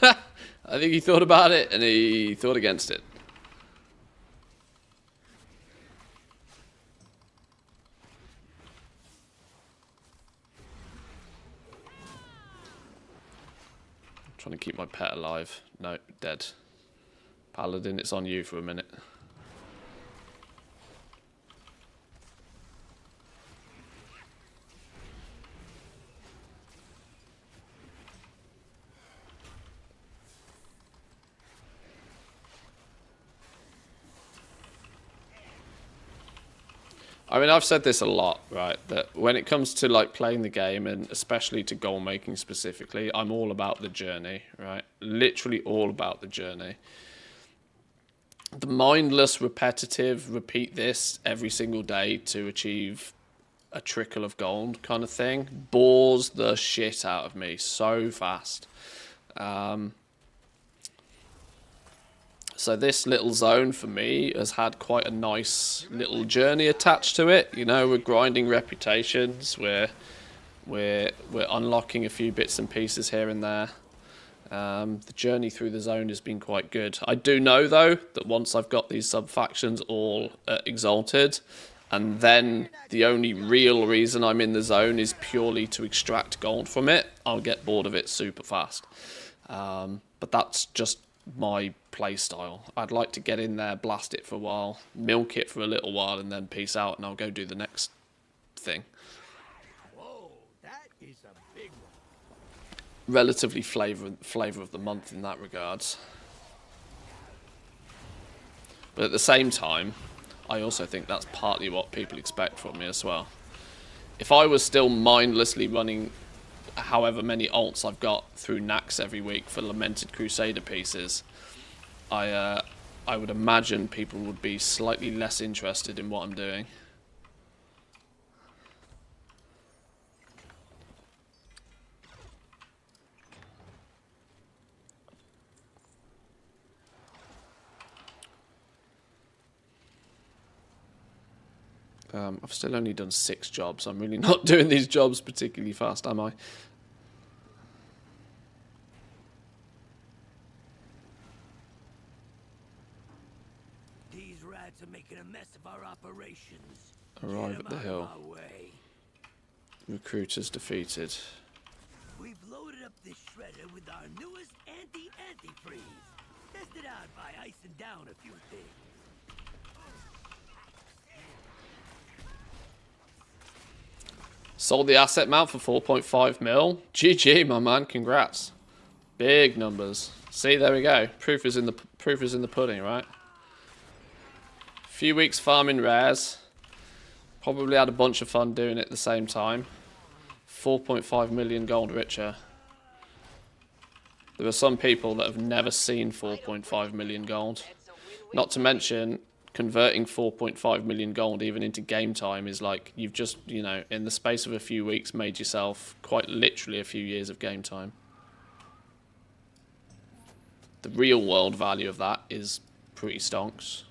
I think he thought about it, and he thought against it. I'm trying to keep my pet alive. No, dead. Paladin, it's on you for a minute. I mean, I've said this a lot, right? That when it comes to like playing the game, and especially to goal making specifically, I'm all about the journey, right? Literally all about the journey. The mindless, repetitive, repeat this every single day to achieve a trickle of gold kind of thing bores the shit out of me so fast. So this little zone for me has had quite a nice little journey attached to it. You know, we're grinding reputations, we're We're unlocking a few bits and pieces here and there. The journey through the zone has been quite good. I do know, though, that once I've got these sub-factions all exalted, and then the only real reason I'm in the zone is purely to extract gold from it, I'll get bored of it super fast. But that's just my play style. I'd like to get in there, blast it for a while, milk it for a little while, and then peace out, and I'll go do the next thing. Whoa, that is a big one. Relatively flavour of the month in that regards. But at the same time, I also think that's partly what people expect from me as well. If I was still mindlessly running however many alts I've got through Nax every week for Lamented Crusader pieces, I would imagine people would be slightly less interested in what I'm doing. I've still only done 6 jobs. I'm really not doing these jobs particularly fast, am I? These rats are making a mess of our operations. Arrive Get at the 'em out hill. of our way. Recruiters defeated. We've loaded up this shredder with our newest anti-antifreeze. Tested out by icing down a few things. Sold the asset mount for 4.5 mil. GG, my man. Congrats. Big numbers. See, there we go. Proof is in the pudding, right? Few weeks farming rares. Probably had a bunch of fun doing it at the same time. 4.5 million gold richer. There are some people that have never seen 4.5 million gold. Not to mention, converting 4.5 million gold even into game time is like, you've just, you know, in the space of a few weeks made yourself quite literally a few years of game time. The real world value of that is pretty stonks.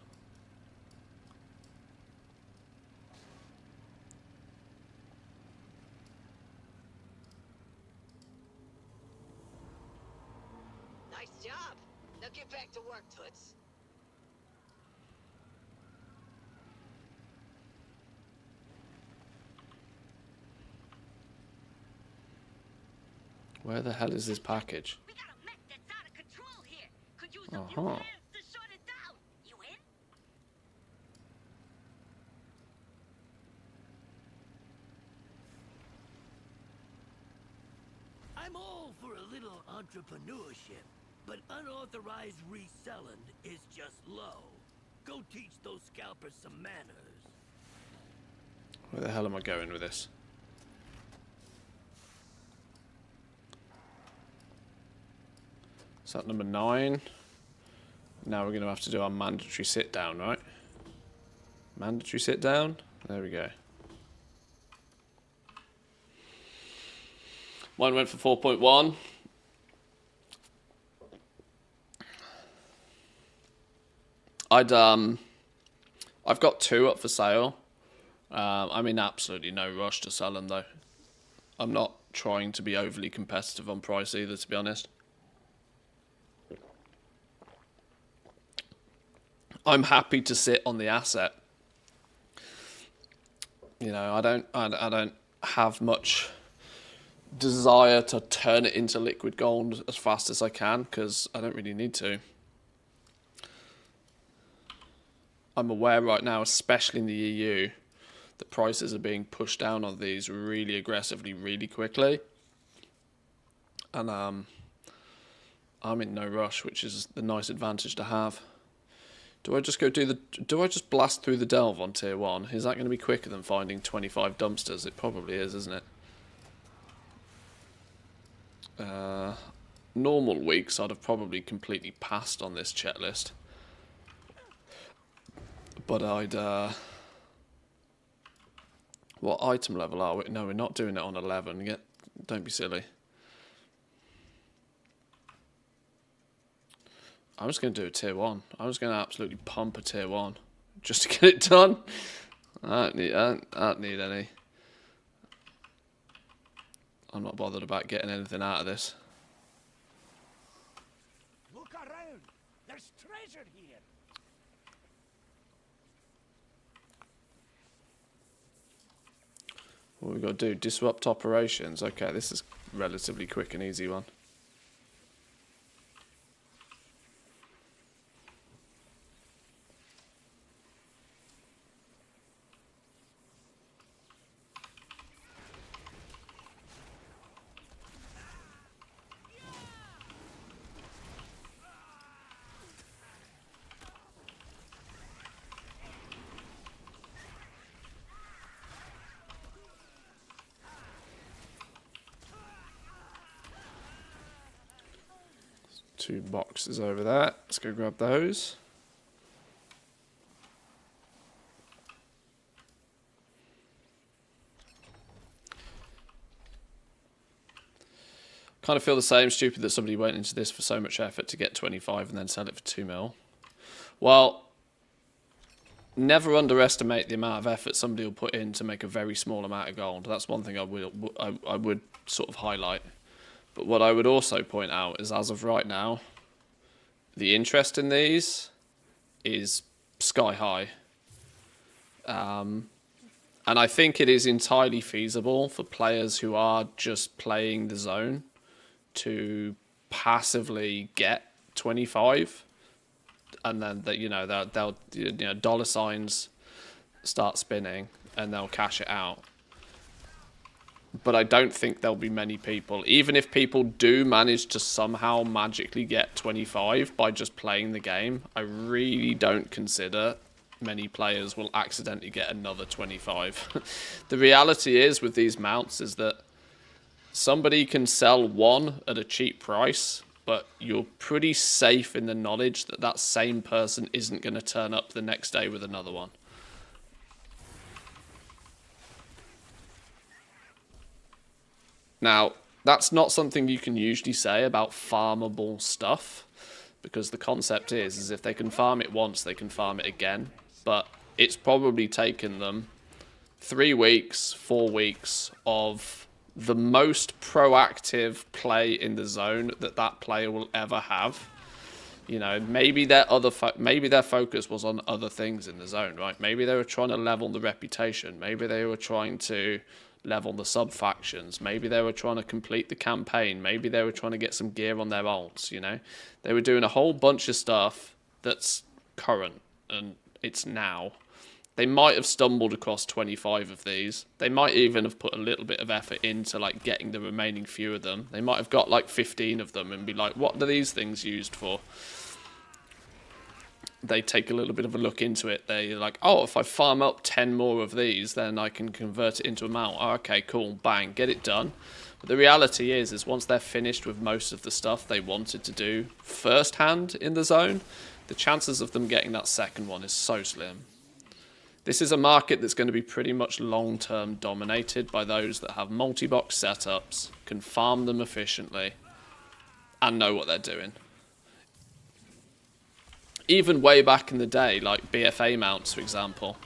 Nice job. Now get back to work, Toots. Where the hell is this package? We got a mech that's out of control here. Could use a few Uh-huh. hands to shut it down. You in? I'm all for a little entrepreneurship, but unauthorized reselling is just low. Go teach those scalpers some manners. Where the hell am I going with this? Is that number 9? Now we're going to have to do our mandatory sit down, right? Mandatory sit down? There we go. Mine went for 4.1. I've got 2 up for sale. I'm in absolutely no rush to sell them though. I'm not trying to be overly competitive on price either, to be honest. I'm happy to sit on the asset. You know, I don't have much desire to turn it into liquid gold as fast as I can, because I don't really need to. I'm aware right now, especially in the EU, that prices are being pushed down on these really aggressively, really quickly. And I'm in no rush, which is the nice advantage to have. Do I just blast through the delve on tier 1? Is that going to be quicker than finding 25 dumpsters? It probably is, isn't it? Normal weeks, I'd have probably completely passed on this CHETT list. But what item level are we? No, we're not doing it on 11. Don't be silly. I'm just going to do a tier 1. I'm just going to absolutely pump a tier 1 just to get it done. I don't need any. I'm not bothered about getting anything out of this. Look around. There's treasure here. What we've got to do, disrupt operations. Okay, this is relatively quick and easy one. Two boxes over there. Let's go grab those. Kind of feel the same. Stupid that somebody went into this for so much effort to get 25 and then sell it for 2 mil. Well, never underestimate the amount of effort somebody will put in to make a very small amount of gold. That's one thing I would sort of highlight. But what I would also point out is, as of right now, the interest in these is sky high. And I think it is entirely feasible for players who are just playing the zone to passively get 25, and then they'll dollar signs start spinning and they'll cash it out. But I don't think there'll be many people, even if people do manage to somehow magically get 25 by just playing the game, I really don't consider many players will accidentally get another 25. The reality is with these mounts is that somebody can sell one at a cheap price, but you're pretty safe in the knowledge that that same person isn't going to turn up the next day with another one. Now, that's not something you can usually say about farmable stuff, because the concept is if they can farm it once, they can farm it again. But it's probably taken them 3 weeks, 4 weeks of the most proactive play in the zone that player will ever have. You know, maybe their focus was on other things in the zone, right? Maybe they were trying to level the reputation. Maybe they were trying to level the sub-factions. Maybe they were trying to complete the campaign. Maybe they were trying to get some gear on their alts, you know? They were doing a whole bunch of stuff that's current, and it's now. They might have stumbled across 25 of these. They might even have put a little bit of effort into, like, getting the remaining few of them. They might have got, like, 15 of them and be like, what are these things used for? They take a little bit of a look into it. They're like, oh, if I farm up 10 more of these, then I can convert it into a mount. Oh, okay, cool, bang, get it done. But the reality is once they're finished with most of the stuff they wanted to do firsthand in the zone, the chances of them getting that second one is so slim. This is a market that's going to be pretty much long-term dominated by those that have multi-box setups, can farm them efficiently, and know what they're doing. Even way back in the day, like BFA mounts, for example.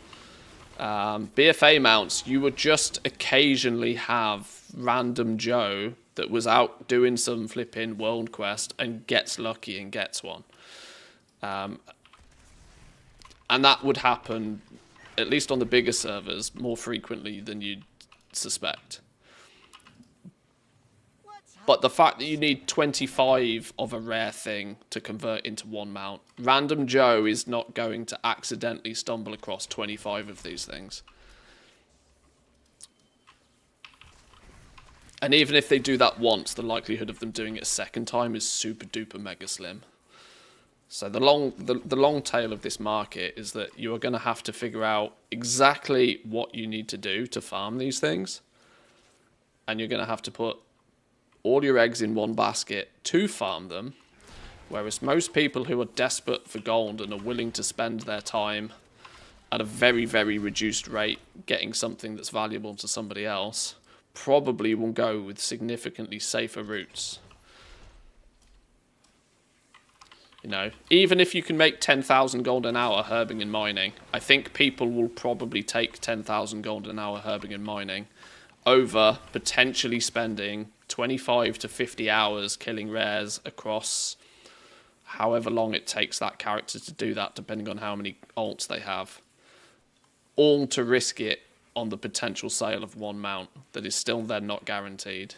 BFA mounts, you would just occasionally have random Joe that was out doing some flipping world quest and gets lucky and gets one. And that would happen, at least on the bigger servers, more frequently than you'd suspect. But the fact that you need 25 of a rare thing to convert into one mount, random Joe is not going to accidentally stumble across 25 of these things. And even if they do that once, the likelihood of them doing it a second time is super duper mega slim. So the long tail of this market is that you are going to have to figure out exactly what you need to do to farm these things. And you're going to have to put all your eggs in one basket to farm them, whereas most people who are desperate for gold and are willing to spend their time at a very, very reduced rate getting something that's valuable to somebody else probably will go with significantly safer routes. You know, even if you can make 10,000 gold an hour herbing and mining, I think people will probably take 10,000 gold an hour herbing and mining over potentially spending 25 to 50 hours killing rares across however long it takes that character to do that, depending on how many alts they have, all to risk it on the potential sale of one mount that is still then not guaranteed.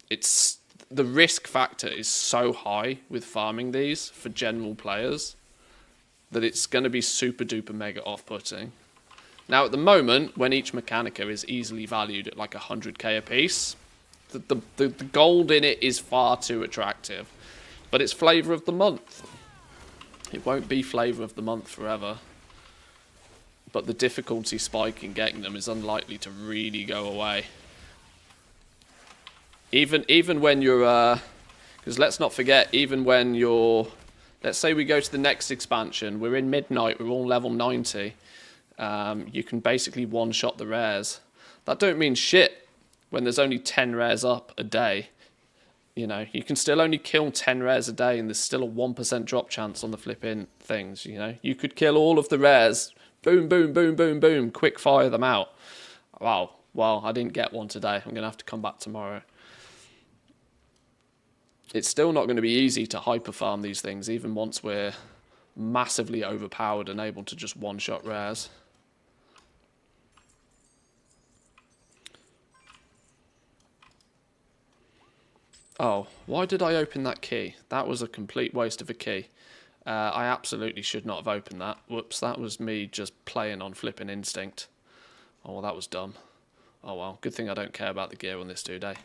It's the risk factor is so high with farming these for general players that it's going to be super duper mega off-putting. Now at the moment, when each Mechanica is easily valued at like 100k a piece, the gold in it is far too attractive. But it's flavour of the month. It won't be flavour of the month forever. But the difficulty spike in getting them is unlikely to really go away. Even when you're, because let's not forget, even when you're, let's say we go to the next expansion, we're in midnight, we're all level 90. You can basically one-shot the rares. That don't mean shit when there's only 10 rares up a day. You know, you can still only kill 10 rares a day and there's still a 1% drop chance on the flip-in things, you know. You could kill all of the rares, boom, boom, boom, boom, boom, quick fire them out. Wow, well, I didn't get one today. I'm going to have to come back tomorrow. It's still not going to be easy to hyper farm these things, even once we're massively overpowered and able to just one-shot rares. Oh, why did I open that key? That was a complete waste of a key. I absolutely should not have opened that. Whoops, that was me just playing on flipping instinct. Oh, well, that was dumb. Oh well, good thing I don't care about the gear on this dude, eh?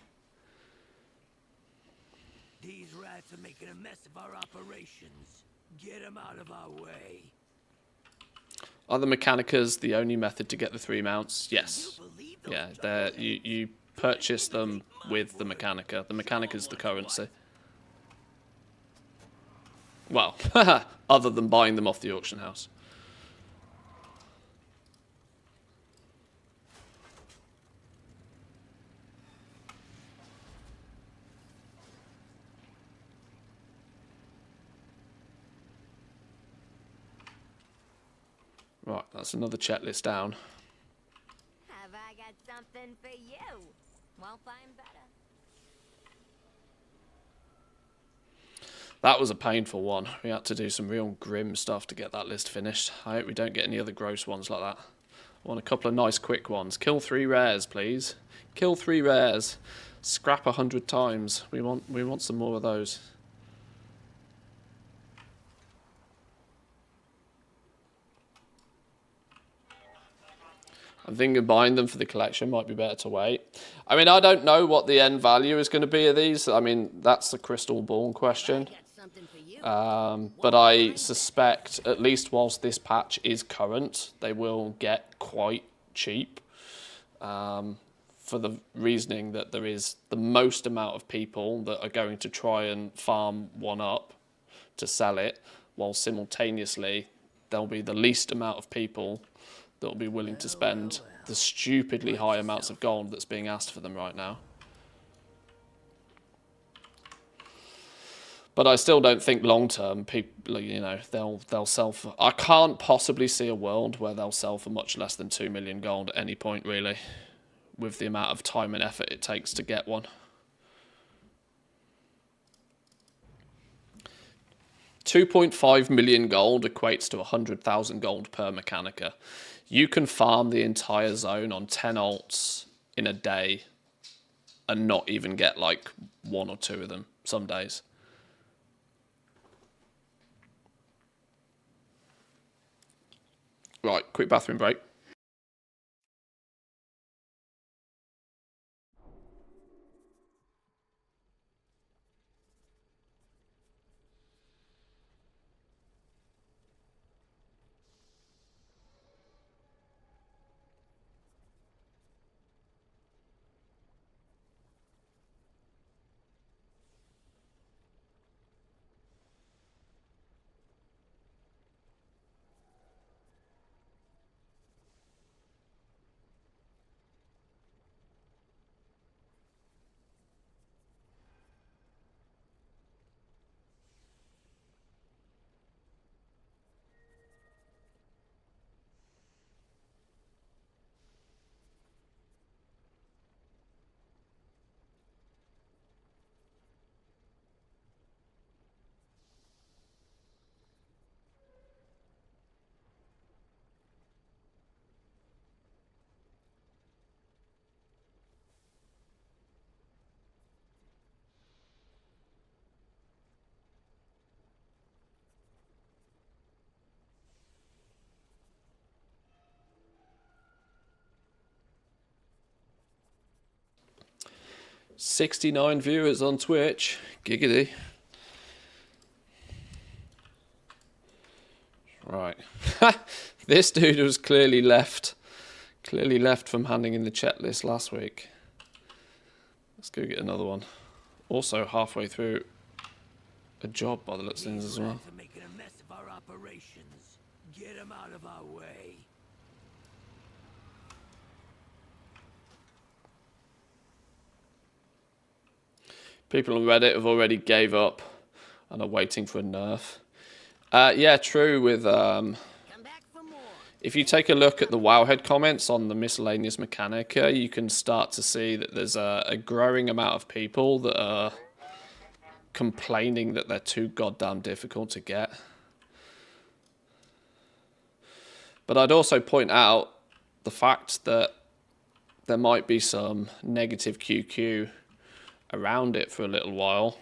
These rats are making a mess of our operations. Get them out of our way. Are the Mechanicas the only method to get the 3 mounts? Yes. Yeah, you purchase them with the Mechanica. The Mechanica's the currency. Well, other than buying them off the auction house. Right, that's another checklist down. Have I got something for you? Won't find better. That was a painful one. We had to do some real grim stuff to get that list finished. I hope we don't get any other gross ones like that. I want a couple of nice quick ones. Kill 3 rares, please. Kill 3 rares. Scrap 100 times. We want some more of those. I'm thinking buying them for the collection might be better to wait. I mean, I don't know what the end value is going to be of these. I mean, that's the crystal ball question. But I suspect, at least whilst this patch is current, they will get quite cheap. For the reasoning that there is the most amount of people that are going to try and farm one up to sell it, while simultaneously there'll be the least amount of people that will be willing to spend the stupidly high amounts of gold that's being asked for them right now. But I still don't think long term people, you know, they'll sell for. I can't possibly see a world where they'll sell for much less than 2 million gold at any point, really, with the amount of time and effort it takes to get one. 2.5 million gold equates to 100,000 gold per Mechanica. You can farm the entire zone on 10 alts in a day and not even get like 1 or 2 of them some days. Right, quick bathroom break. 69 viewers on Twitch. Giggity. Right. This dude was clearly left from handing in the CHETT list last week. Let's go get another one. Also halfway through a job by the looks of things as well. Making a mess of our operations. Get them out of our way. People on Reddit have already gave up and are waiting for a nerf. Yeah, true with... Come back for more. If you take a look at the Wowhead comments on the miscellaneous Mechanica, you can start to see that there's a growing amount of people that are complaining that they're too goddamn difficult to get. But I'd also point out the fact that there might be some negative QQ around it for a little while.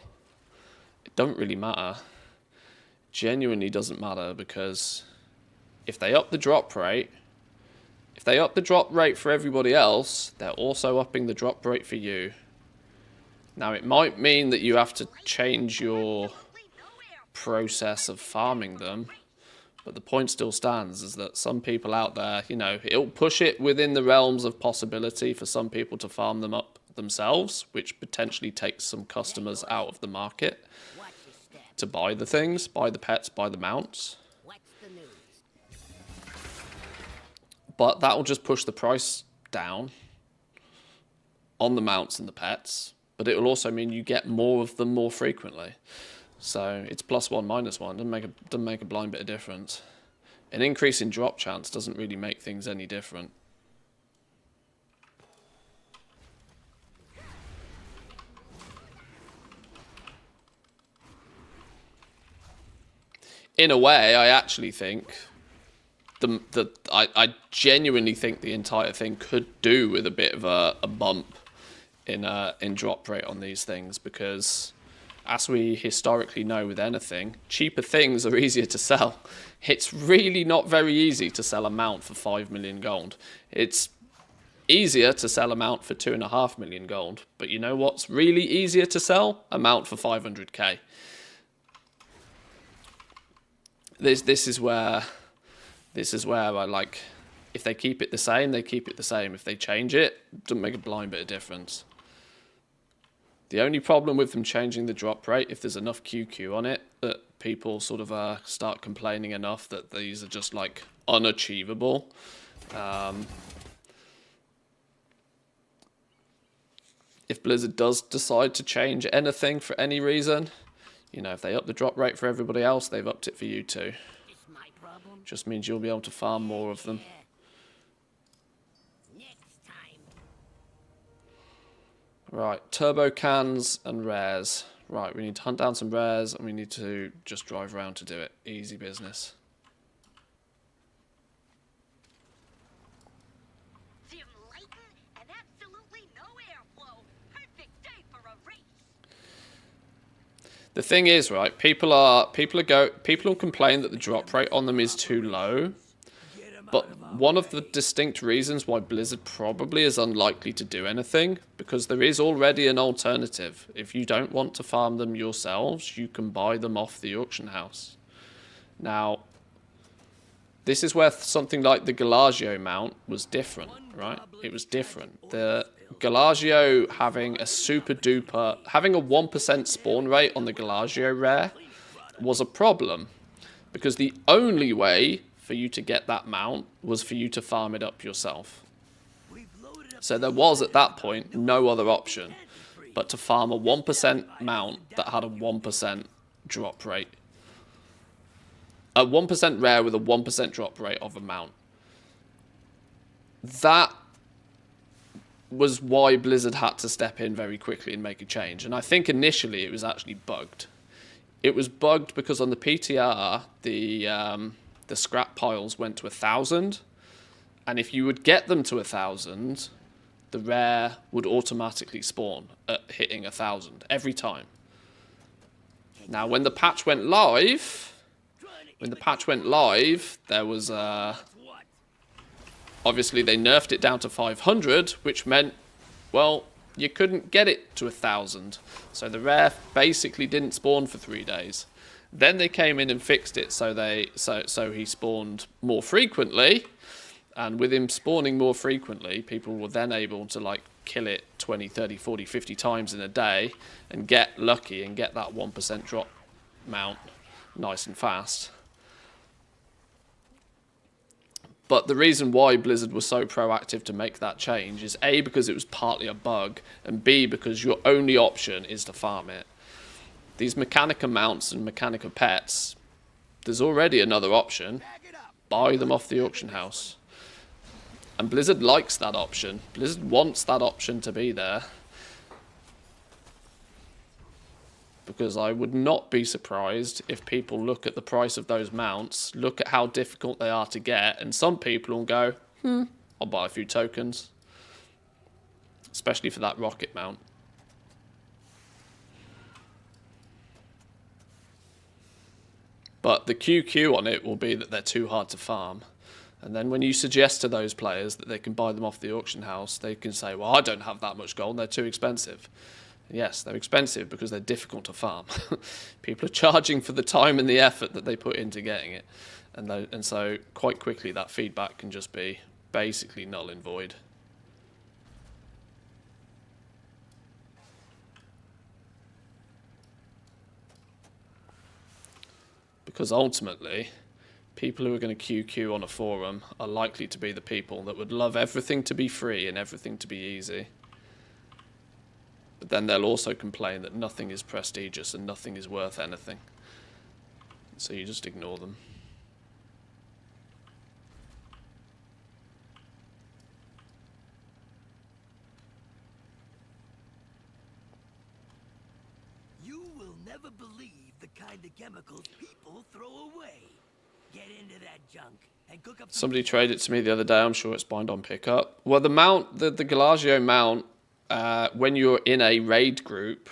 It don't really matter. Genuinely doesn't matter, because if they up the drop rate, for everybody else, they're also upping the drop rate for you. Now, it might mean that you have to change your process of farming them, but the point still stands, is that some people out there, you know, it'll push it within the realms of possibility for some people to farm them up themselves, which potentially takes some customers out of the market to buy the things, buy the pets, buy the mounts. What's the news? But that will just push the price down on the mounts and the pets, but it will also mean you get more of them more frequently. So it's +1, -1. Doesn't make a blind bit of difference. An increase in drop chance doesn't really make things any different. In a way, I actually think I genuinely think the entire thing could do with a bit of a bump in drop rate on these things, because as we historically know with anything, cheaper things are easier to sell. It's really not very easy to sell a mount for 5 million gold. It's easier to sell a mount for 2.5 million gold. But you know what's really easier to sell? A mount for 500k. This is where I like, if they keep it the same, they keep it the same. If they change it, it doesn't make a blind bit of difference. The only problem with them changing the drop rate, if there's enough QQ on it, that people sort of start complaining enough that these are just like unachievable. If Blizzard does decide to change anything for any reason, you know, if they up the drop rate for everybody else, they've upped it for you too. It's my problem. Just means you'll be able to farm more of them. Next time. Right, turbo cans and rares. Right, we need to hunt down some rares and we need to just drive around to do it. Easy business. Dim lighting and absolutely no airflow. Perfect day for a race. The thing is, right, people will complain that the drop rate on them is too low. But one of the distinct reasons why Blizzard probably is unlikely to do anything, because there is already an alternative. If you don't want to farm them yourselves, you can buy them off the auction house. Now, this is where something like the Galagio mount was different, right? It was different. The Galagio having a having a 1% spawn rate on the Galagio rare was a problem, because the only way for you to get that mount was for you to farm it up yourself. So there was at that point no other option but to farm a 1% mount that had a 1% drop rate. A 1% rare with a 1% drop rate of a mount. That was why Blizzard had to step in very quickly and make a change. And I think initially it was actually bugged. It was bugged because on the PTR, the scrap piles went to 1,000. And if you would get them to 1,000, the rare would automatically spawn at hitting 1,000 every time. Now, when the patch went live, there was obviously they nerfed it down to 500, which meant, well, you couldn't get it to 1,000. So the rare basically didn't spawn for 3 days. Then they came in and fixed it so he spawned more frequently. And with him spawning more frequently, people were then able to like kill it 20, 30, 40, 50 times in a day and get lucky and get that 1% drop mount nice and fast. But the reason why Blizzard was so proactive to make that change is A, because it was partly a bug, and B, because your only option is to farm it. These Mechanica mounts and Mechanica pets, there's already another option. Buy them off the auction house. And Blizzard likes that option. Blizzard wants that option to be there. Because I would not be surprised if people look at the price of those mounts, look at how difficult they are to get, and some people will go, I'll buy a few tokens. Especially for that rocket mount. But the QQ on it will be that they're too hard to farm. And then when you suggest to those players that they can buy them off the auction house, they can say, well, I don't have that much gold, they're too expensive. Yes, they're expensive because they're difficult to farm. People are charging for the time and the effort that they put into getting it. And so quite quickly that feedback can just be basically null and void. Because ultimately, people who are going to QQ on a forum are likely to be the people that would love everything to be free and everything to be easy. But then they'll also complain that nothing is prestigious and nothing is worth anything. So you just ignore them. You will never believe the kind of chemicals people throw away. Get into that junk and cook up. Somebody traded it to me the other day. I'm sure it's bind on pickup. Well, the mount, the Galagio mount, when you're in a raid group,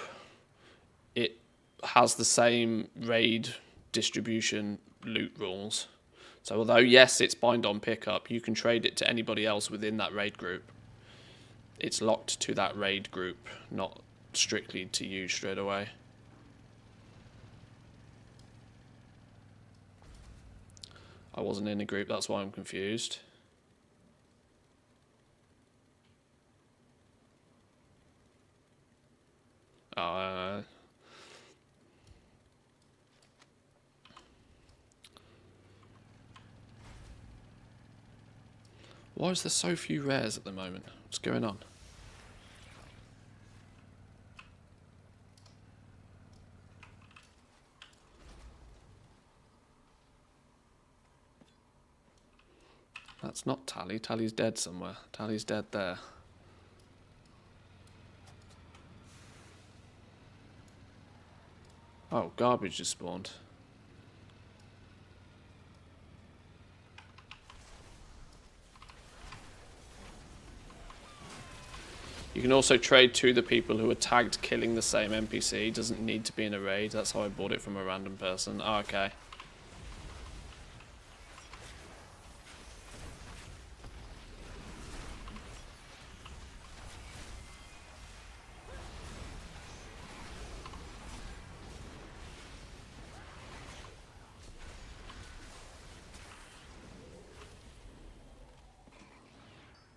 it has the same raid distribution loot rules. So although, yes, it's bind on pickup, you can trade it to anybody else within that raid group. It's locked to that raid group, not strictly to you straight away. I wasn't in a group, that's why I'm confused. Why is there so few rares at the moment? What's going on? That's not Tally. Tally's dead somewhere. Tally's dead there. Oh, garbage just spawned. You can also trade to the people who are tagged killing the same NPC. Doesn't need to be in a raid. That's how I bought it from a random person. Oh, okay.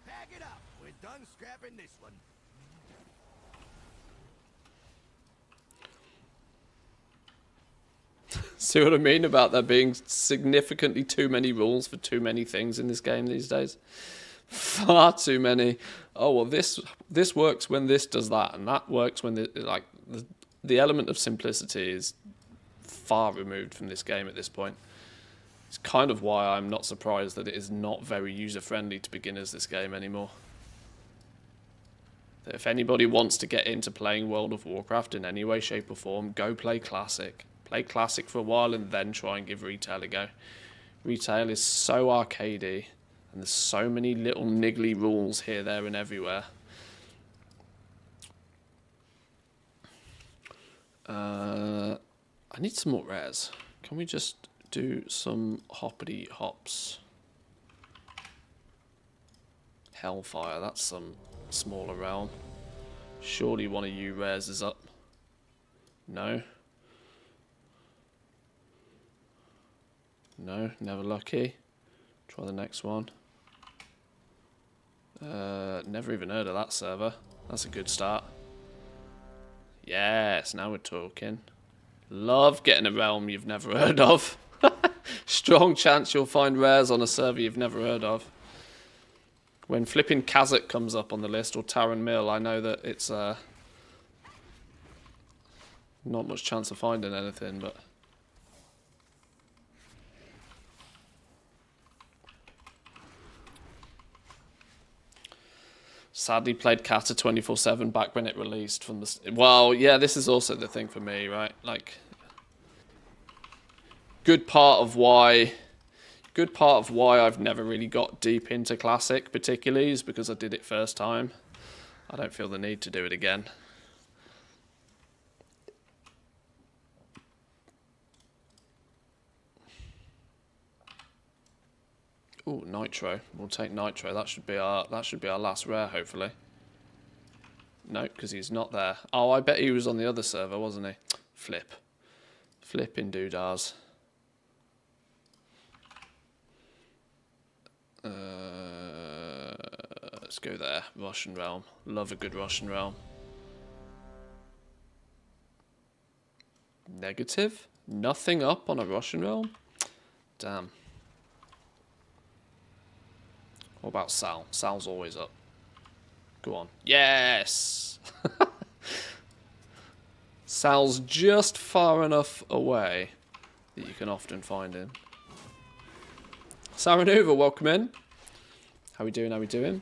Pack it up. We're done scrapping this one. See what I mean about there being significantly too many rules for too many things in this game these days? Far too many. Oh, well, this works when this does that, and that works when the element of simplicity is far removed from this game at this point. It's kind of why I'm not surprised that it is not very user-friendly to beginners, this game, anymore. If anybody wants to get into playing World of Warcraft in any way, shape or form, go play Classic. Play Classic for a while and then try and give Retail a go. Retail is so arcadey, and there's so many little niggly rules here, there and everywhere. I need some more rares. Can we just do some hoppity hops? Hellfire, that's some smaller realm. Surely one of you rares is up. No. No, never lucky. Try the next one. Never even heard of that server. That's a good start. Yes, now we're talking. Love getting a realm you've never heard of. Strong chance you'll find rares on a server you've never heard of. When flipping Kazakh comes up on the list, or Taran Mill, I know that it's not much chance of finding anything, but... Sadly played Kata 24/7 back when it released from the... Well, yeah, this is also the thing for me, right? Like, good part of why I've never really got deep into Classic particularly is because I did it first time. I don't feel the need to do it again. Ooh, Nitro. We'll take Nitro. That should be our last rare, hopefully. No, because he's not there. Oh, I bet he was on the other server, wasn't he? Flip. Flipping doodahs. Let's go there. Russian Realm. Love a good Russian Realm. Negative? Nothing up on a Russian Realm? Damn. What about Sal? Sal's always up. Go on. Yes! Sal's just far enough away that you can often find him. Saranuva, welcome in. How we doing? How we doing?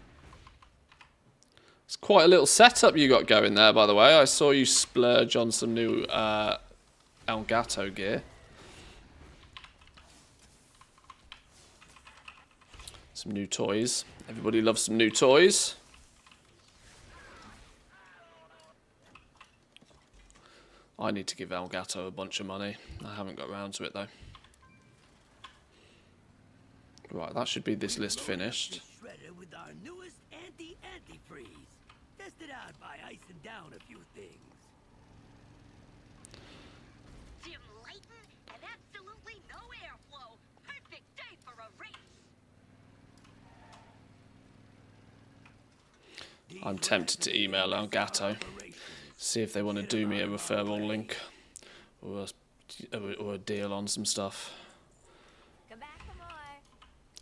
It's quite a little setup you got going there, by the way. I saw you splurge on some new Elgato gear. Some new toys. Everybody loves some new toys. I need to give Elgato a bunch of money. I haven't got around to it though. Right, that should be this list finished. Shredder with our newest anti-antifreeze. Tested out by icing down a few things. Dim lighting and absolutely no airflow. Perfect day for a race. I'm tempted to email Elgato, see if they want to do me a referral link or a deal on some stuff. Come back for more.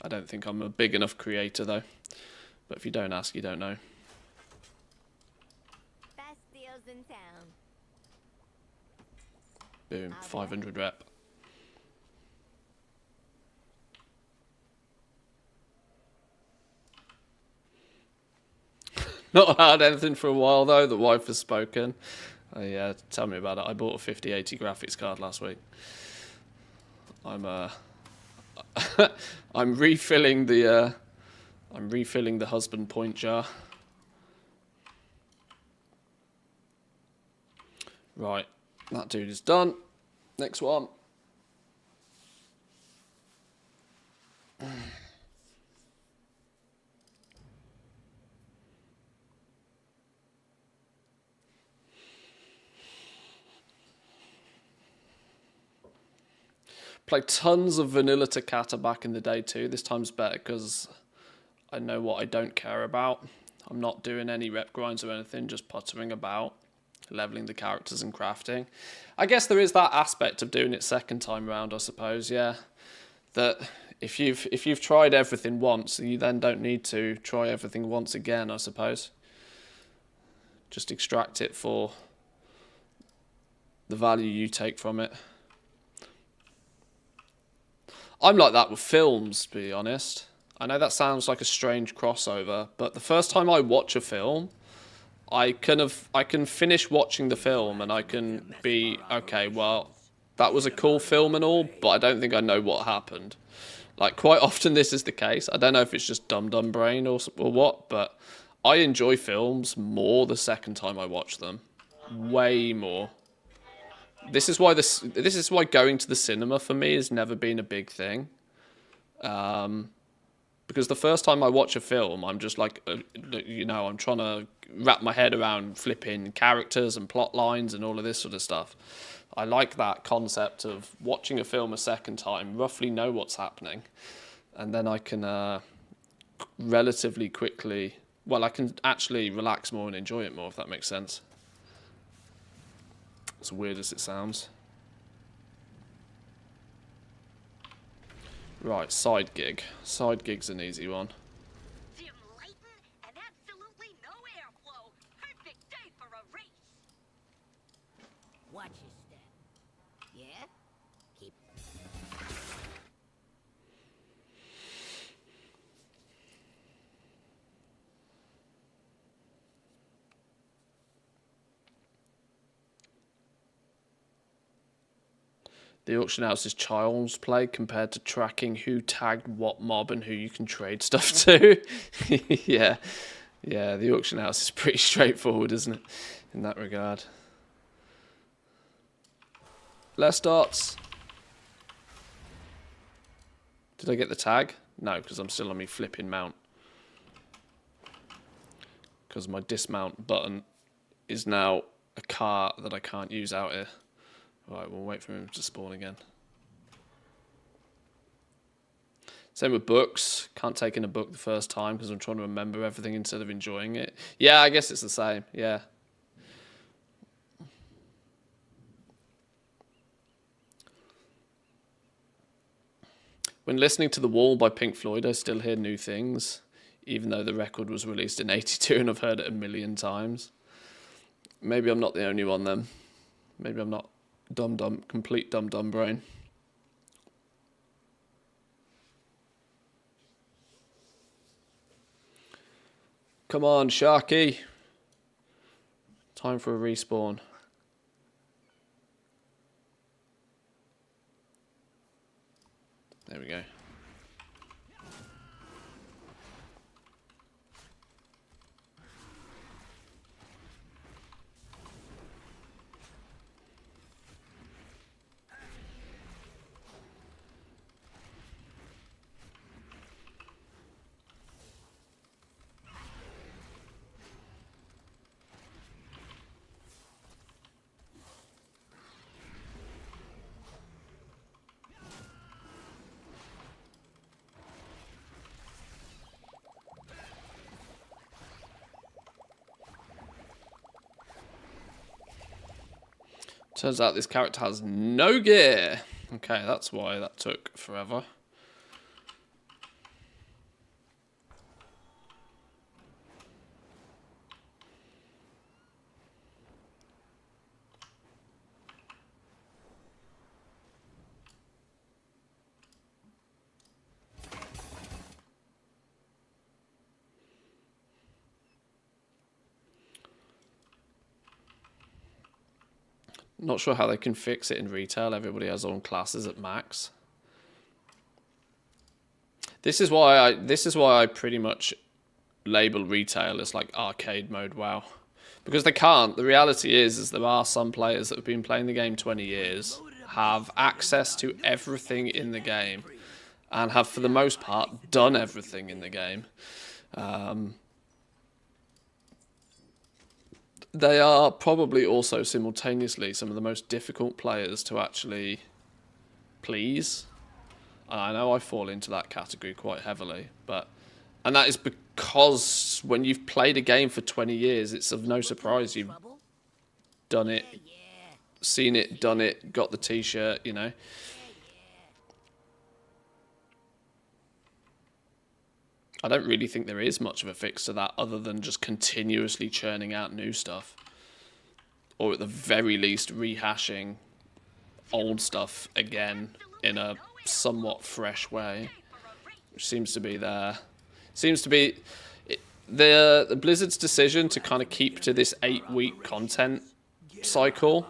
I don't think I'm a big enough creator though, but if you don't ask, you don't know. Best deals in town. Boom, 500 rep. Not had anything for a while though. The wife has spoken. Yeah, tell me about it. I bought a 5080 graphics card last week. I'm I'm refilling the husband point jar. Right, that dude is done. Next one. Played tons of vanilla Takata back in the day too. This time's better because I know what I don't care about. I'm not doing any rep grinds or anything, just puttering about, leveling the characters and crafting. I guess there is that aspect of doing it second time round, I suppose, yeah. That if you've tried everything once, you then don't need to try everything once again, I suppose. Just extract it for the value you take from it. I'm like that with films, to be honest. I know that sounds like a strange crossover, but the first time I watch a film, I can finish watching the film and I can be, okay, well, that was a cool film and all, but I don't think I know what happened. Like, quite often this is the case. I don't know if it's just dumb brain or what, but I enjoy films more the second time I watch them. Way more. This is why going to the cinema for me has never been a big thing. Because the first time I watch a film, I'm just like, I'm trying to wrap my head around flipping characters and plot lines and all of this sort of stuff. I like that concept of watching a film a second time, roughly know what's happening, and then I can relatively quickly, well, I can actually relax more and enjoy it more, if that makes sense. As weird as it sounds. Right, side gig. Side gig's an easy one. Dim lighting and absolutely no airflow. Perfect day for a race. Watch your step. Yeah? Keep. The auction house is child's play compared to tracking who tagged what mob and who you can trade stuff to. Yeah, the auction house is pretty straightforward, isn't it, in that regard. Less darts. Did I get the tag? No, because I'm still on my flipping mount. Because my dismount button is now a car that I can't use out here. Right, we'll wait for him to spawn again. Same with books. Can't take in a book the first time because I'm trying to remember everything instead of enjoying it. Yeah, I guess it's the same. Yeah. When listening to The Wall by Pink Floyd, I still hear new things, even though the record was released in '82 and I've heard it a million times. Maybe I'm not the only one then. Maybe I'm not complete dumb brain. Come on, Sharky. Time for a respawn. There we go. Turns out this character has no gear. Okay, that's why that took forever. Not sure how they can fix it in retail. Everybody has their own classes at max. This is why I pretty much label retail as like arcade mode WoW. Because they can't. The reality is there are some players that have been playing the game 20 years, have access to everything in the game, and have for the most part done everything in the game. They are probably also simultaneously some of the most difficult players to actually please. I know I fall into that category quite heavily, and that is because when you've played a game for 20 years, it's of no surprise you've done it, seen it, done it, got the t-shirt, you know. I don't really think there is much of a fix to that other than just continuously churning out new stuff. Or at the very least rehashing old stuff again in a somewhat fresh way. Which seems to be there. Seems to be the Blizzard's decision to kind of keep to this 8-week content cycle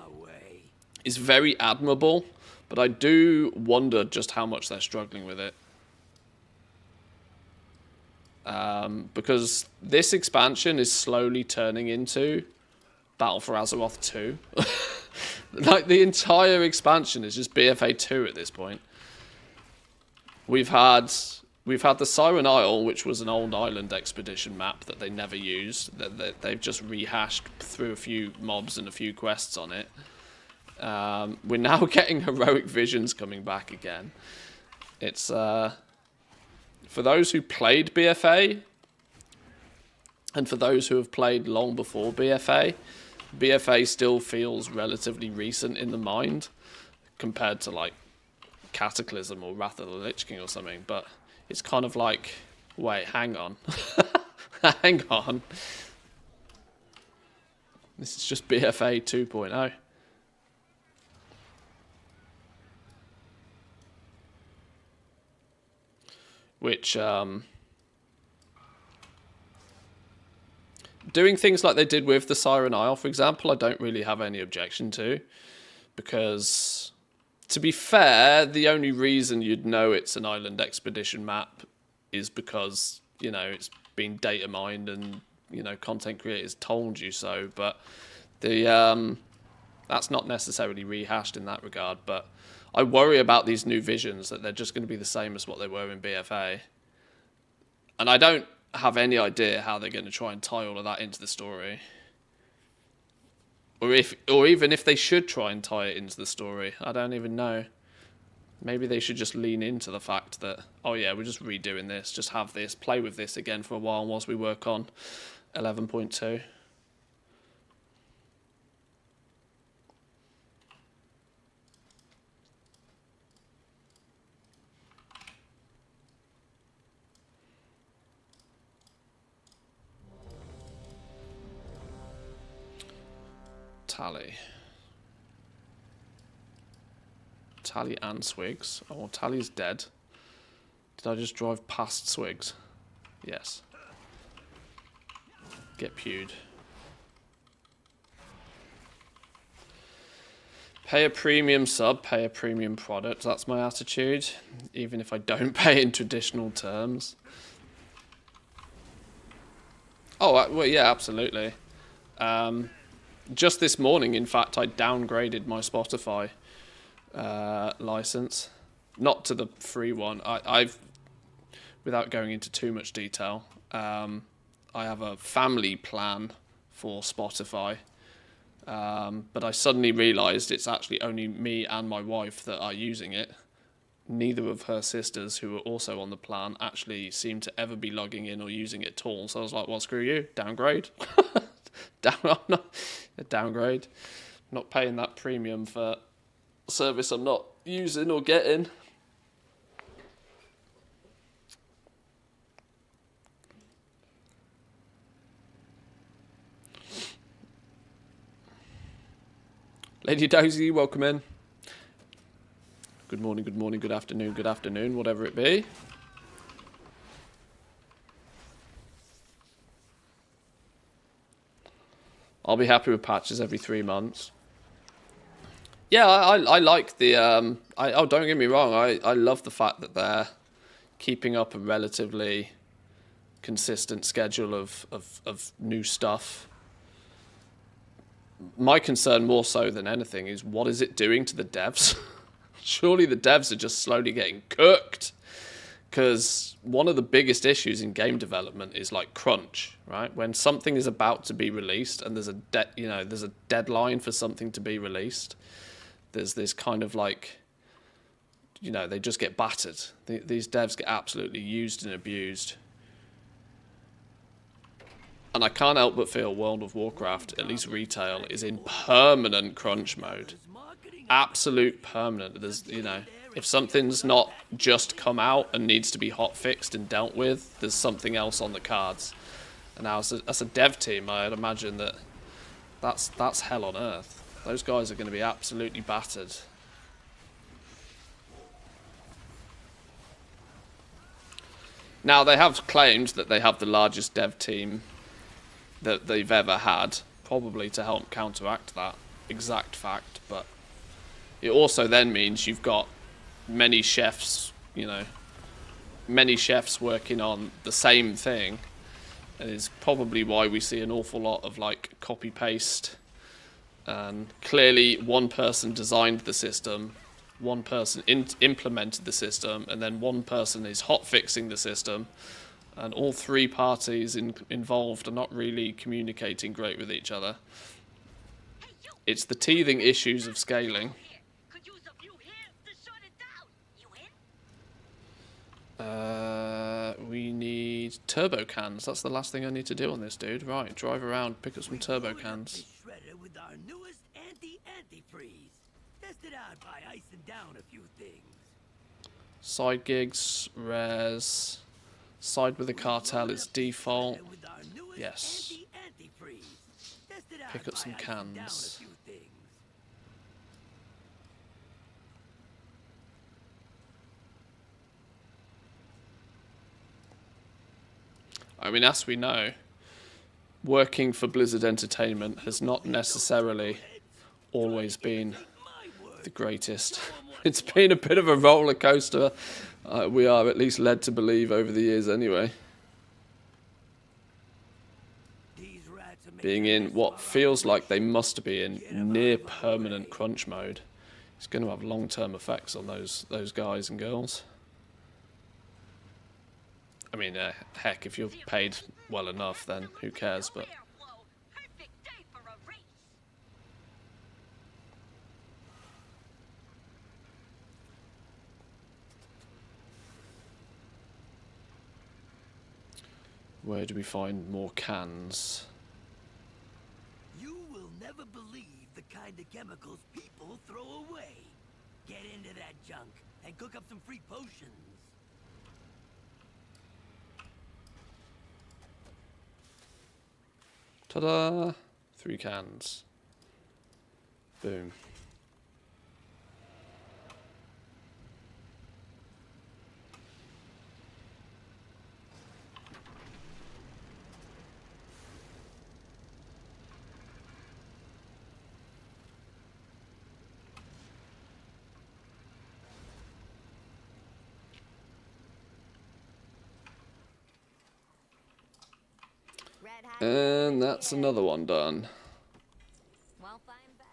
is very admirable, but I do wonder just how much they're struggling with it. Because this expansion is slowly turning into Battle for Azeroth 2. Like, the entire expansion is just BFA 2 at this point. We've had we've had the Siren Isle, which was an old island expedition map that they never used. They've just rehashed through a few mobs and a few quests on it. We're now getting Heroic Visions coming back again. It's for those who played BFA, and for those who have played long before BFA, BFA still feels relatively recent in the mind compared to like Cataclysm or Wrath of the Lich King or something. But it's kind of like, wait, hang on, hang on. This is just BFA 2.0. Which, doing things like they did with the Siren Isle, for example, I don't really have any objection to. Because, to be fair, the only reason you'd know it's an island expedition map is because, you know, it's been data mined and, you know, content creators told you so. But the that's not necessarily rehashed in that regard. But I worry about these new visions, that they're just going to be the same as what they were in BFA. And I don't have any idea how they're going to try and tie all of that into the story. Or even if they should try and tie it into the story. I don't even know. Maybe they should just lean into the fact that, oh yeah, we're just redoing this. Just have this, play with this again for a while whilst we work on 11.2. Tally and Swigs. Oh, Tally's dead. Did I just drive past Swigs? Yes. Get pewed. Pay a premium sub, pay a premium product. That's my attitude. Even if I don't pay in traditional terms. Oh, well, yeah, absolutely. Just this morning, in fact, I downgraded my Spotify license. Not to the free one. I've, without going into too much detail, I have a family plan for Spotify. But I suddenly realised it's actually only me and my wife that are using it. Neither of her sisters, who are also on the plan, actually seem to ever be logging in or using it at all. So I was like, well, screw you, downgrade. Downgrade. Not paying that premium for service I'm not using or getting. Lady Dozy, welcome in. Good morning, good afternoon, whatever it be. I'll be happy with patches every 3 months. Yeah, I like the... oh, don't get me wrong, I love the fact that they're keeping up a relatively consistent schedule of new stuff. My concern more so than anything is, what is it doing to the devs? Surely the devs are just slowly getting cooked. Because one of the biggest issues in game development is like crunch, right? When something is about to be released and there's a deadline for something to be released, there's this kind of like, you know, they just get battered. These devs get absolutely used and abused. And I can't help but feel World of Warcraft, at least retail, is in permanent crunch mode. Absolute permanent. There's, you know, if something's not just come out and needs to be hot fixed and dealt with, there's something else on the cards. And now as a dev team, I'd imagine that's hell on earth. Those guys are going to be absolutely battered. Now, they have claimed that they have the largest dev team that they've ever had, probably to help counteract that exact fact, but it also then means you've got many chefs, you know, many chefs working on the same thing, and is probably why we see an awful lot of like copy paste. And clearly one person designed the system, one person implemented the system, and then one person is hotfixing the system, and all three parties involved are not really communicating great with each other. It's the teething issues of scaling. Could use a view here to shut it down. You in? We need turbo cans. That's the last thing I need to do on this, dude. Right, drive around, pick up some turbo cans. This shredder with our newest anti-antifreeze. Test it out by icing down a few things. Side gigs, rares. Side with the cartel, it's default. Yes. Pick up some cans. I mean, as we know, working for Blizzard Entertainment has not necessarily always been the greatest. It's been a bit of a roller coaster. We are at least led to believe over the years anyway. Being in what feels like they must be in near permanent crunch mode. It's going to have long-term effects on those guys and girls. I mean, heck, if you're paid well enough, then who cares, but... Perfect day for a race. Where do we find more cans? You will never believe the kind of chemicals people throw away. Get into that junk and cook up some free potions. Ta-da! 3 cans. Boom. And that's another one done. Won't find better.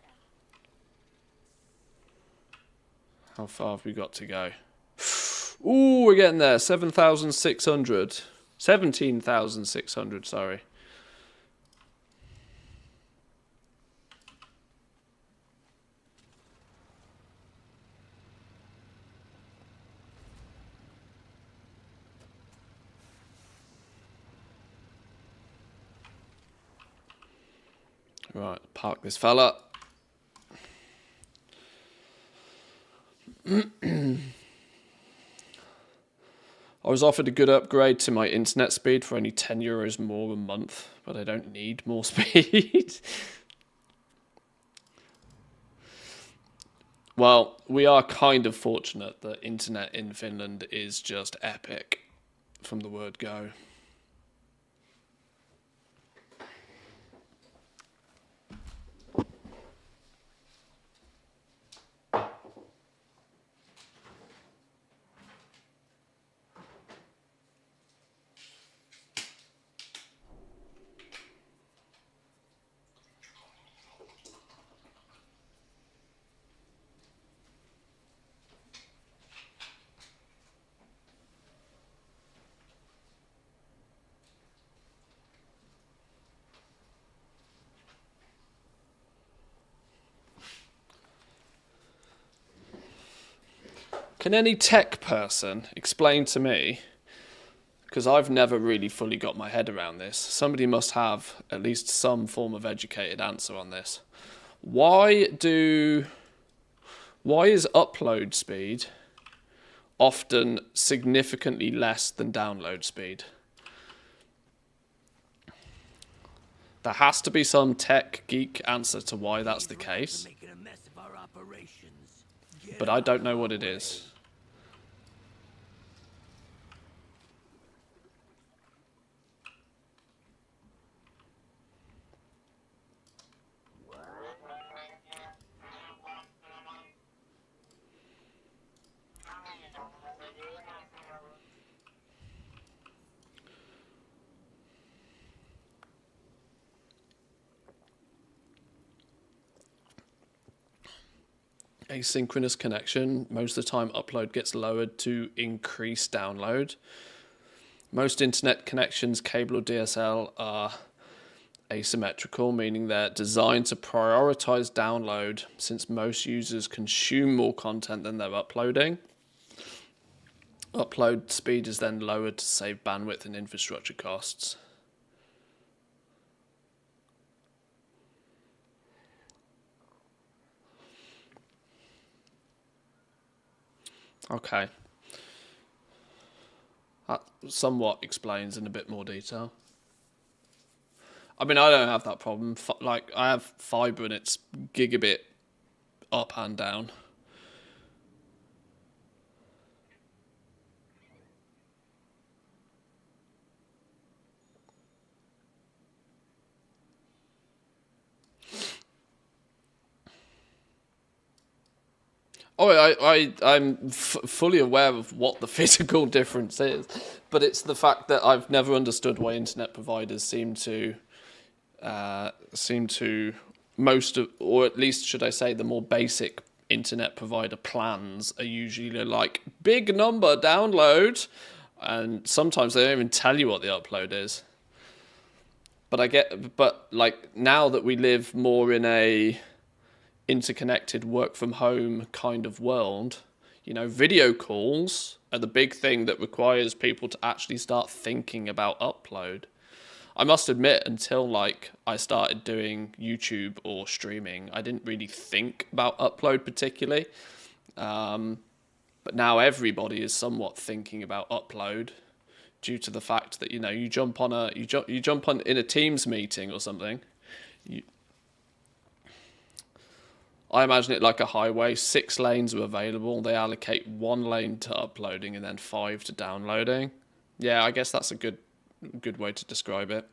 How far have we got to go? Ooh, we're getting there. 7,600. 17,600, sorry. Right, park this fella. I was offered a good upgrade to my internet speed for only €10 more a month, but I don't need more speed. Well, we are kind of fortunate that internet in Finland is just epic from the word go. Can any tech person explain to me, because I've never really fully got my head around this, somebody must have at least some form of educated answer on this. Why is upload speed often significantly less than download speed? There has to be some tech geek answer to why that's the case, but I don't know what it is. asynchronous connection. Most of the time upload gets lowered to increase download. Most internet connections, cable or DSL, are asymmetrical, meaning they're designed to prioritize download since most users consume more content than they're uploading. Upload speed is then lowered to save bandwidth and infrastructure costs. Okay. That somewhat explains in a bit more detail. I mean, I don't have that problem. Like, I have fiber and it's gigabit up and down. Oh, I'm fully aware of what the physical difference is, but it's the fact that I've never understood why internet providers seem to most of, or at least should I say, the more basic internet provider plans are usually like big number download, and sometimes they don't even tell you what the upload is. But like now that we live more in a interconnected work from home kind of world, you know, video calls are the big thing that requires people to actually start thinking about upload. I must admit, until like I started doing YouTube or streaming, I didn't really think about upload particularly. But now everybody is somewhat thinking about upload due to the fact that, you know, you jump on in a Teams meeting or something. I imagine it like a highway. 6 lanes are available. They allocate 1 lane to uploading and then 5 to downloading. Yeah, I guess that's a good way to describe it.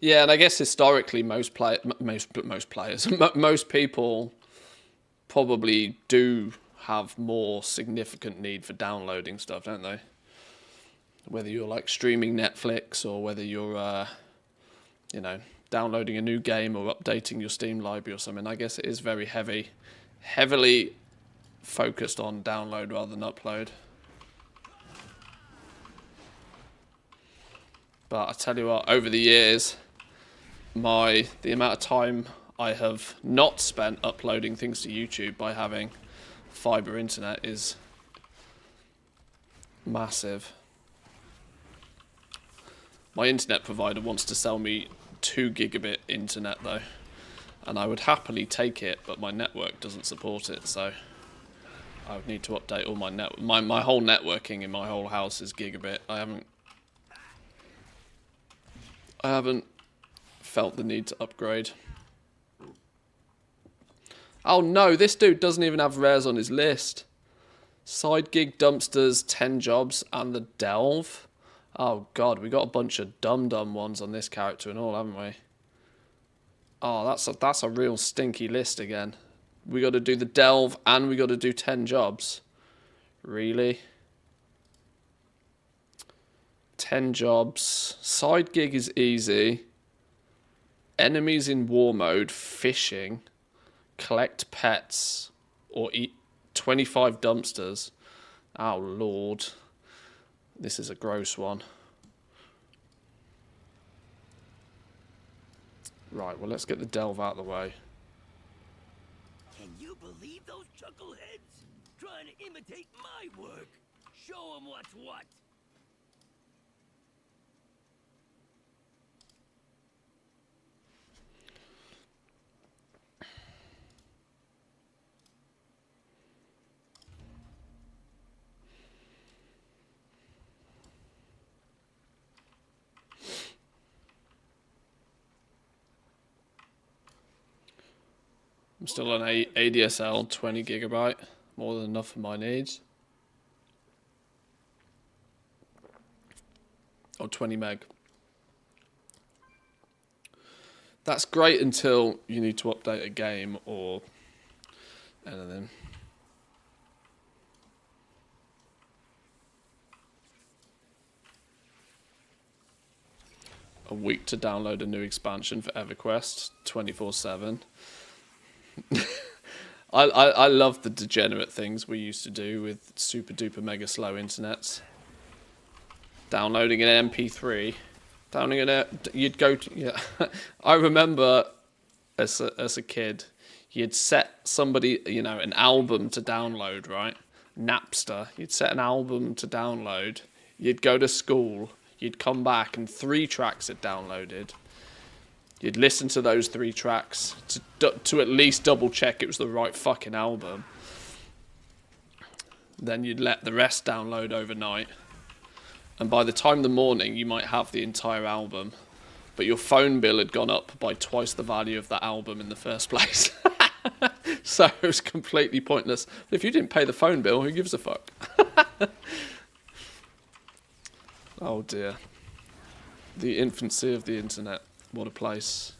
Yeah, and I guess historically most people probably do have more significant need for downloading stuff, don't they? Whether you're like streaming Netflix or whether you're, you know, downloading a new game or updating your Steam library or something. I guess it is very heavily focused on download rather than upload. But I tell you what, over the years, the amount of time I have not spent uploading things to YouTube by having fiber internet is massive. My internet provider wants to sell me 2 gigabit internet though, and I would happily take it, but my network doesn't support it, so I would need to update all my whole networking in my whole house is gigabit. I haven't felt the need to upgrade. Oh no, this dude doesn't even have rares on his list. Side gig, dumpsters, 10 jobs, and the delve. Oh god, we got a bunch of dumb ones on this character and all, haven't we? Oh, that's a real stinky list again. We got to do the delve and we got to do 10 jobs. Really? 10 jobs. Side gig is easy. Enemies in war mode, fishing, collect pets, or eat 25 dumpsters. Oh lord. This is a gross one. Right, well let's get the delve out of the way. Can you believe those chuckleheads? Trying to imitate my work. Show 'em what's what. I'm still on ADSL 20 gigabyte, more than enough for my needs. Or 20 meg. That's great until you need to update a game or anything. a week to download a new expansion for EverQuest 24/7. I love the degenerate things we used to do with super duper mega slow internets. Downloading an MP3, you'd go to, yeah. I remember as a kid, you'd set somebody, an album to download, right? Napster, you'd set an album to download, you'd go to school, you'd come back and 3 tracks had downloaded. You'd listen to those 3 tracks to at least double check it was the right fucking album. Then you'd let the rest download overnight. And by the time the morning, you might have the entire album. But your phone bill had gone up by twice the value of that album in the first place. So it was completely pointless. But if you didn't pay the phone bill, who gives a fuck? Oh dear. The infancy of the internet. What a place.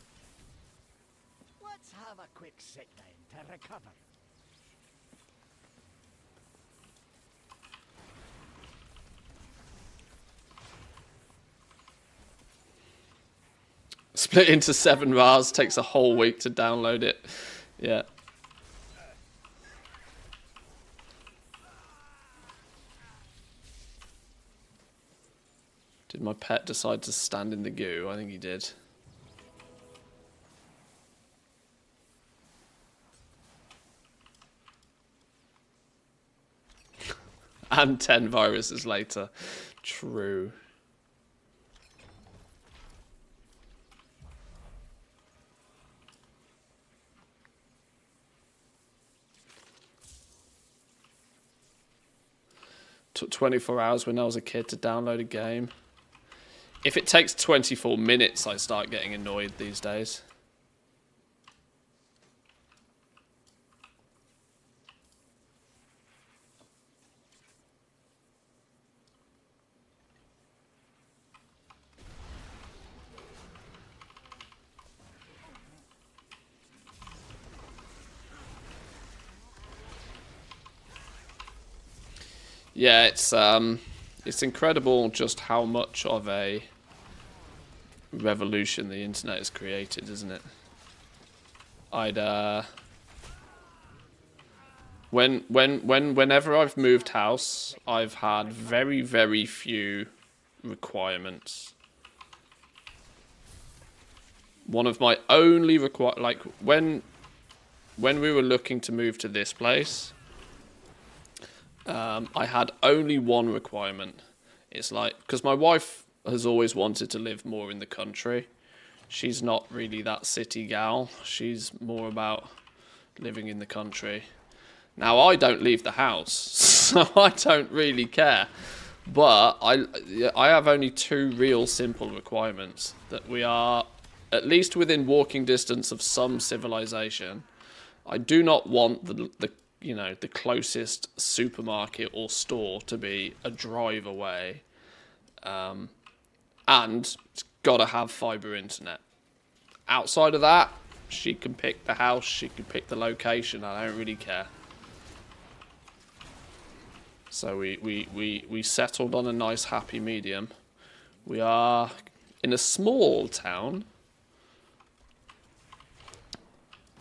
Let's have a quick sit down to recover. Split into 7 RARs, takes a whole week to download it. Yeah. Did my pet decide to stand in the goo? I think he did. And 10 viruses later. True. Took 24 hours when I was a kid to download a game. If it takes 24 minutes, I start getting annoyed these days. Yeah, it's incredible just how much of a revolution the internet has created, isn't it? Whenever I've moved house, I've had very, very few requirements. One of my only when we were looking to move to this place, I had only one requirement. It's like, because my wife has always wanted to live more in the country. She's not really that city gal. She's more about living in the country. Now, I don't leave the house, so I don't really care. But I have only 2 real simple requirements. That we are at least within walking distance of some civilization. I do not want the closest supermarket or store to be a drive away. And it's got to have fibre internet. Outside of that, she can pick the house, she can pick the location, I don't really care. So we settled on a nice happy medium. We are in a small town,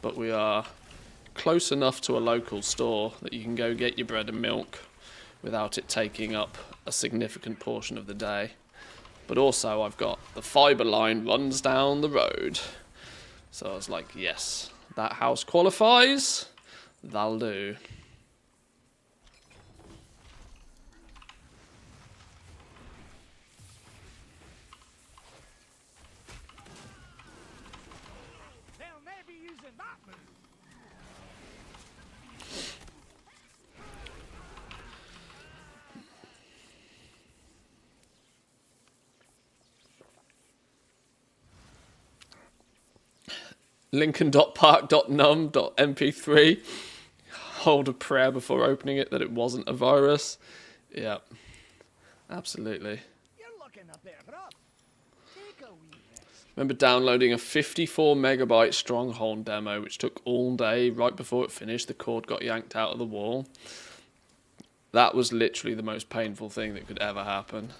but we are close enough to a local store that you can go get your bread and milk without it taking up a significant portion of the day. But also I've got the fibre line runs down the road. So I was like, yes, that house qualifies. That'll do. They'll never be using that move. Lincoln.park.num.mp3. Hold a prayer before opening it that it wasn't a virus. Yeah, absolutely. You're looking a bit rough. Take a wee rest. Remember downloading a 54 megabyte Stronghold demo, which took all day. Right before it finished, the cord got yanked out of the wall. That was literally the most painful thing that could ever happen.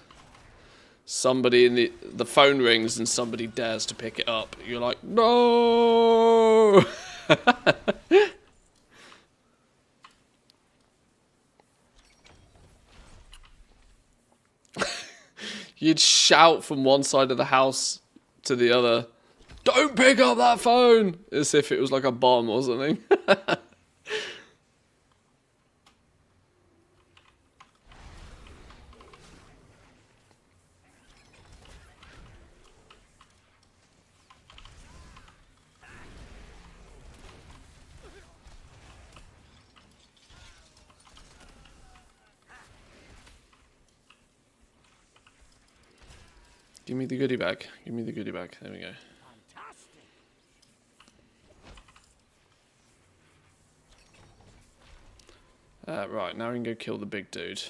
somebody in the phone rings and somebody dares to pick it up. You're like, no! You'd shout from one side of the house to the other, don't pick up that phone! As if it was like a bomb or something. Give me the goodie bag. Give me the goodie bag. There we go. Right, now we can go kill the big dude.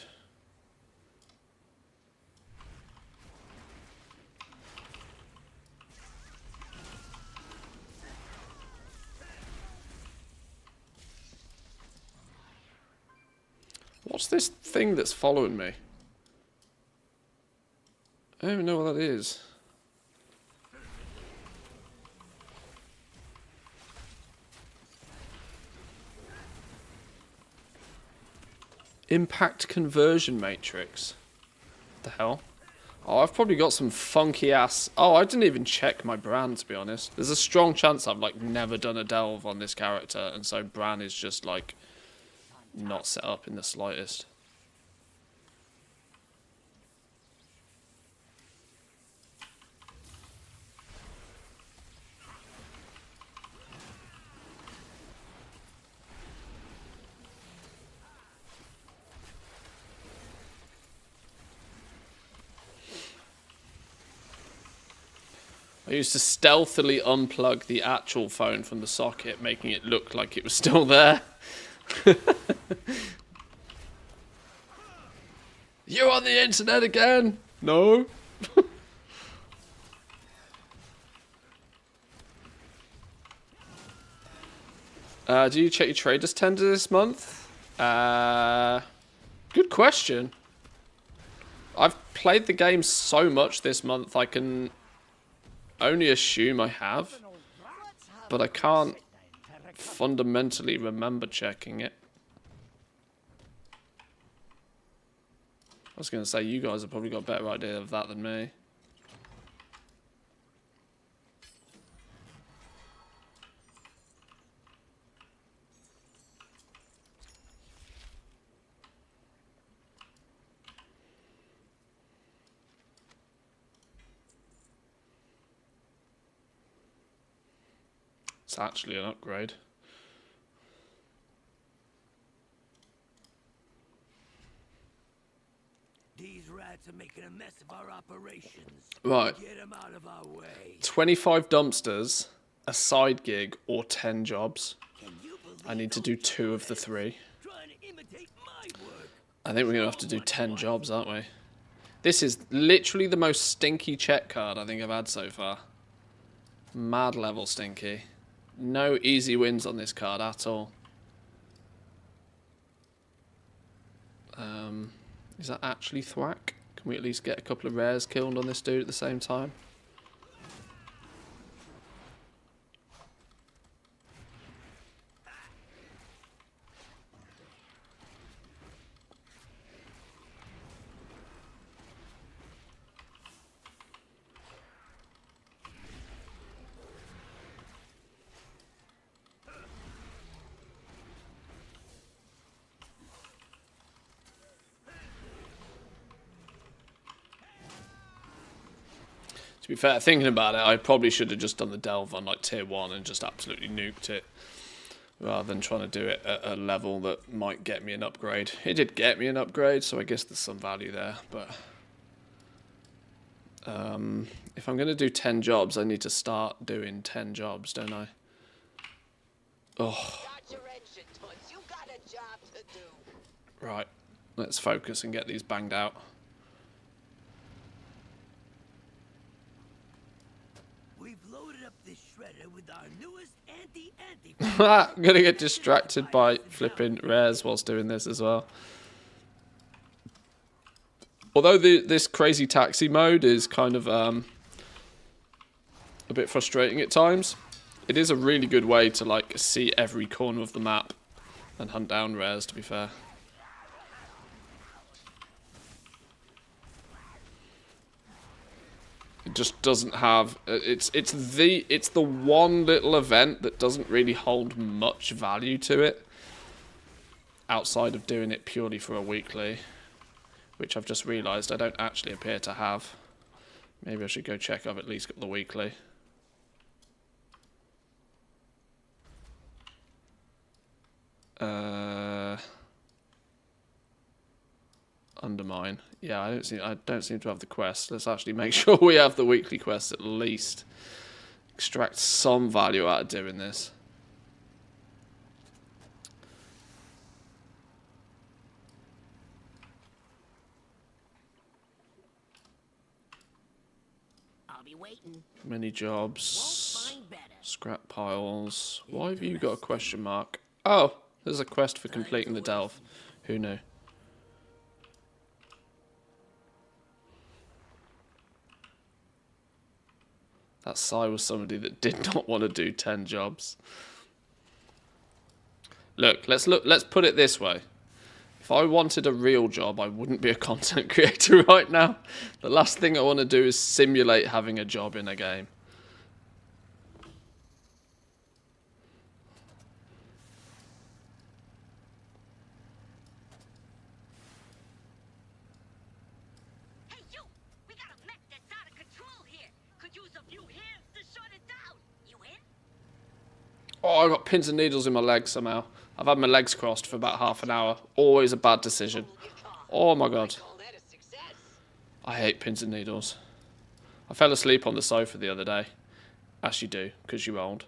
What's this thing that's following me? I don't even know what that is. Impact conversion matrix. The hell? Oh, I've probably got some funky ass... Oh, I didn't even check my Bran, to be honest. There's a strong chance I've, like, never done a delve on this character, and so Bran is just, like, not set up in the slightest. I used to stealthily unplug the actual phone from the socket, making it look like it was still there. You on the internet again? No. Do you check your traders tender this month? Good question. I've played the game so much this month, I can only assume I have, but I can't fundamentally remember checking it. I was going to say, you guys have probably got a better idea of that than me. It's actually an upgrade. These rats are making a mess of our operations. Right. Get them out of our way. 25 dumpsters, a side gig, or 10 jobs. Can you believe I need to do 2 of the 3. trying to imitate my work? I think we're going to have to do 10 jobs, aren't we? This is literally the most stinky CHETT card I think I've had so far. Mad level stinky. No easy wins on this card at all. Is that actually thwack? Can we at least get a couple of rares killed on this dude at the same time? To be fair, thinking about it, I probably should have just done the delve on like tier 1 and just absolutely nuked it, rather than trying to do it at a level that might get me an upgrade. It did get me an upgrade, so I guess there's some value there, but if I'm going to do 10 jobs, I need to start doing 10 jobs, don't I? Oh. Got your engine, Toots. You got a job to do. Right, let's focus and get these banged out. We've loaded up this shredder with our newest anti-anti. I'm going to get distracted by flipping rares whilst doing this as well. Although this crazy taxi mode is kind of a bit frustrating at times, it is a really good way to like see every corner of the map and hunt down rares, to be fair. It just doesn't have it's the one little event that doesn't really hold much value to it outside of doing it purely for a weekly, which I've just realised I don't actually appear to have. Maybe I should go check I've at least got the weekly. Undermine. Yeah, I don't seem to have the quest. Let's actually make sure we have the weekly quest at least. Extract some value out of doing this. I'll be waiting. Mini jobs. Won't find better. Scrap piles. Why have you got a question mark? Oh, there's a quest for completing the delve. Who knew? That sigh was somebody that did not want to do 10 jobs. Look, let's put it this way. If I wanted a real job, I wouldn't be a content creator right now. The last thing I want to do is simulate having a job in a game. Hey, you! We got a mech that's out of control here. Could use a few hands to shut it down. You in? Oh, I got pins and needles in my legs somehow. I've had my legs crossed for about half an hour. Always a bad decision. Oh my god. Call that a success. I hate pins and needles. I fell asleep on the sofa the other day. As you do, because you're old.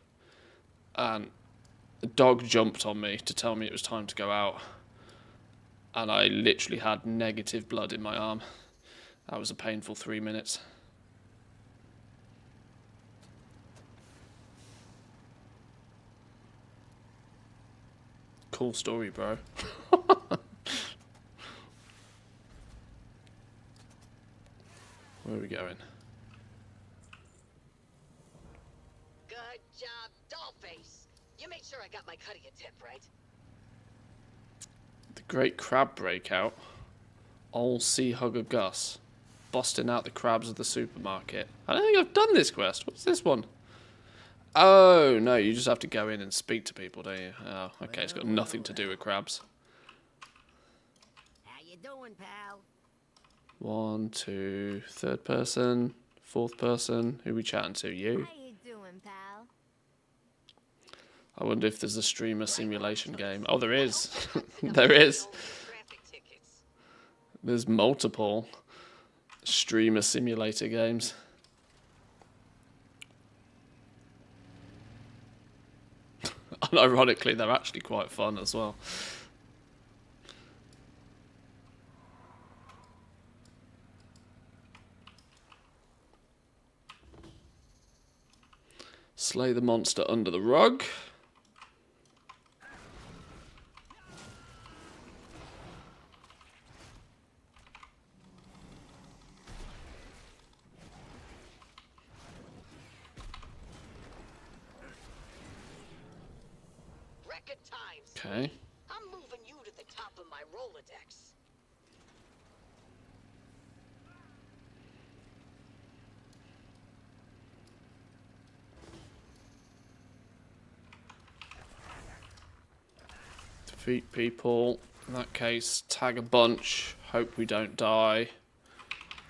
And the dog jumped on me to tell me it was time to go out. And I literally had negative blood in my arm. That was a painful 3 minutes. Cool story, bro. Where are we going? Good job, Dollface. You made sure I got my cut of your tip, right? The Great Crab Breakout. Old Sea Hugger Gus. Busting out the crabs of the supermarket. I don't think I've done this quest. What's this one? Oh, no, you just have to go in and speak to people, don't you? Oh, okay, it's got nothing to do with crabs. How you doing, pal? 1, 2, third person, fourth person. Who we chatting to? You? How you doing, pal? I wonder if there's a streamer simulation game. Oh, there is. There is. Traffic tickets. There's multiple streamer simulator games. And ironically, they're actually quite fun as well. Slay the monster under the rug. Record times. Okay. I'm moving you to the top of my Rolodex. Defeat people. In that case, tag a bunch. Hope we don't die.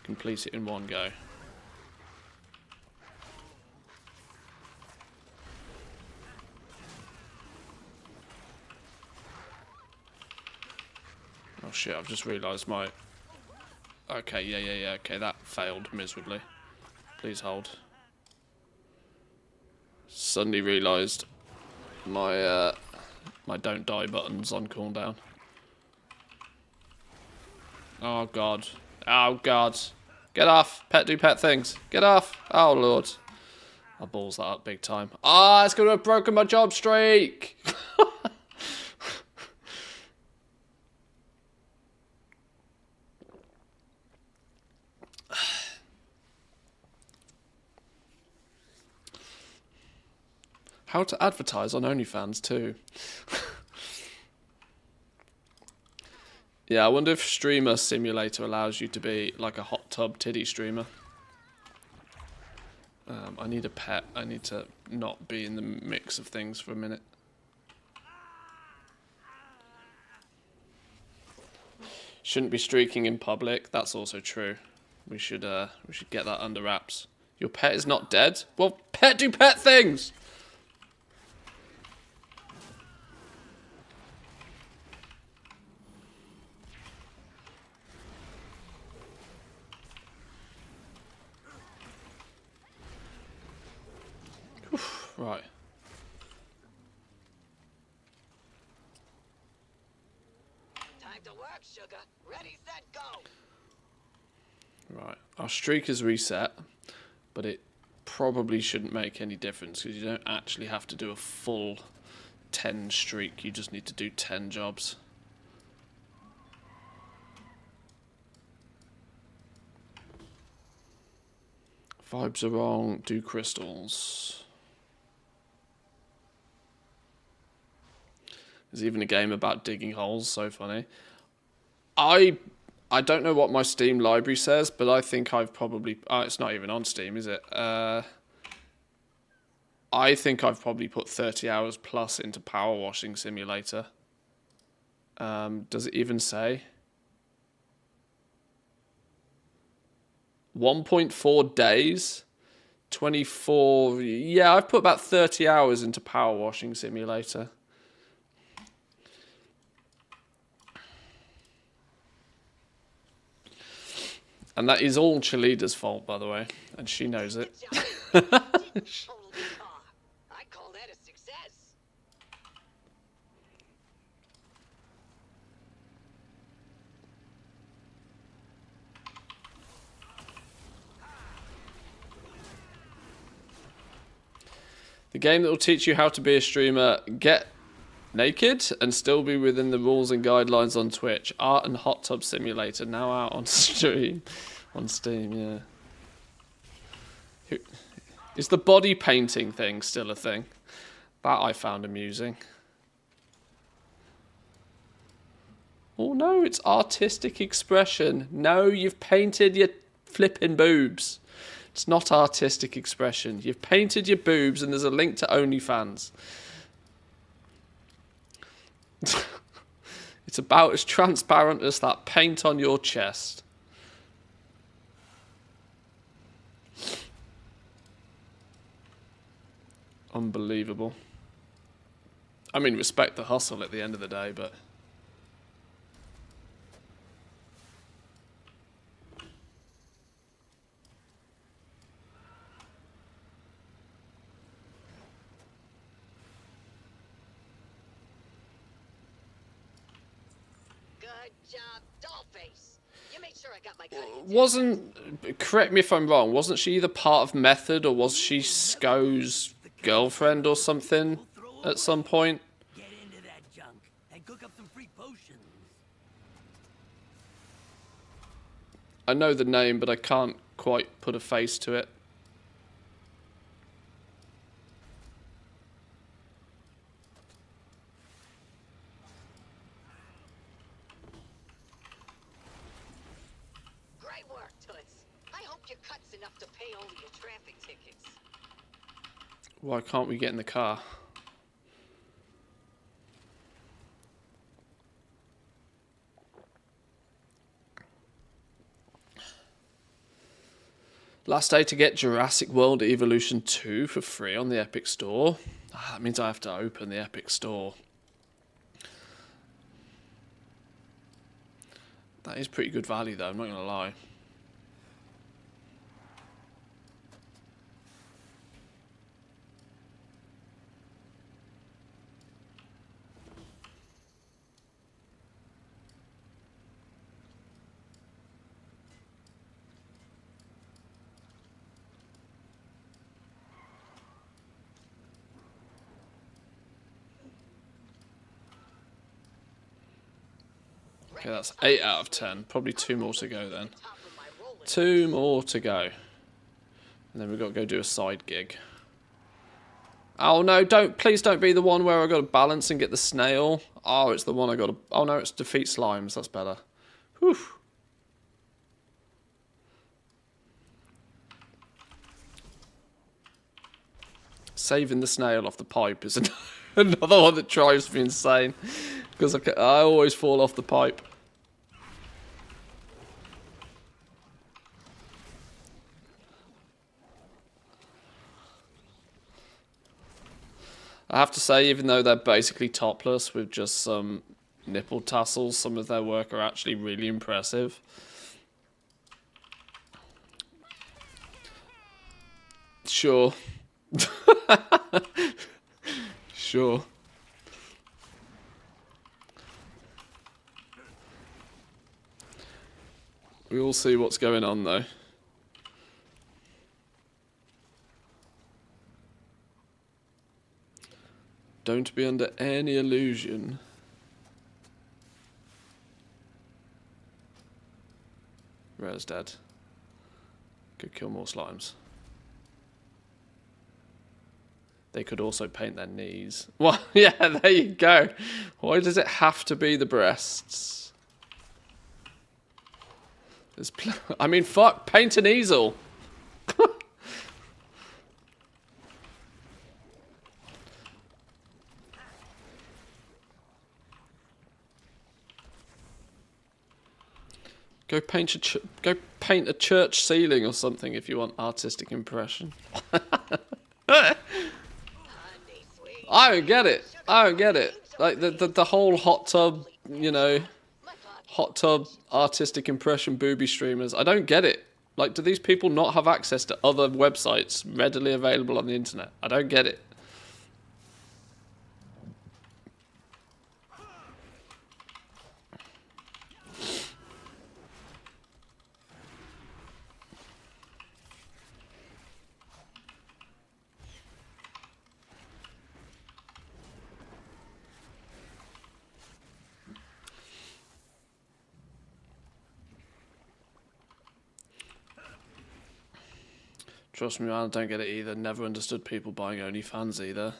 Complete it in one go. Oh shit, I've just realised my... Okay, yeah, okay, that failed miserably. Please hold. Suddenly realised my my don't die button's on cooldown. Oh god. Oh god. Get off. Pet do pet things. Get off. Oh lord. I balls that up big time. Ah, it's gonna have broken my job streak. How to advertise on OnlyFans too. Yeah, I wonder if Streamer Simulator allows you to be like a hot tub titty streamer. I need a pet. I need to not be in the mix of things for a minute. Shouldn't be streaking in public. That's also true. We should get that under wraps. Your pet is not dead? Well, pet do pet things! Oof, right. Time to work, sugar. Ready, set, go. Right. Our streak is reset, but it probably shouldn't make any difference because you don't actually have to do a full 10 streak. You just need to do 10 jobs. Vibes are wrong. Do crystals. There's even a game about digging holes. So funny. I don't know what my Steam library says, but I think I've probably... Oh, it's not even on Steam, is it? I think I've probably put 30 hours plus into Power Washing Simulator. Does it even say? 1.4 days? 24... Yeah, I've put about 30 hours into Power Washing Simulator. And that is all Chalida's fault, by the way, and she knows it. Total car. I call that a success. The game that will teach you how to be a streamer, get naked and still be within the rules and guidelines on Twitch. Art and Hot Tub Simulator now out on stream, on Steam. Yeah. Is the body painting thing still a thing? That I found amusing. Oh no, it's artistic expression. No, you've painted your flipping boobs. It's not artistic expression. You've painted your boobs and there's a link to OnlyFans. It's about as transparent as that paint on your chest. Unbelievable. I mean, respect the hustle at the end of the day, but... Good job, Dollface. You made sure I got my cut. Wasn't... Correct me if I'm wrong. Wasn't she either part of Method or was she Sko's girlfriend or something at some point? Get into that junk and cook up some free potions. I know the name, but I can't quite put a face to it. Great work, Toots. I hope your cut's enough to pay all your traffic tickets. Why can't we get in the car? Last day to get Jurassic World Evolution 2 for free on the Epic Store. That means I have to open the Epic Store. That is pretty good value though, I'm not going to lie. Okay, that's 8 out of 10. Probably 2 more to go then. 2 more to go. And then we've got to go do a side gig. Oh no, please don't be the one where I got to balance and get the snail. Oh, it's the one I got to... Oh no, it's defeat slimes. That's better. Whew. Saving the snail off the pipe is another one that drives me insane. Because I always fall off the pipe. I have to say, even though they're basically topless with just some nipple tassels, some of their work are actually really impressive. Sure. Sure. We all see what's going on, though. Don't be under any illusion. Rare's dead. Could kill more slimes. They could also paint their knees. Well, yeah, there you go. Why does it have to be the breasts? I mean, fuck, paint an easel. Go paint a church ceiling or something if you want artistic impression. I don't get it. I don't get it. Like the whole hot tub, you know, hot tub artistic impression booby streamers. I don't get it. Like, do these people not have access to other websites readily available on the internet? I don't get it. Trust me, man, I don't get it either. Never understood people buying OnlyFans either.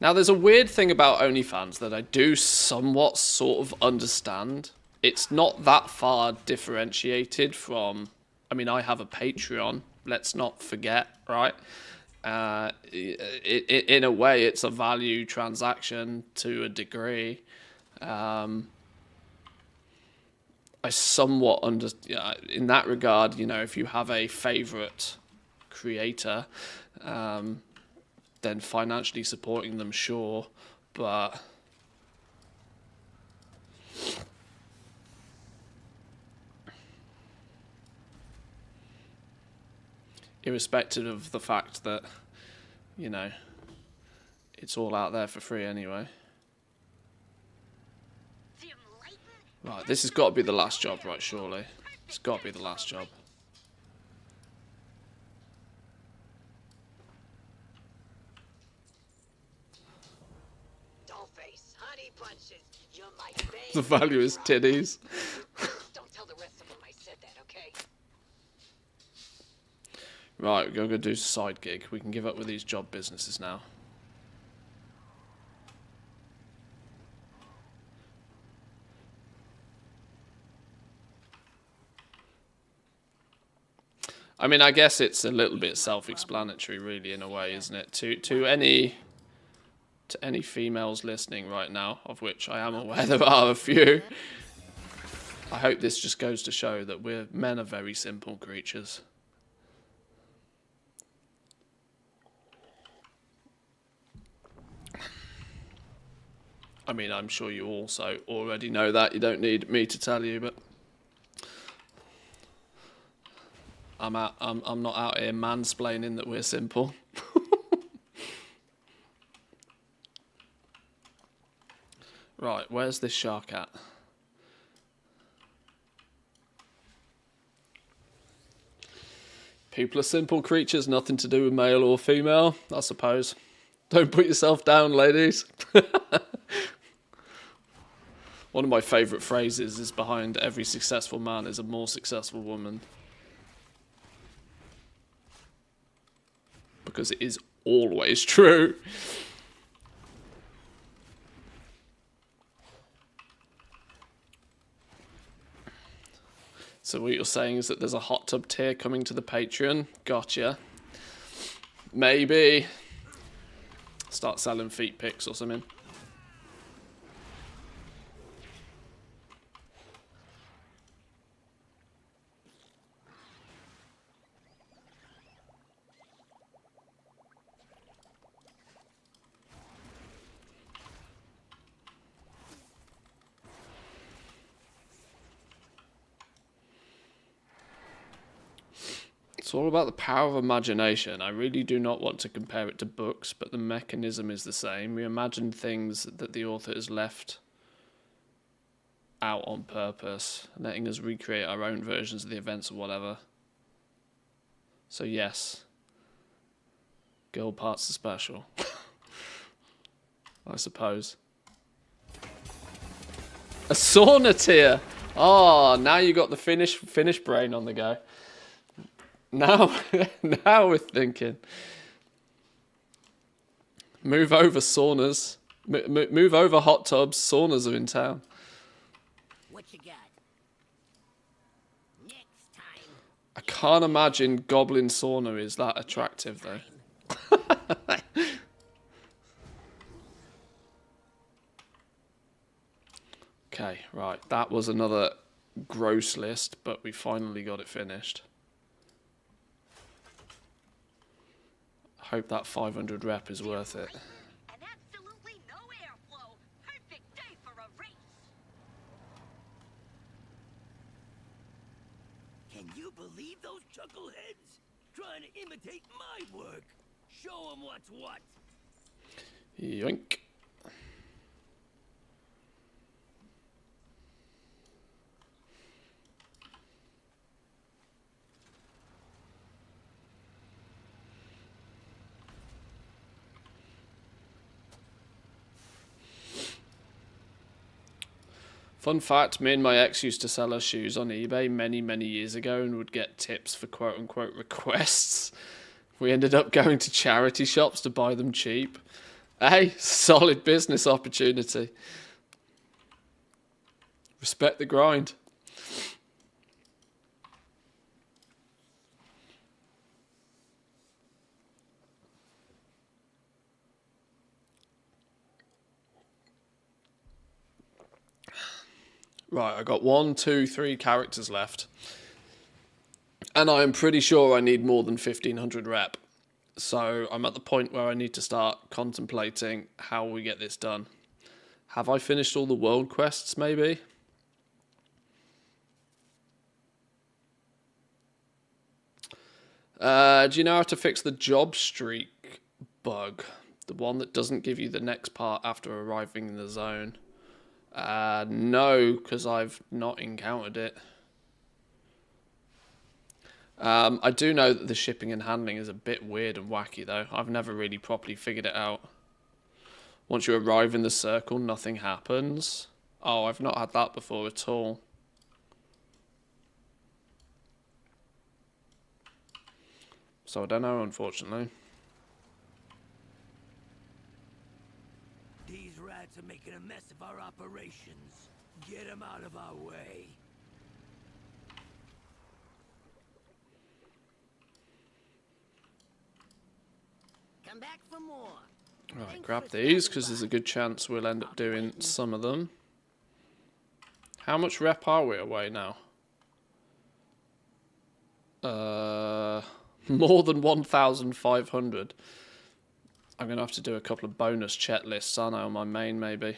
Now, there's a weird thing about OnlyFans that I do somewhat sort of understand. It's not that far differentiated from... I mean, I have a Patreon. Let's not forget, right? In a way, it's a value transaction to a degree. I somewhat in that regard, you know, if you have a favorite creator, then financially supporting them, sure, but irrespective of the fact that, you know, it's all out there for free anyway. Right, this has got to be the last job, right, surely. It's got to be the last job. Dollface, honey punches. You're my The value is titties. Don't tell the rest of them I said that, okay? Right, we're going to do a side gig. We can give up with these job businesses now. I mean, I guess it's a little bit self-explanatory, really, in a way, isn't it? To any females listening right now, of which I am aware there are a few, I hope this just goes to show that men are very simple creatures. I mean, I'm sure you also already know that. You don't need me to tell you, but I'm not out here mansplaining that we're simple. Right, where's this shark at? People are simple creatures, nothing to do with male or female, I suppose. Don't put yourself down, ladies. One of my favourite phrases is behind every successful man is a more successful woman. Because it is always true. So what you're saying is that there's a hot tub tier coming to the Patreon. Gotcha. Maybe start selling feet pics or something. It's all about the power of imagination. I really do not want to compare it to books, but the mechanism is the same. We imagine things that the author has left out on purpose, letting us recreate our own versions of the events or whatever. So yes, girl parts are special. I suppose. A sauna tier! Oh, now you got the Finnish brain on the go. Now, now we're thinking. Move over saunas. Move over hot tubs. Saunas are in town. What you got? Next time. I can't imagine goblin sauna is that attractive though. Okay, right. That was another gross list, but we finally got it finished. Hope that 500 rep is worth it. And absolutely no airflow. Perfect day for a race. Can you believe those chuckleheads? Trying to imitate my work. Show them what's what. Yoink. Fun fact, me and my ex used to sell our shoes on eBay many years ago and would get tips for quote-unquote requests. We ended up going to charity shops to buy them cheap. Hey, solid business opportunity. Respect the grind. Right, I got 1, 2, 3 characters left. And I am pretty sure I need more than 1500 rep. So I'm at the point where I need to start contemplating how we get this done. Have I finished all the world quests, maybe? Do you know how to fix the job streak bug? The one that doesn't give you the next part after arriving in the zone. No, because I've not encountered it. I do know that the shipping and handling is a bit weird and wacky, though. I've never really properly figured it out. Once you arrive in the circle, nothing happens. Oh, I've not had that before at all. So I don't know, unfortunately. These rats are making a mess of our operations. Get them out of our way. Come back for more. Right, Thanks grab for these, stopping because there's a by. good chance we'll end up doing some of them. How much rep are we away now? More than 1,500. I'm going to have to do a couple of bonus CHETT lists, aren't I, on my main, maybe?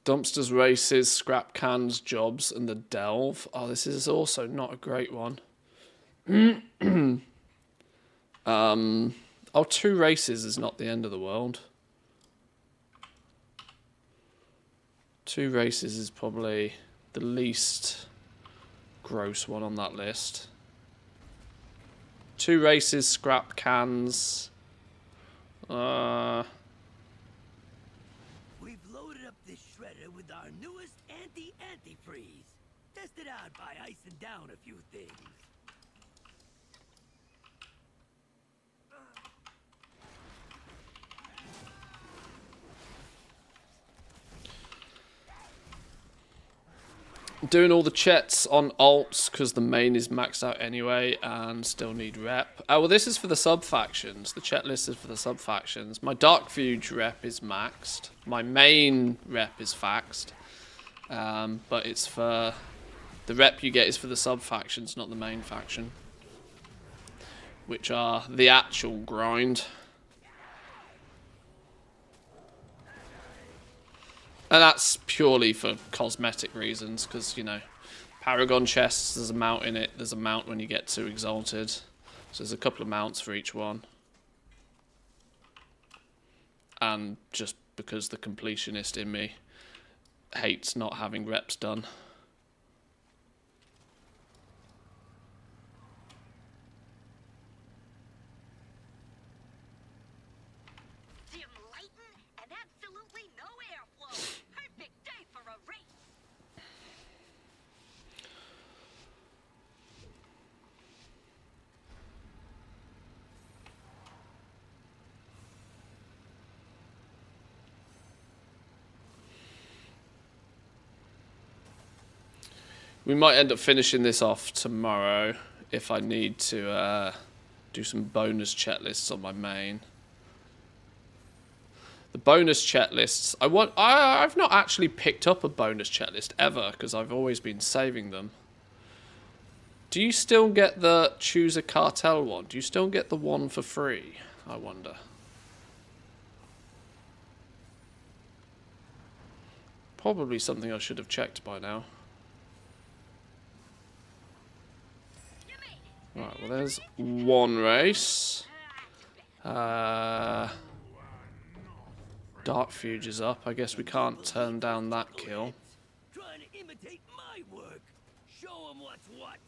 Dumpsters, races, scrap cans, jobs, and the delve. Oh, this is also not a great one. Oh, 2 races is not the end of the world. 2 races is probably the least gross one on that list. 2 races, scrap cans. We've loaded up this shredder with our newest antifreeze. Test it out by icing down a few things. Doing all the chets on alts because the main is maxed out anyway and still need rep. Oh, well, this is for the sub-factions. The chet list is for the sub-factions. My Dark Fuge rep is maxed. My main rep is faxed. But it's for... The rep you get is for the sub-factions, not the main faction. Which are the actual grind. And that's purely for cosmetic reasons, because, you know, Paragon chests, there's a mount in it, there's a mount when you get to Exalted. So there's a couple of mounts for each one. And just because the completionist in me hates not having reps done. Dim lighting and absolutely no airflow. Perfect day for a race. We might end up finishing this off tomorrow if I need to do some bonus chet lists on my main. The bonus chet lists, I've not actually picked up a bonus chet list ever because I've always been saving them. Do you still get the choose a cartel one? Do you still get the one for free? I wonder. Probably something I should have checked by now. Right, well there's one race. Dark Fuge is up. I guess we can't turn down that kill. Trying to imitate my work. Show 'em what's what.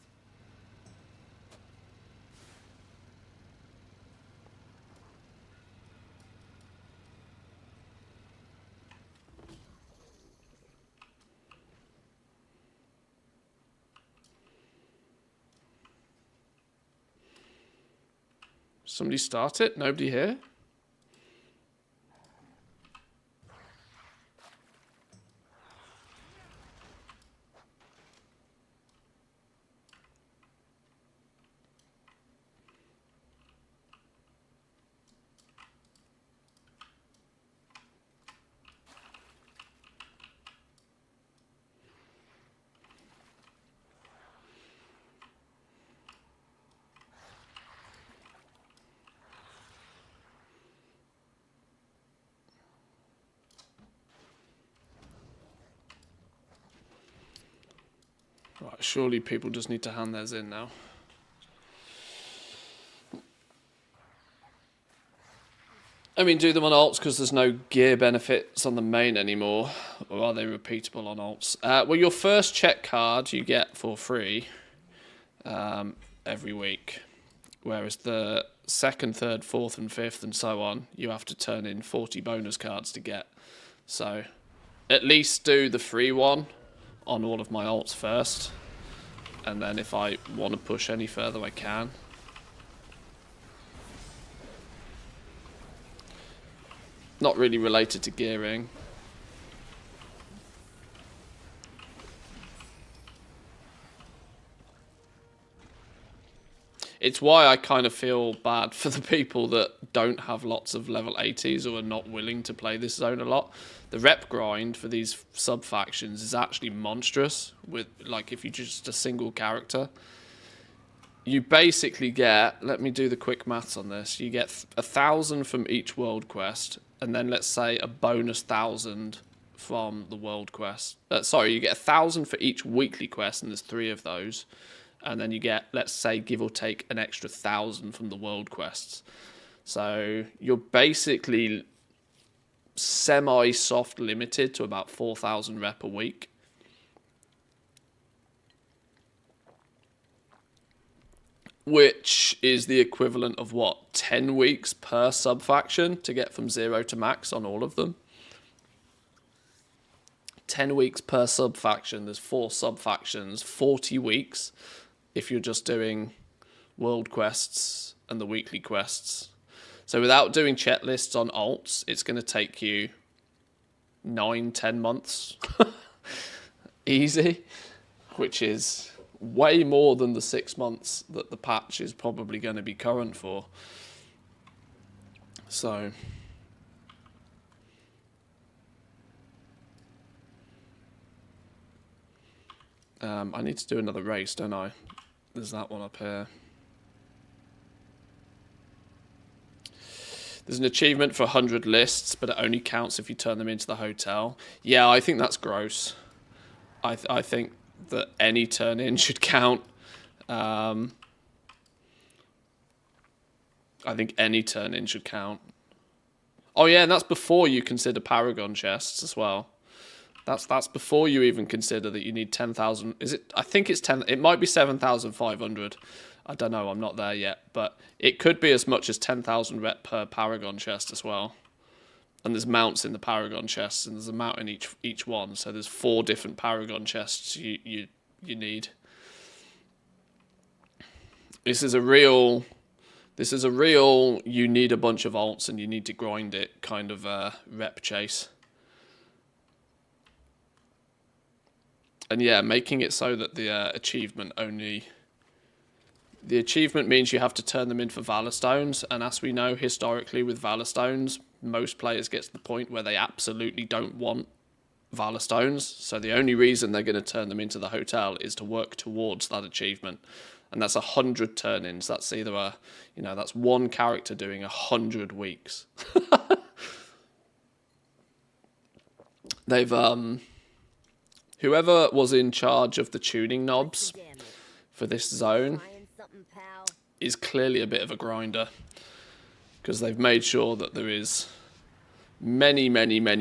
Somebody start it? Nobody here? Right, surely people just need to hand theirs in now. I mean, do them on alts because there's no gear benefits on the main anymore. Or are they repeatable on alts? Well, your first check card you get for free every week. Whereas the second, third, fourth and fifth and so on, you have to turn in 40 bonus cards to get. So at least do the free one on all of my alts first. And then if I want to push any further, I can. Not really related to gearing. It's why I kind of feel bad for the people that don't have lots of level 80s or are not willing to play this zone a lot. The rep grind for these sub-factions is actually monstrous. With, like, if you just a single character, you basically get, let me do the quick maths on this, you get 1,000 from each world quest, and then let's say a bonus 1,000 from the world quest. Sorry, you get 1,000 for each weekly quest, and there's 3 of those. And then you get, let's say, give or take, an extra 1,000 from the world quests. So you're basically semi-soft limited to about 4,000 rep a week. Which is the equivalent of, what, 10 weeks per sub-faction to get from 0 to max on all of them. 10 weeks per sub-faction. There's 4 sub-factions, 40 weeks if you're just doing world quests and the weekly quests. So without doing CHETT lists on alts, it's going to take you 9-10 months easy, which is way more than the 6 months that the patch is probably going to be current for. So I need to do another race, don't I? There's that one up here. There's an achievement for 100 lists, but it only counts if you turn them into the hotel. Yeah, I think that's gross. I think that any turn-in should count. I think any turn-in should count. Oh yeah, and that's before you consider Paragon chests as well. That's before you even consider that you need 10,000. Is it? I think it's 10. It might be 7,500. I don't know. I'm not there yet, but it could be as much as 10,000 rep per Paragon chest as well. And there's mounts in the Paragon chests, and there's a mount in each one. So there's 4 different Paragon chests you need. This is a real. You need a bunch of alts and you need to grind it kind of rep chase. And yeah, making it so that the achievement only... The achievement means you have to turn them in for Valor Stones, and as we know historically with Valor Stones, most players get to the point where they absolutely don't want Valor Stones, so the only reason they're going to turn them into the hotel is to work towards that achievement. And that's 100 turn-ins. That's either that's one character doing 100 weeks. They've whoever was in charge of the tuning knobs for this zone is clearly a bit of a grinder, because they've made sure that there is many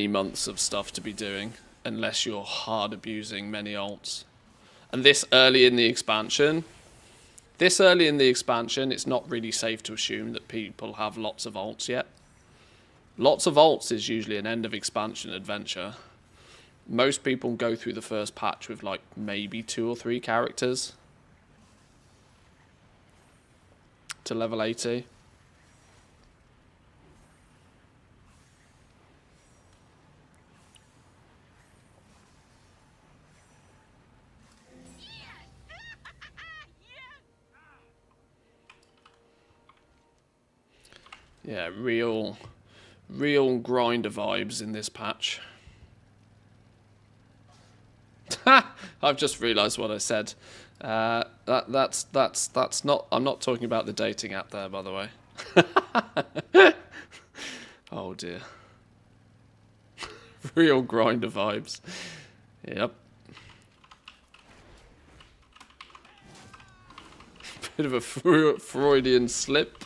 months of stuff to be doing unless you're hard abusing many alts. And this early in the expansion, it's not really safe to assume that people have lots of alts yet. Lots of alts is usually an end of expansion adventure. Most people go through the first patch with like maybe 2 or 3 characters to level 80. Yeah, real grinder vibes in this patch. I've just realised what I said. That's not. I'm not talking about the dating app there, by the way. Oh dear. Real grinder vibes. Yep. Bit of a Freudian slip.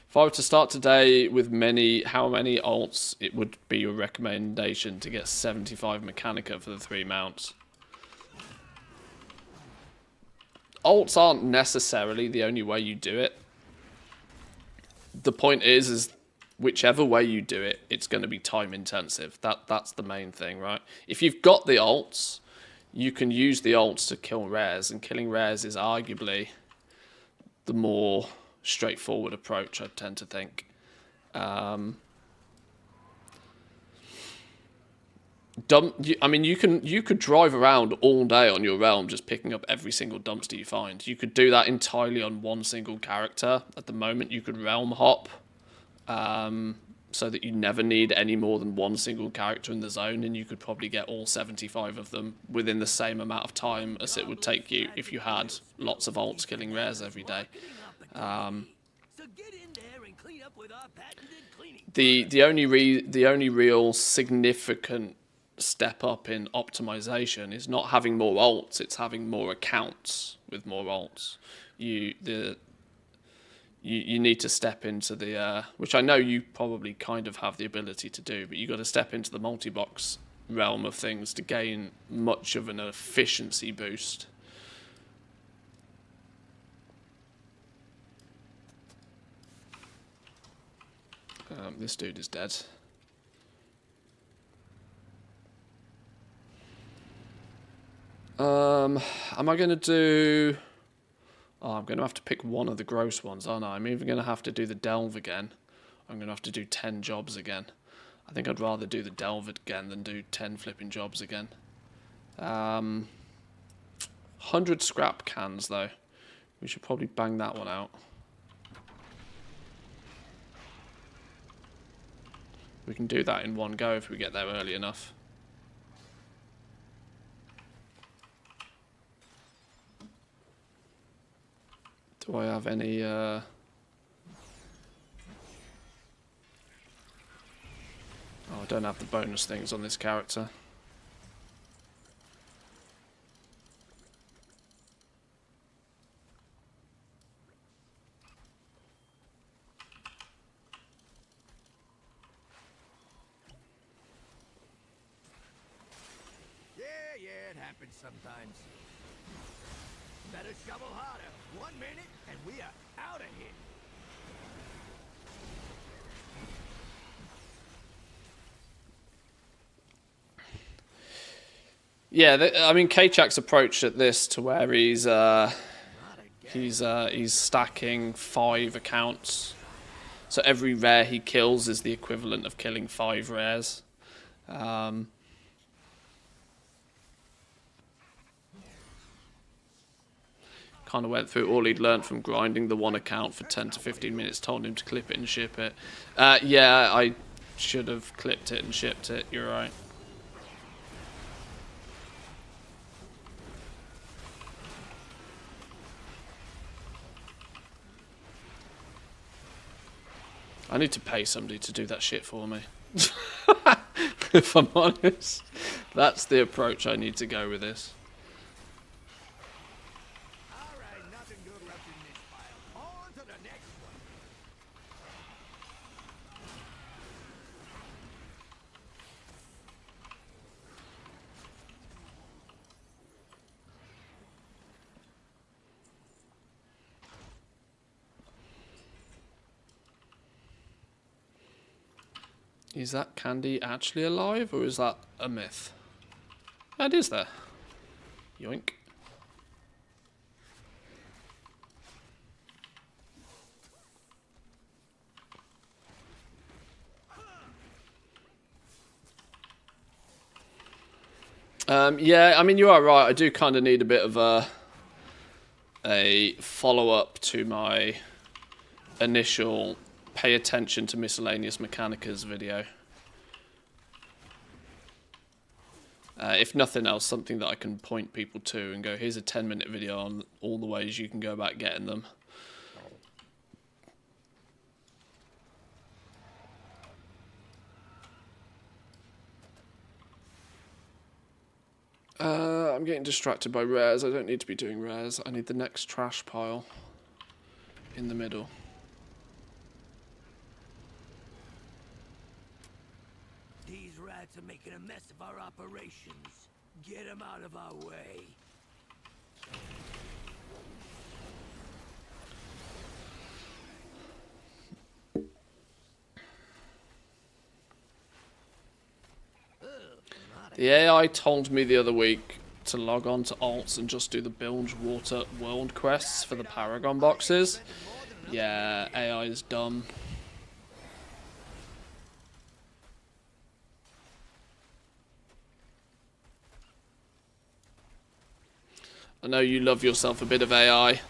If I were to start today with how many alts, it would be your recommendation to get 75 Mechanica for the 3 mounts. Alts aren't necessarily the only way you do it. The point is whichever way you do it, it's going to be time intensive. That's the main thing, right? If you've got the alts, you can use the alts to kill rares, and killing rares is arguably the more straightforward approach, I tend to think. I mean, you could drive around all day on your realm just picking up every single dumpster you find. You could do that entirely on one single character. At the moment, you could realm hop, so that you never need any more than one single character in the zone, and you could probably get all 75 of them within the same amount of time as it would take you if you had lots of alts killing rares every day. The only real significant step up in optimization is not having more alts, it's having more accounts with more alts. You need to step into the which I know you probably kind of have the ability to do, but you got to step into the multi-box realm of things to gain much of an efficiency boost. This dude is dead. Am I going to do... Oh, I'm going to have to pick one of the gross ones, aren't I? I'm even going to have to do the delve again. I'm going to have to do 10 jobs again. I think I'd rather do the delve again than do 10 flipping jobs again. 100 scrap cans, though. We should probably bang that one out. We can do that in one go if we get there early enough. Do I have any... Oh, I don't have the bonus things on this character. Yeah, it happens sometimes. Better shovel harder. 1 minute, and we are out of here. Yeah, I mean, Kachak's approach at this to where he's stacking 5 accounts. So every rare he kills is the equivalent of killing 5 rares. Kind of went through all he'd learned from grinding the one account for 10 to 15 minutes, told him to clip it and ship it. Yeah, I should have clipped it and shipped it, you're right. I need to pay somebody to do that shit for me. If I'm honest. That's the approach I need to go with this. Alright, nothing good left in this pile. On to the next one. Is that Candy actually alive, or is that a myth? It is there. Yoink. Yeah, I mean, you are right. I do kind of need a bit of a follow-up to my initial pay attention to miscellaneous mechanicas video. If nothing else, something that I can point people to and go, here's a 10-minute video on all the ways you can go about getting them. I'm getting distracted by rares. I don't need to be doing rares. I need the next trash pile in the middle. These rats are making a mess of our operations. Get them out of our way. The AI told me the other week to log on to alts and just do the Bilge Water World quests for the Paragon boxes. Yeah, AI is dumb. I know you love yourself a bit of AI,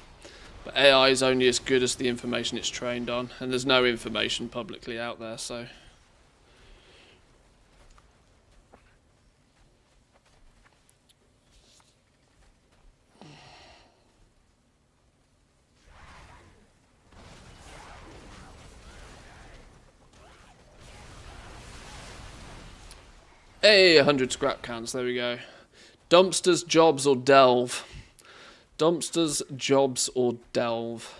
but AI is only as good as the information it's trained on, and there's no information publicly out there, so... Hey, 100 scrap cans, there we go. Dumpsters, jobs, or delve? Dumpsters, jobs, or delve?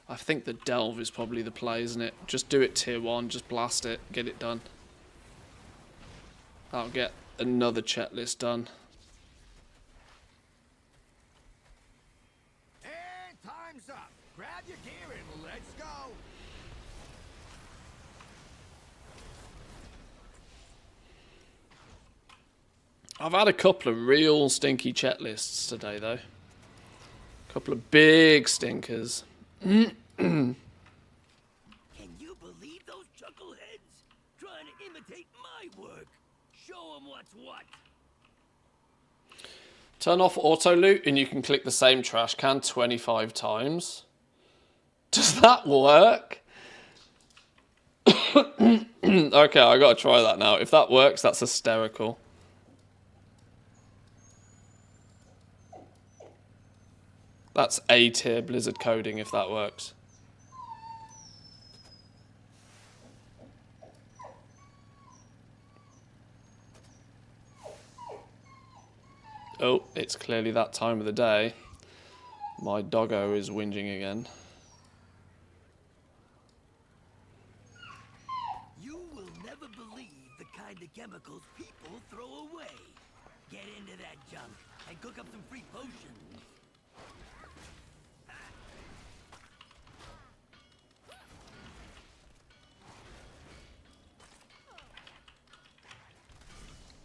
I think the delve is probably the play, isn't it? Just do it tier 1, just blast it, get it done. That'll get another chet list done. And time's up. Grab your gear and let's go. I've had a couple of real stinky chet lists today, though. A couple of big stinkers. Can you believe those chuckleheads? Trying to imitate my work. Show them what's what. Turn off auto loot and you can click the same trash can 25 times. Does that work? Okay, I gotta try that now. If that works, that's hysterical. That's A-tier Blizzard coding if that works. Oh, it's clearly that time of the day. My doggo is whinging again. You will never believe the kind of chemicals people throw away. Get into that junk and cook up some free potions.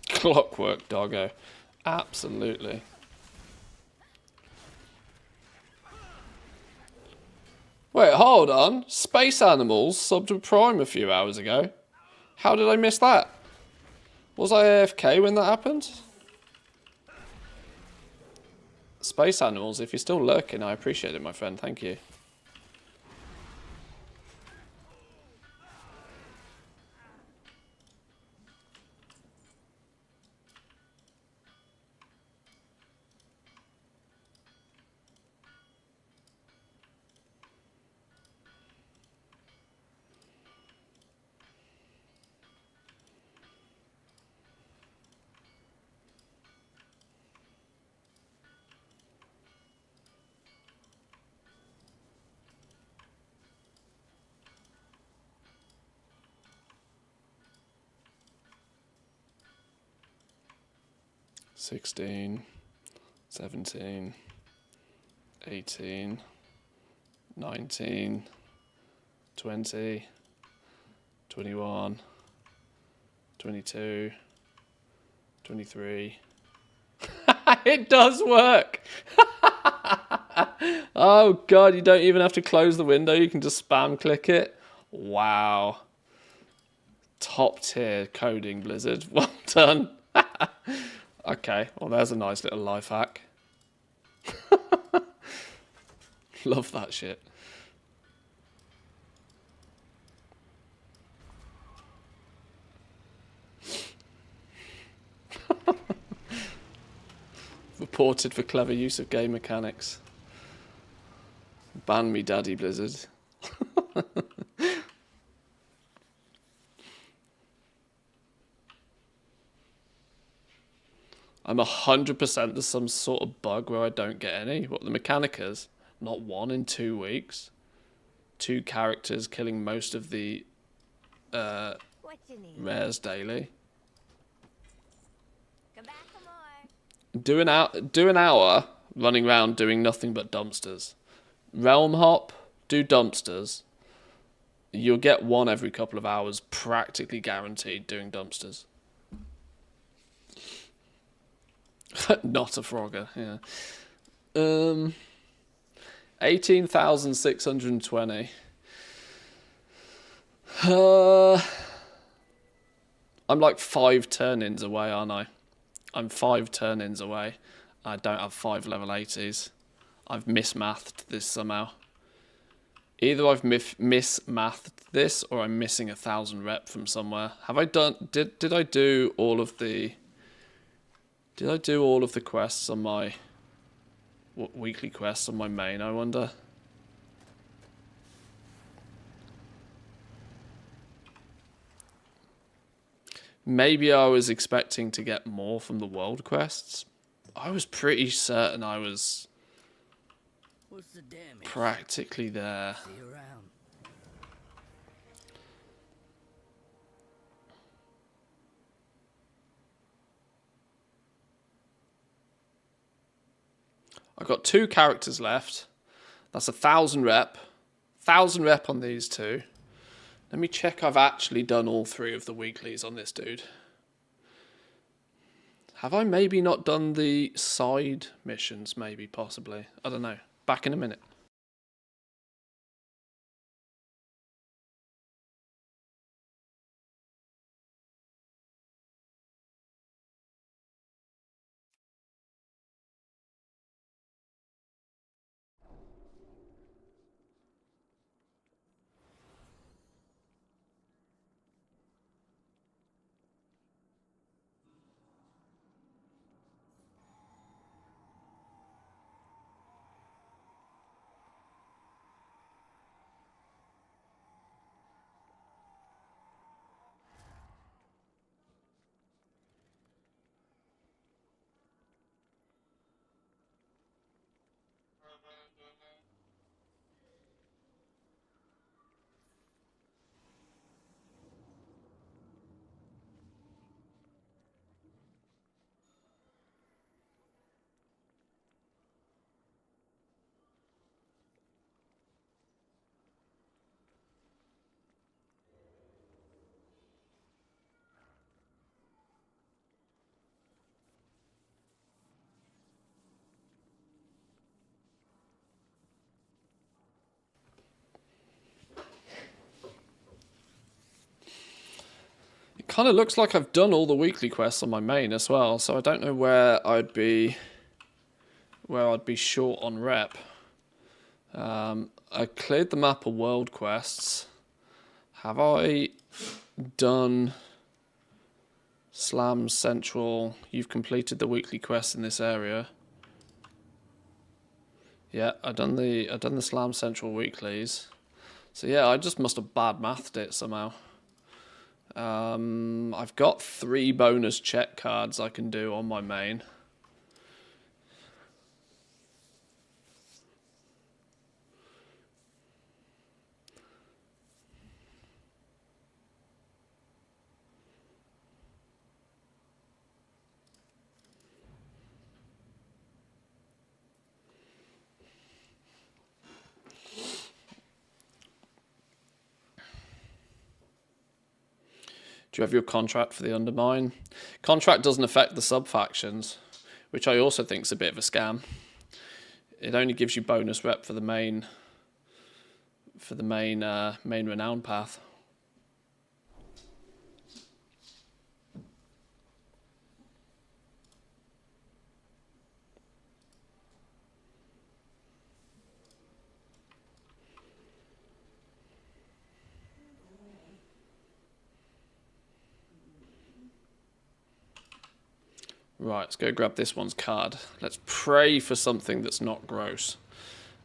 Clockwork doggo. Absolutely. Wait, hold on. Space Animals subbed to Prime a few hours ago. How did I miss that? Was I AFK when that happened? Space Animals, if you're still lurking, I appreciate it, my friend. Thank you. $16, $17, $18, $19, $20, $21, $22, $23. It does work! Oh god, you don't even have to close the window, you can just spam click it. Wow. Top tier coding, Blizzard. Well done. Okay, well there's a nice little life hack. Love that shit. Reported for clever use of game mechanics. Ban me, Daddy Blizzard. I'm 100% there's some sort of bug where I don't get any. What, the Mechanicas? Not one in 2 weeks. 2 characters killing most of the What you need? rares daily. Come back for more. Do an hour running around doing nothing but dumpsters. Realm hop, do dumpsters. You'll get one every couple of hours, practically guaranteed, doing dumpsters. Not a Frogger, yeah. 18,620. I'm like 5 turn-ins away, aren't I? I'm 5 turn-ins away. I don't have 5 level 80s. I've mismathed this somehow. Either I've mismathed this, or I'm missing 1,000 rep from somewhere. Have I done? Did I do all of the? Did I do all of the quests on my weekly quests on my main? I wonder. Maybe I was expecting to get more from the world quests. I was pretty certain I was What's the damage? practically there. See you around. I've got 2 characters left. That's 1,000 rep. 1,000 rep on these 2. Let me check I've actually done all 3 of the weeklies on this dude. Have I maybe not done the side missions, maybe, possibly? I don't know. Back in a minute. It kind of looks like I've done all the weekly quests on my main as well, so I don't know where I'd be short on rep. I cleared the map of world quests. Have I done Slam Central? You've completed the weekly quest in this area. Yeah, I've done the Slam Central weeklies. So yeah, I just must have bad mathed it somehow. I've got 3 bonus CHETT cards I can do on my main. Do you have your contract for the Undermine? Contract doesn't affect the sub-factions, which I also think is a bit of a scam. It only gives you bonus rep for the main main renown path. Right, let's go grab this one's card. Let's pray for something that's not gross.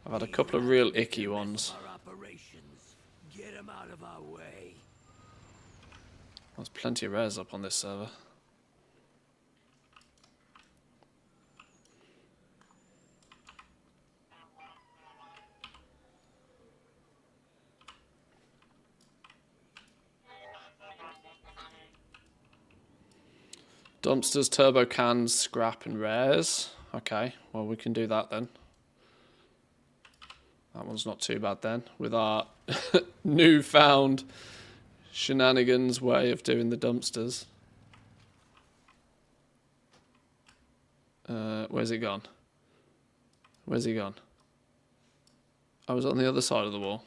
I've had a couple of real icky ones. Our operations. Get 'em out of our way. There's plenty of rares up on this server. Dumpsters, turbo cans, scrap and rares. Okay, well we can do that then. That one's not too bad then. With our newfound shenanigans way of doing the dumpsters. Where's it gone? Where's he gone? I was on the other side of the wall.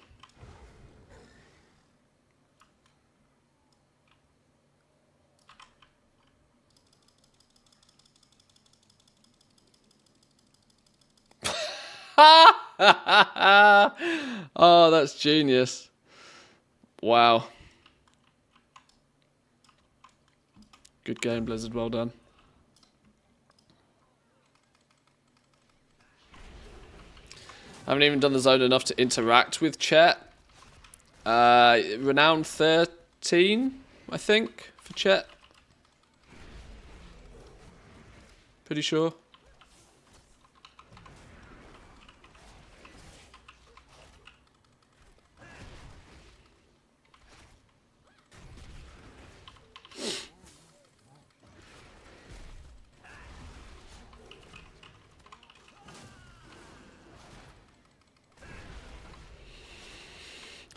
Oh, that's genius. Wow. Good game, Blizzard. Well done. I haven't even done the zone enough to interact with chat. Renown 13, I think, for chat. Pretty sure.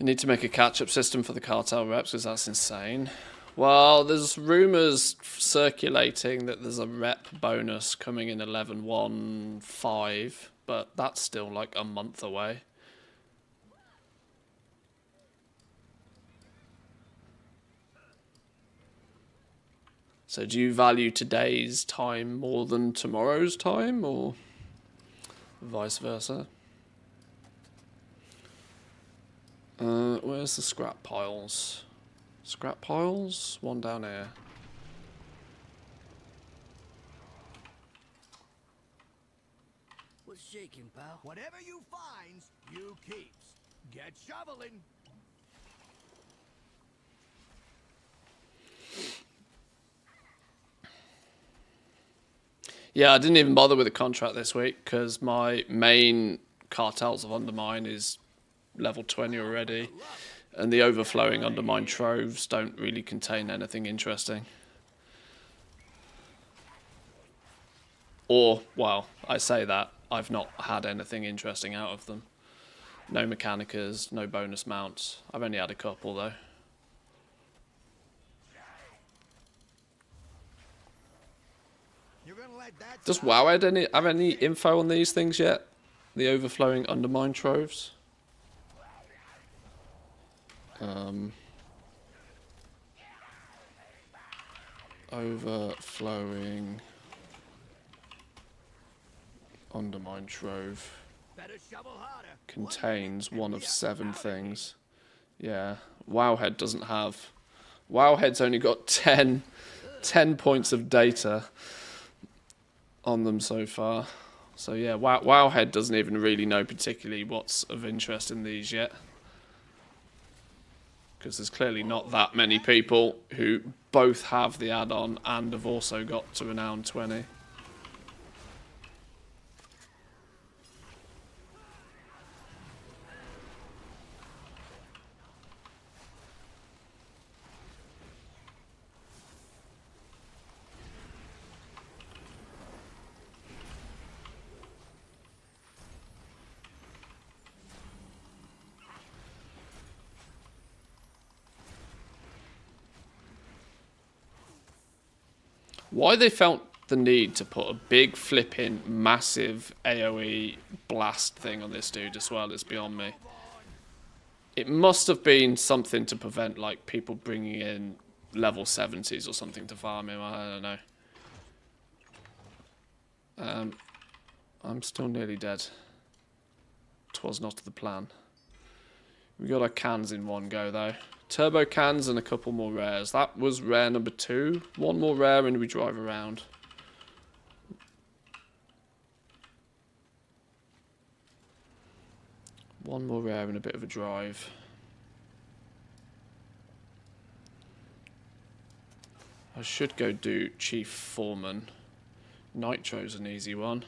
I need to make a catch-up system for the cartel reps because that's insane. Well, there's rumours circulating that there's a rep bonus coming in 11.15, but that's still like a month away. So do you value today's time more than tomorrow's time, or vice versa? Where's the scrap piles? Scrap piles? One down here. What's shaking, pal? Whatever you finds, you keeps. Get shoveling. Yeah, I didn't even bother with the contract this week because my main cartels of Undermine is level 20 already, and the overflowing Undermine troves don't really contain anything interesting. Or, well, I say that, I've not had anything interesting out of them. No Mechanicas, no bonus mounts. I've only had a couple though. You're gonna let that Does Wowhead have any info on these things yet? The overflowing Undermine troves? Overflowing Undermine trove better shovel harder. contains one of 7 things. Yeah, Wowhead doesn't have. Wowhead's only got 10 points of data on them so far. So yeah, Wowhead doesn't even really know particularly what's of interest in these yet. Because there's clearly not that many people who both have the add-on and have also got to Renown 20. Why they felt the need to put a big flipping massive AoE blast thing on this dude as well is beyond me. It must have been something to prevent like people bringing in level 70s or something to farm him. I don't know. I'm still nearly dead. 'Twas not the plan. We got our cans in one go though. Turbo cans and a couple more rares. That was rare number 2. One more rare and we drive around. One more rare and a bit of a drive. I should go do Chief Foreman. Nitro's an easy one.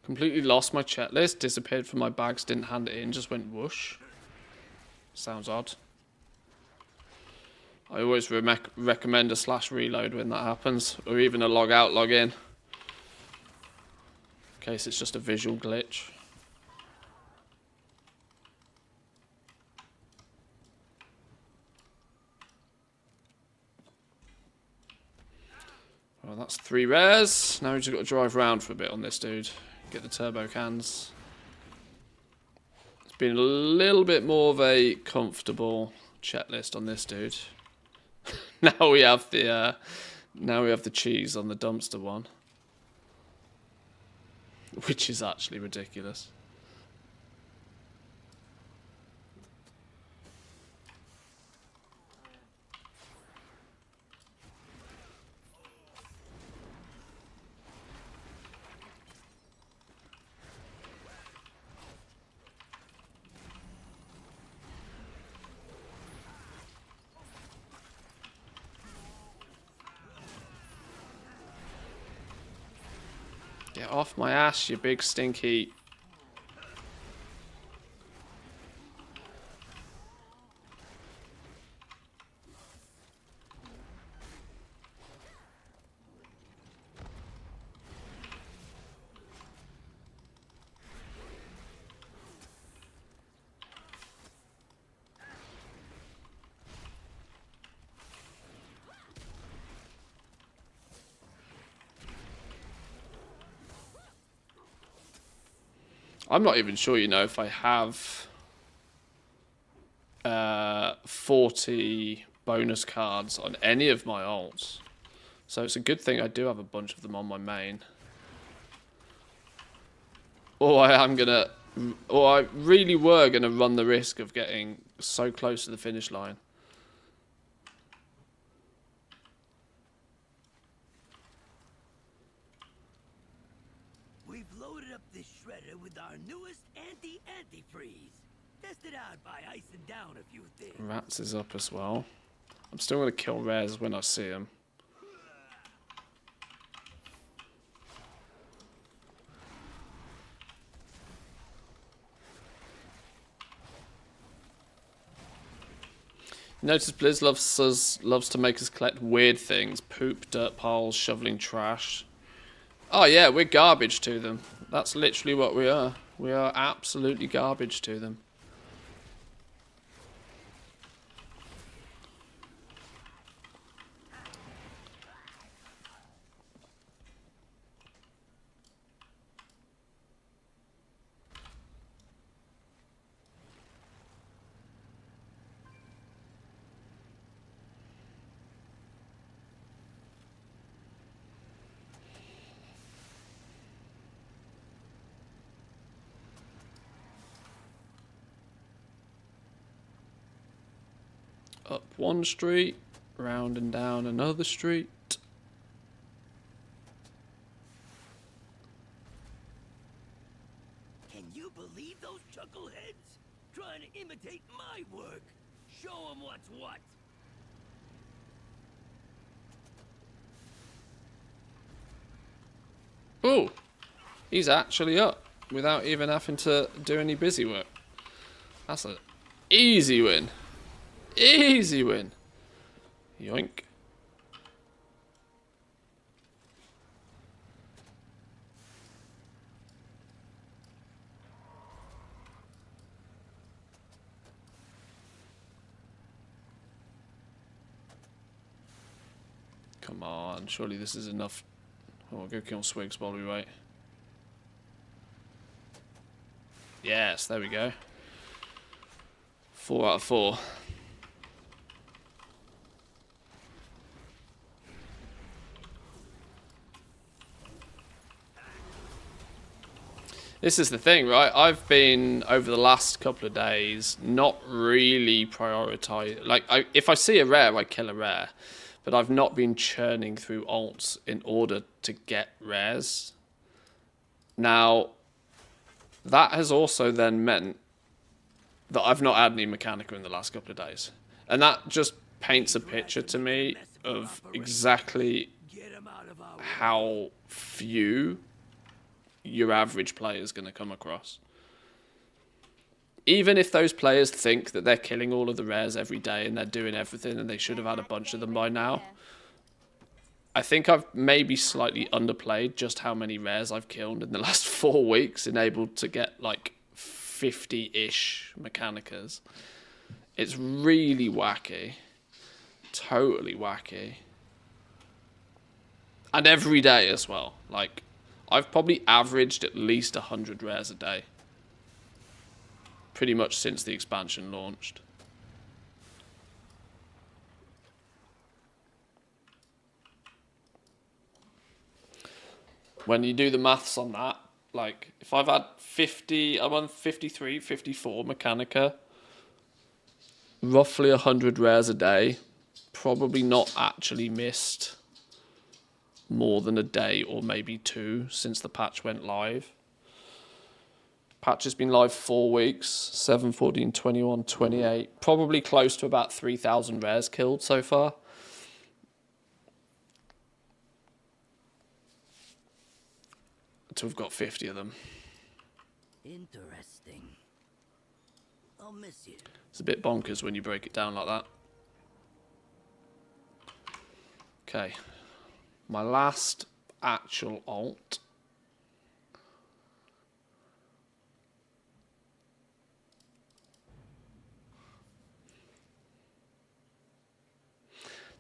Completely lost my chat list, disappeared from my bags, didn't hand it in, just went whoosh. Sounds odd. I always recommend a /reload when that happens, or even a log out, log in. In case it's just a visual glitch. Well, that's 3 rares. Now we've just got to drive around for a bit on this dude. Get the turbo cans. It's been a little bit more of a comfortable checklist on this dude. Now we have the cheese on the dumpster one, which is actually ridiculous. Get off my ass, you big stinky I'm not even sure, you know, if I have 40 bonus cards on any of my alts. So it's a good thing I do have a bunch of them on my main. Or I really were gonna run the risk of getting so close to the finish line. We've loaded up this shredder with our newest anti-antifreeze. Tested out by icing down a few things. Rats is up as well. I'm still gonna kill rares when I see them. Notice Blizz loves to make us collect weird things. Poop, dirt piles, shoveling trash. Oh yeah, we're garbage to them. That's literally what we are. We are absolutely garbage to them. Up one street, round and down another street. Can you believe those chuckleheads? Trying to imitate my work. Show them what's what. Oh, he's actually up without even having to do any busy work. That's an easy win. Easy win. Yoink. Come on, surely this is enough. Oh, I'll go kill Swigs while we wait. Yes, there we go. 4 out of 4. This is the thing, right? I've been, over the last couple of days, not really prioritizing. Like, if I see a rare, I kill a rare. But I've not been churning through alts in order to get rares. Now, that has also then meant that I've not had any Mechanica in the last couple of days. And that just paints a picture to me of exactly how few your average player is going to come across. Even if those players think that they're killing all of the rares every day and they're doing everything and they should have had a bunch of them by now, I think I've maybe slightly underplayed just how many rares I've killed in the last 4 weeks, enabled to get like 50-ish Mechanicas. It's really wacky. Totally wacky. And every day as well. Like, I've probably averaged at least 100 rares a day. Pretty much since the expansion launched. When you do the maths on that, like, if I've had 50, I'm on 53, 54 Mechanica, roughly 100 rares a day, probably not actually missed more than a day or maybe 2 since the patch went live. Patch has been live 4 weeks, 7, 14, 21, 28. Probably close to about 3,000 rares killed so far. To have got 50 of them. Interesting. I'll miss you. It's a bit bonkers when you break it down like that. Okay. My last actual alt.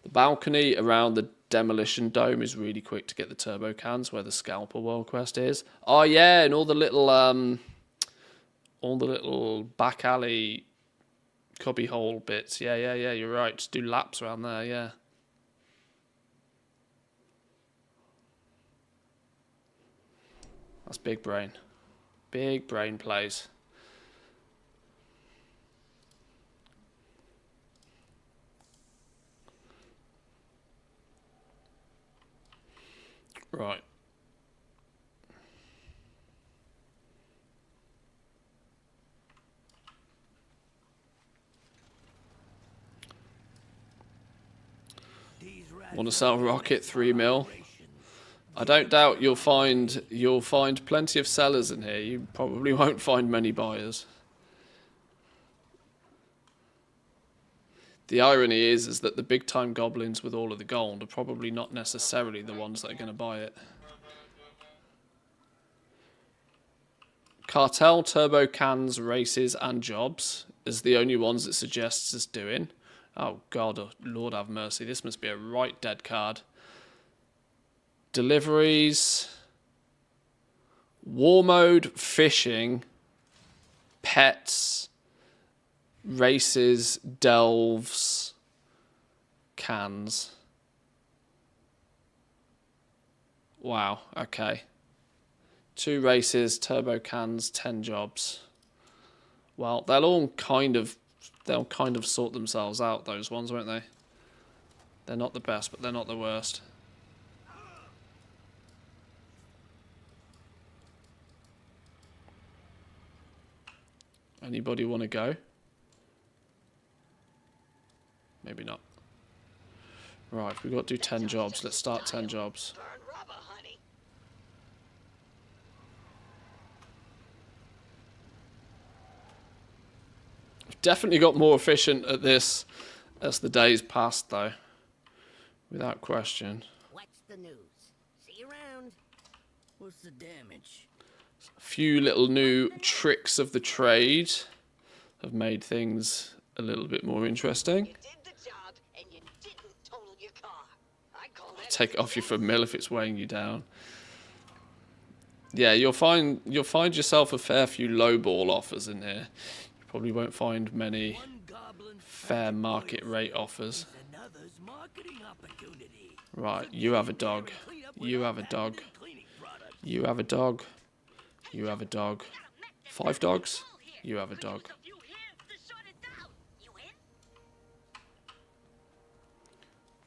The balcony around the demolition dome is really quick to get the turbo cans where the scalper world quest is. Oh yeah, and all the little all the little back alley cubby hole bits. Yeah, you're right. Just do laps around there, yeah. That's big brain. Big brain plays. Right. Want to sell Rocket 3 mil? I don't doubt you'll find plenty of sellers in here. You probably won't find many buyers. The irony is that the big time goblins with all of the gold are probably not necessarily the ones that are going to buy it. Cartel, turbo cans, races, and jobs is the only ones it suggests us doing. Oh God, oh, Lord have mercy. This must be a right dead card. Deliveries, war mode, fishing, pets, races, delves, cans. Wow, okay. 2 races, turbo cans, 10 jobs. Well, they'll kind of sort themselves out, those ones, won't they? They're not the best, but they're not the worst. Anybody want to go? Maybe not. Right, we've got to do 10 jobs. Let's start 10 jobs. Burn rubber, honey. Definitely got more efficient at this as the days passed, though. Without question. What's the news? See you around. What's the damage? A few little new tricks of the trade have made things a little bit more interesting. You did the job and you didn't total your car. I call that Take it off you for a mil if it's weighing you down. Yeah, you'll find yourself a fair few lowball offers in here. You probably won't find many fair market rate offers. Right, you have a dog. You have a dog. You have a dog. You have a dog. 5 dogs? You have a dog.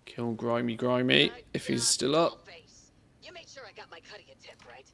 Kill Grimy if he's still up. You made sure I got my cut of your tip, right?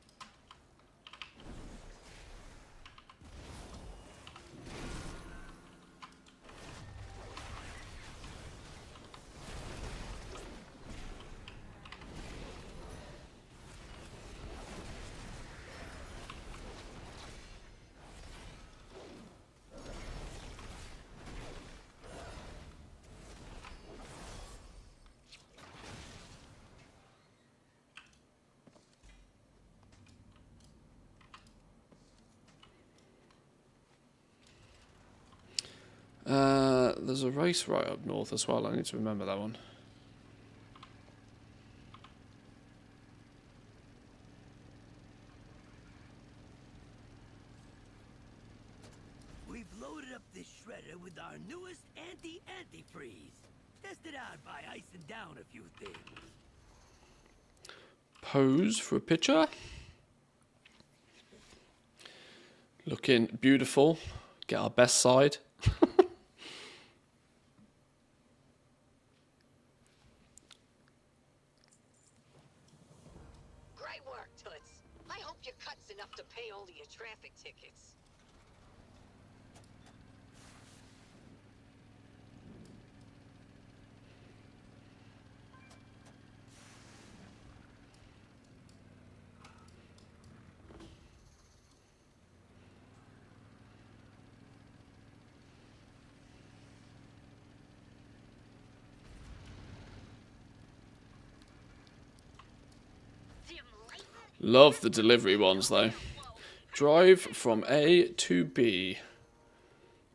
There's a race right up north as well. I need to remember that one. We've loaded up this shredder with our newest anti-antifreeze. Tested out by icing down a few things. Pose for a picture. Looking beautiful. Get our best side. Great work, Toots. I hope your cut's enough to pay all of your traffic tickets. Love the delivery ones though. Drive from A to B.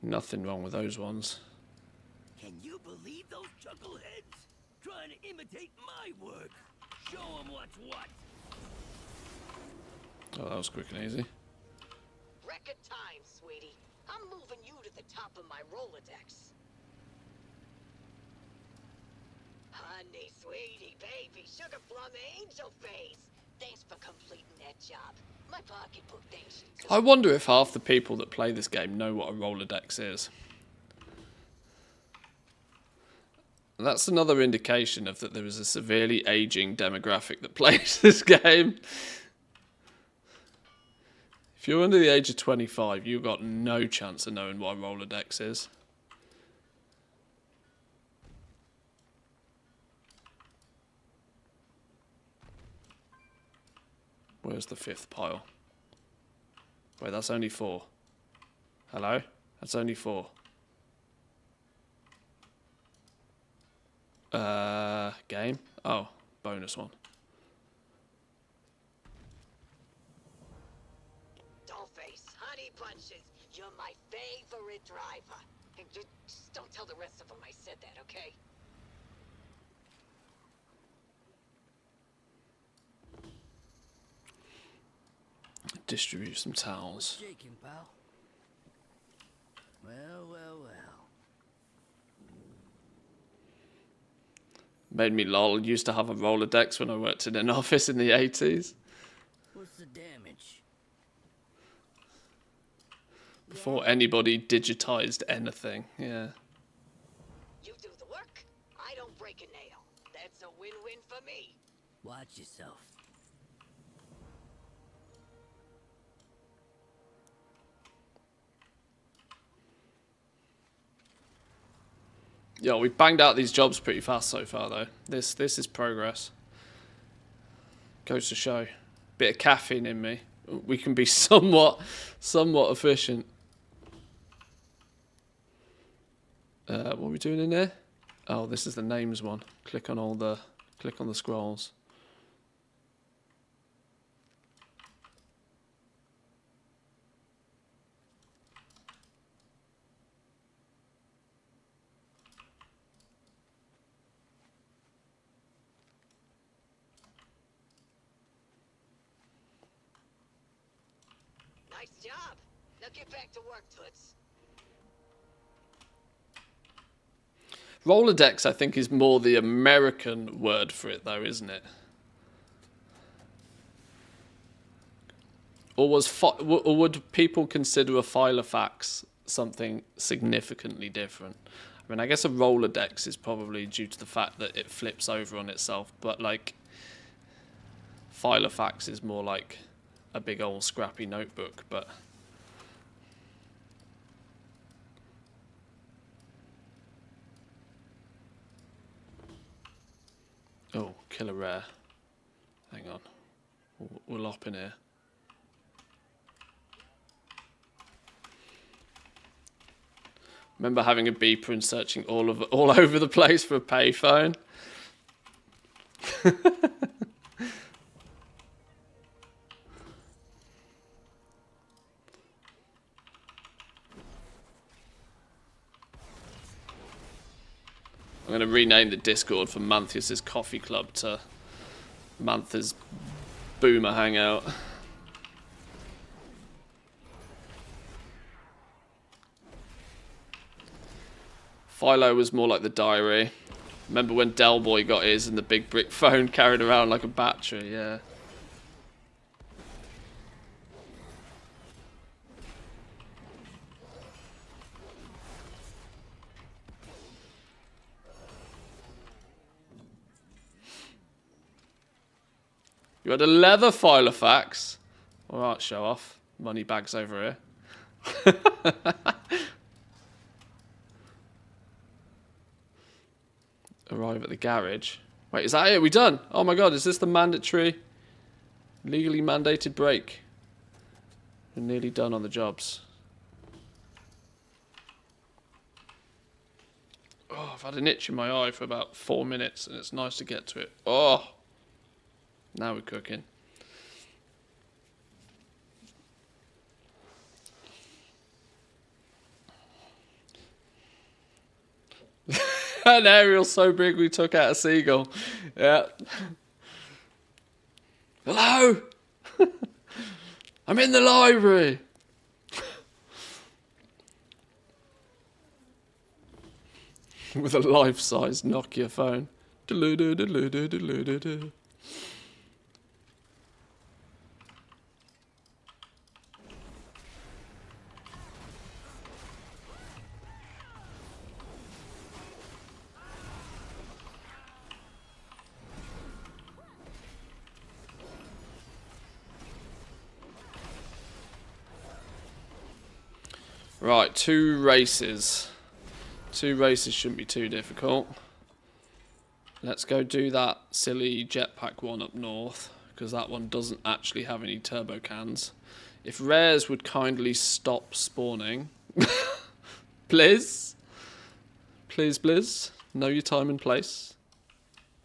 Nothing wrong with those ones. Can you believe those chuckleheads? Trying to imitate my work. Show them what's what. Oh, that was quick and easy. Wreck nick of time, sweetie. I'm moving you to the top of my Rolodex. Honey, sweetie, baby, sugar plum angel face. Thanks for completing that job. My pocketbook thanks you too. I wonder if half the people that play this game know what a Rolodex is. That's another indication of that there is a severely aging demographic that plays this game. If you're under the age of 25, you've got no chance of knowing what a Rolodex is. Where's the fifth pile? Wait, that's only 4. Hello? That's only 4. Game? Oh, bonus one. Dollface, honey bunches, you're my favorite driver. And just don't tell the rest of them I said that, okay? Distribute some towels. Shaking, pal. Well, well, well. Made me lol. Used to have a Rolodex when I worked in an office in the 80s. What's the damage? Before anybody digitized anything. Yeah. You do the work, I don't break a nail. That's a win-win for me. Watch yourself. Yeah, we banged out these jobs pretty fast so far, though. This is progress. Goes to show. Bit of caffeine in me. We can be somewhat efficient. What are we doing in there? Oh, this is the names one. Click on the scrolls. Nice job. Now get back to work, Toots. Rolodex, I think, is more the American word for it, though, isn't it? Or would people consider a file of fax something significantly different? I mean, I guess a Rolodex is probably due to the fact that it flips over on itself, but like file of fax is more like a big old scrappy notebook, but oh, killer rare. Hang on, we'll hop in here. Remember having a beeper and searching all over the place for a payphone? I'm going to rename the Discord from Manthus's Coffee Club to Manthus Boomer Hangout. Philo was more like the diary. Remember when Del Boy got his and the big brick phone carried around like a battery? Yeah. You had a leather Filofax. Alright, show off. Money bags over here. Arrive at the garage. Wait, is that it? Are we done? Oh my god, is this the mandatory, legally mandated break? We're nearly done on the jobs. Oh, I've had an itch in my eye for about 4 minutes and it's nice to get to it. Oh, now we're cooking. An aerial so big we took out a seagull. Yeah. Hello? I'm in the library. With a life-size Nokia phone. Do-do-do-do-do-do-do-do. Right, 2 races. 2 races shouldn't be too difficult. Let's go do that silly jetpack one up north, because that one doesn't actually have any turbo cans. If rares would kindly stop spawning. Please? Please, please. Know your time and place.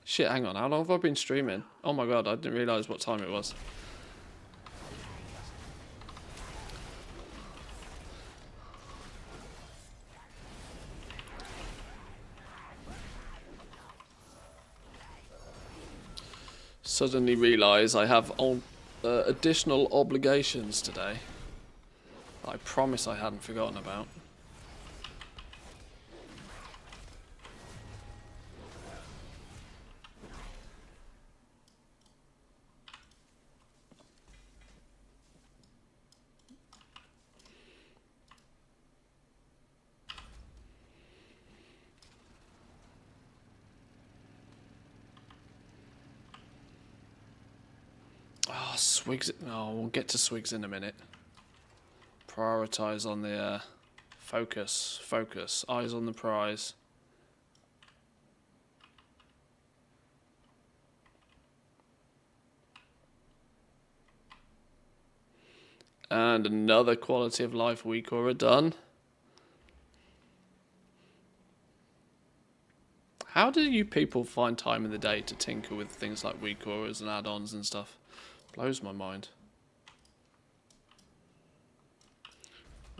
Shit, hang on. How long have I been streaming? Oh my god, I didn't realise what time it was. Suddenly realise I have additional obligations today. I promise I hadn't forgotten about. Oh, Swigs. Oh, we'll get to Swigs in a minute. Prioritise on the focus. Focus. Eyes on the prize. And another quality of life week aura done. How do you people find time in the day to tinker with things like week auras and add-ons and stuff? Blows my mind.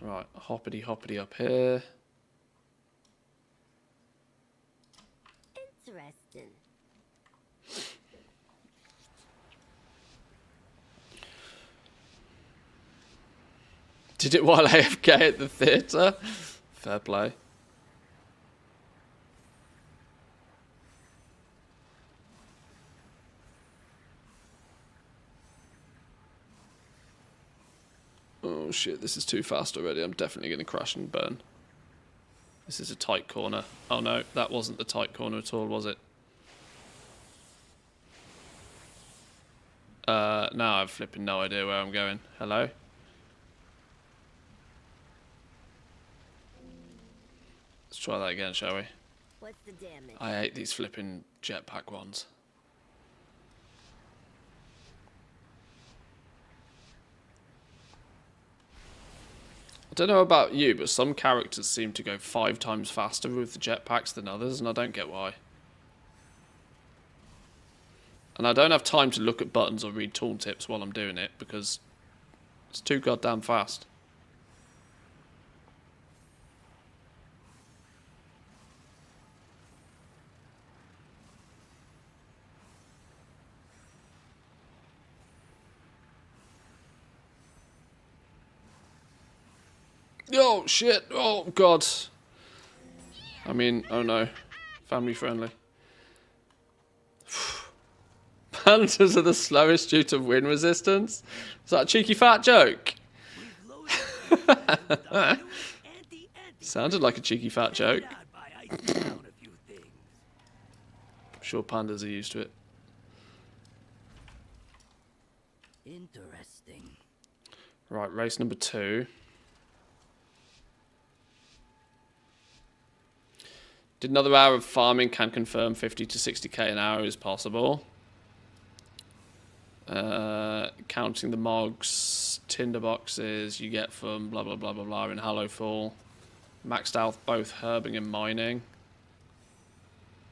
Right, hoppity hoppity up here. Interesting. Did it while AFK at the theatre? Fair play. Oh shit, this is too fast already. I'm definitely going to crash and burn. This is a tight corner. Oh no, that wasn't the tight corner at all, was it? Now I've flipping no idea where I'm going. Hello? Let's try that again, shall we? What's the damage? I hate these flipping jetpack ones. I don't know about you, but some characters seem to go 5 times faster with the jetpacks than others, and I don't get why. And I don't have time to look at buttons or read tooltips while I'm doing it, because it's too goddamn fast. Oh shit, oh god. I mean, oh no. Family friendly. Panthers are the slowest due to wind resistance? Is that a cheeky fat joke? Sounded like a cheeky fat joke. I'm sure pandas are used to it. Interesting. Right, race number 2. Did another hour of farming, can confirm 50 to 60k an hour is possible. Counting the mogs, tinder boxes you get from blah blah blah blah blah in Hallowfall. Maxed out both herbing and mining.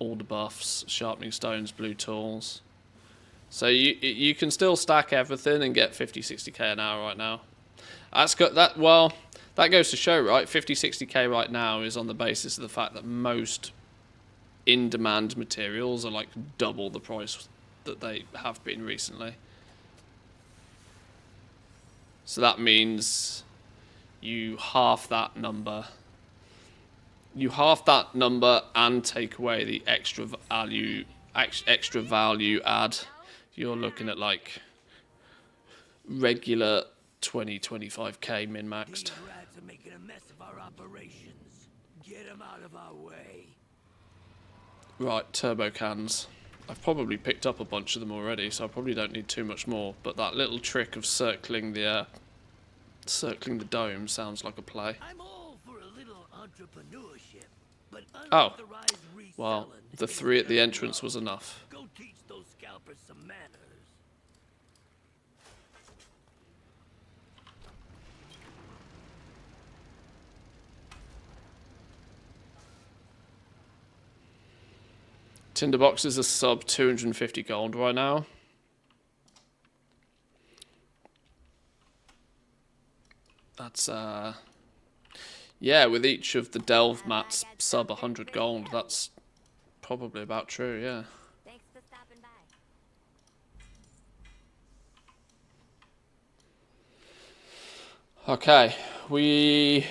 All the buffs, sharpening stones, blue tools. So you can still stack everything and get 50, 60k an hour right now. That's got that. Well, that goes to show, right? 50, 60k right now is on the basis of the fact that most in-demand materials are like double the price that they have been recently. So that means you half that number you half that number and take away the extra value add, you're looking at like regular 25k min-maxed. These rats are making a mess of our operations. Get them out of our way. Right, turbo cans. I've probably picked up a bunch of them already, so I probably don't need too much more. But that little trick of circling the dome sounds like a play. I'm all for a little entrepreneurship, but Oh, unauthorized well, reselling the is 3 at the just entrance wrong. was enough. Go teach those scalpers some manners. Tinderboxes are sub 250 gold right now. That's yeah, with each of the delve mats sub 100 gold, that's probably about true, yeah. Thanks for stopping by. Okay, we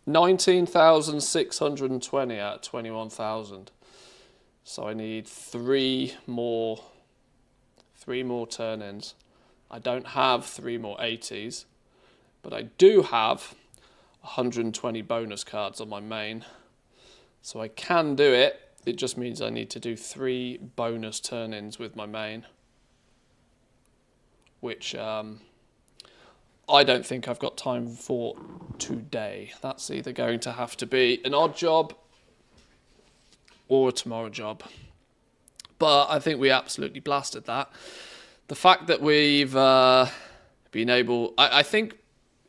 19,620 out of 21,000. So I need three more turn-ins. I don't have 3 more 80s, but I do have 120 bonus cards on my main. So I can do it. It just means I need to do 3 bonus turn-ins with my main, which I don't think I've got time for today. That's either going to have to be an odd job or a tomorrow job. But I think we absolutely blasted that. The fact that we've been able... I think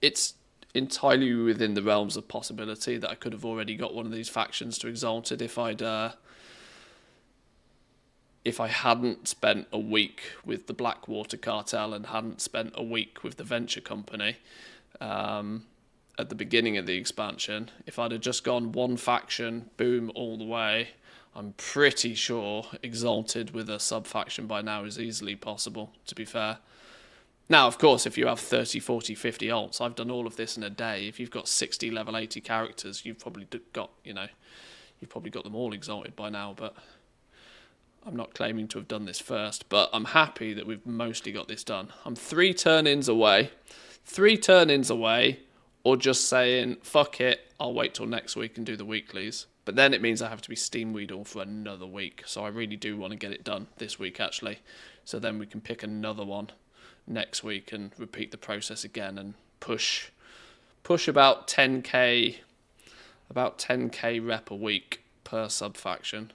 it's entirely within the realms of possibility that I could have already got one of these factions to Exalted if I hadn't spent a week with the Blackwater Cartel and hadn't spent a week with the Venture Company at the beginning of the expansion. If I'd have just gone one faction, boom, all the way, I'm pretty sure Exalted with a sub-faction by now is easily possible, to be fair. Now, of course, if you have 30, 40, 50 alts, I've done all of this in a day. If you've got 60 level 80 characters, you've probably got, you've probably got them all Exalted by now, but I'm not claiming to have done this first, but I'm happy that we've mostly got this done. I'm 3 turn-ins away, or just saying, fuck it, I'll wait till next week and do the weeklies. But then it means I have to be Steam Weedle for another week, so I really do want to get it done this week, actually. So then we can pick another one next week and repeat the process again and push about 10k rep a week per sub-faction.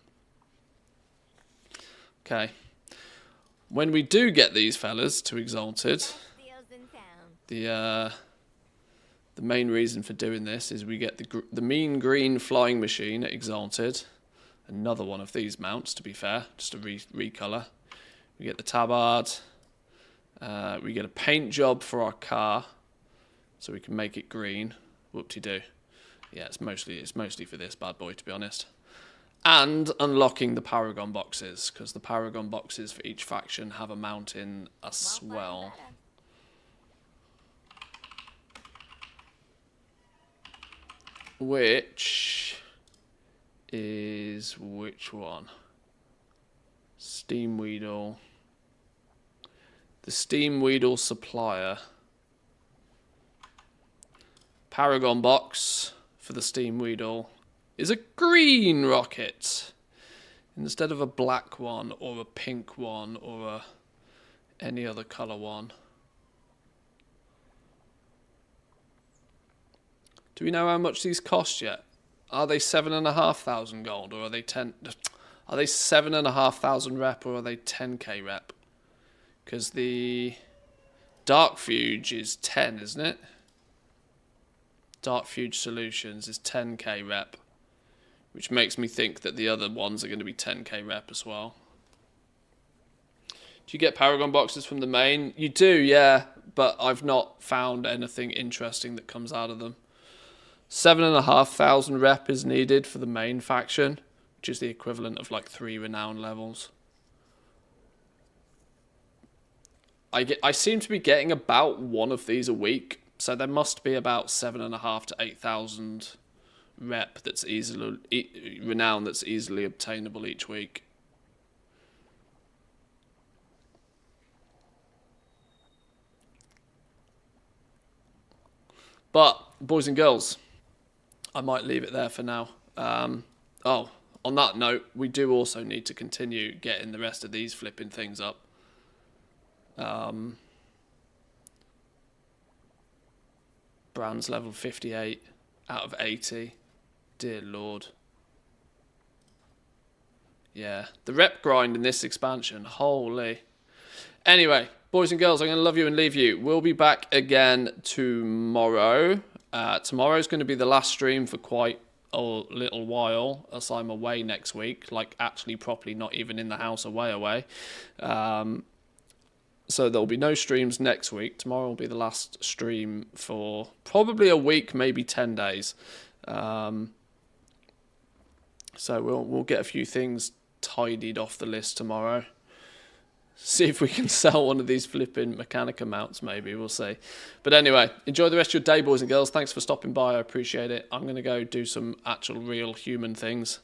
Okay. When we do get these fellas to Exalted, Deals in town. the main reason for doing this is we get the mean green flying machine at Exalted. Another one of these mounts, to be fair, just a recolor. We get the tabard. We get a paint job for our car, so we can make it green. Whoop-de-doo. Yeah, it's mostly for this bad boy, to be honest. And unlocking the Paragon boxes, because the Paragon boxes for each faction have a mount in as well. Which is which one? Steam Weedle. The Steam Weedle supplier. Paragon box for the Steam Weedle is a green rocket instead of a black one or a pink one or any other colour one. Do we know how much these cost yet? Are they 7,500 gold or are they 10? Are they 7,500 rep or are they 10k rep? Because the Dark Fuge is 10, isn't it? Dark Fuge Solutions is 10k rep, which makes me think that the other ones are going to be 10k rep as well. Do you get Paragon boxes from the main? You do, yeah, but I've not found anything interesting that comes out of them. 7,500 rep is needed for the main faction, which is the equivalent of like 3 renown levels. I seem to be getting about one of these a week, so there must be about 7,500 to 8,000 rep that's renown that's easily obtainable each week. But boys and girls, I might leave it there for now. Oh, on that note, we do also need to continue getting the rest of these flipping things up. Brand's level 58 out of 80. Dear Lord. Yeah, the rep grind in this expansion, holy. Anyway, boys and girls, I'm going to love you and leave you. We'll be back again tomorrow. Tomorrow's going to be the last stream for quite a little while, as I'm away next week. Like, actually properly not even in the house, away. So there'll be no streams next week. Tomorrow will be the last stream for probably a week, maybe 10 days. So we'll get a few things tidied off the list tomorrow. See if we can sell one of these flipping Mechanica mounts, maybe. We'll see. But anyway, enjoy the rest of your day, boys and girls. Thanks for stopping by. I appreciate it. I'm going to go do some actual real human things.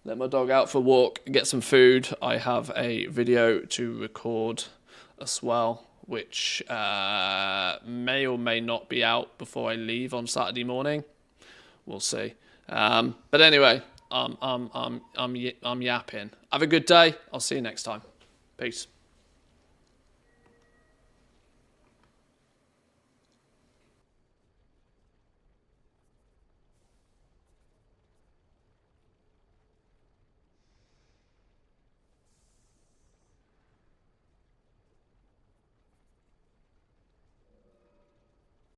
Let my dog out for a walk, get some food. I have a video to record as well, which may or may not be out before I leave on Saturday morning. We'll see. But anyway, I'm yapping. Have a good day. I'll see you next time. Peace.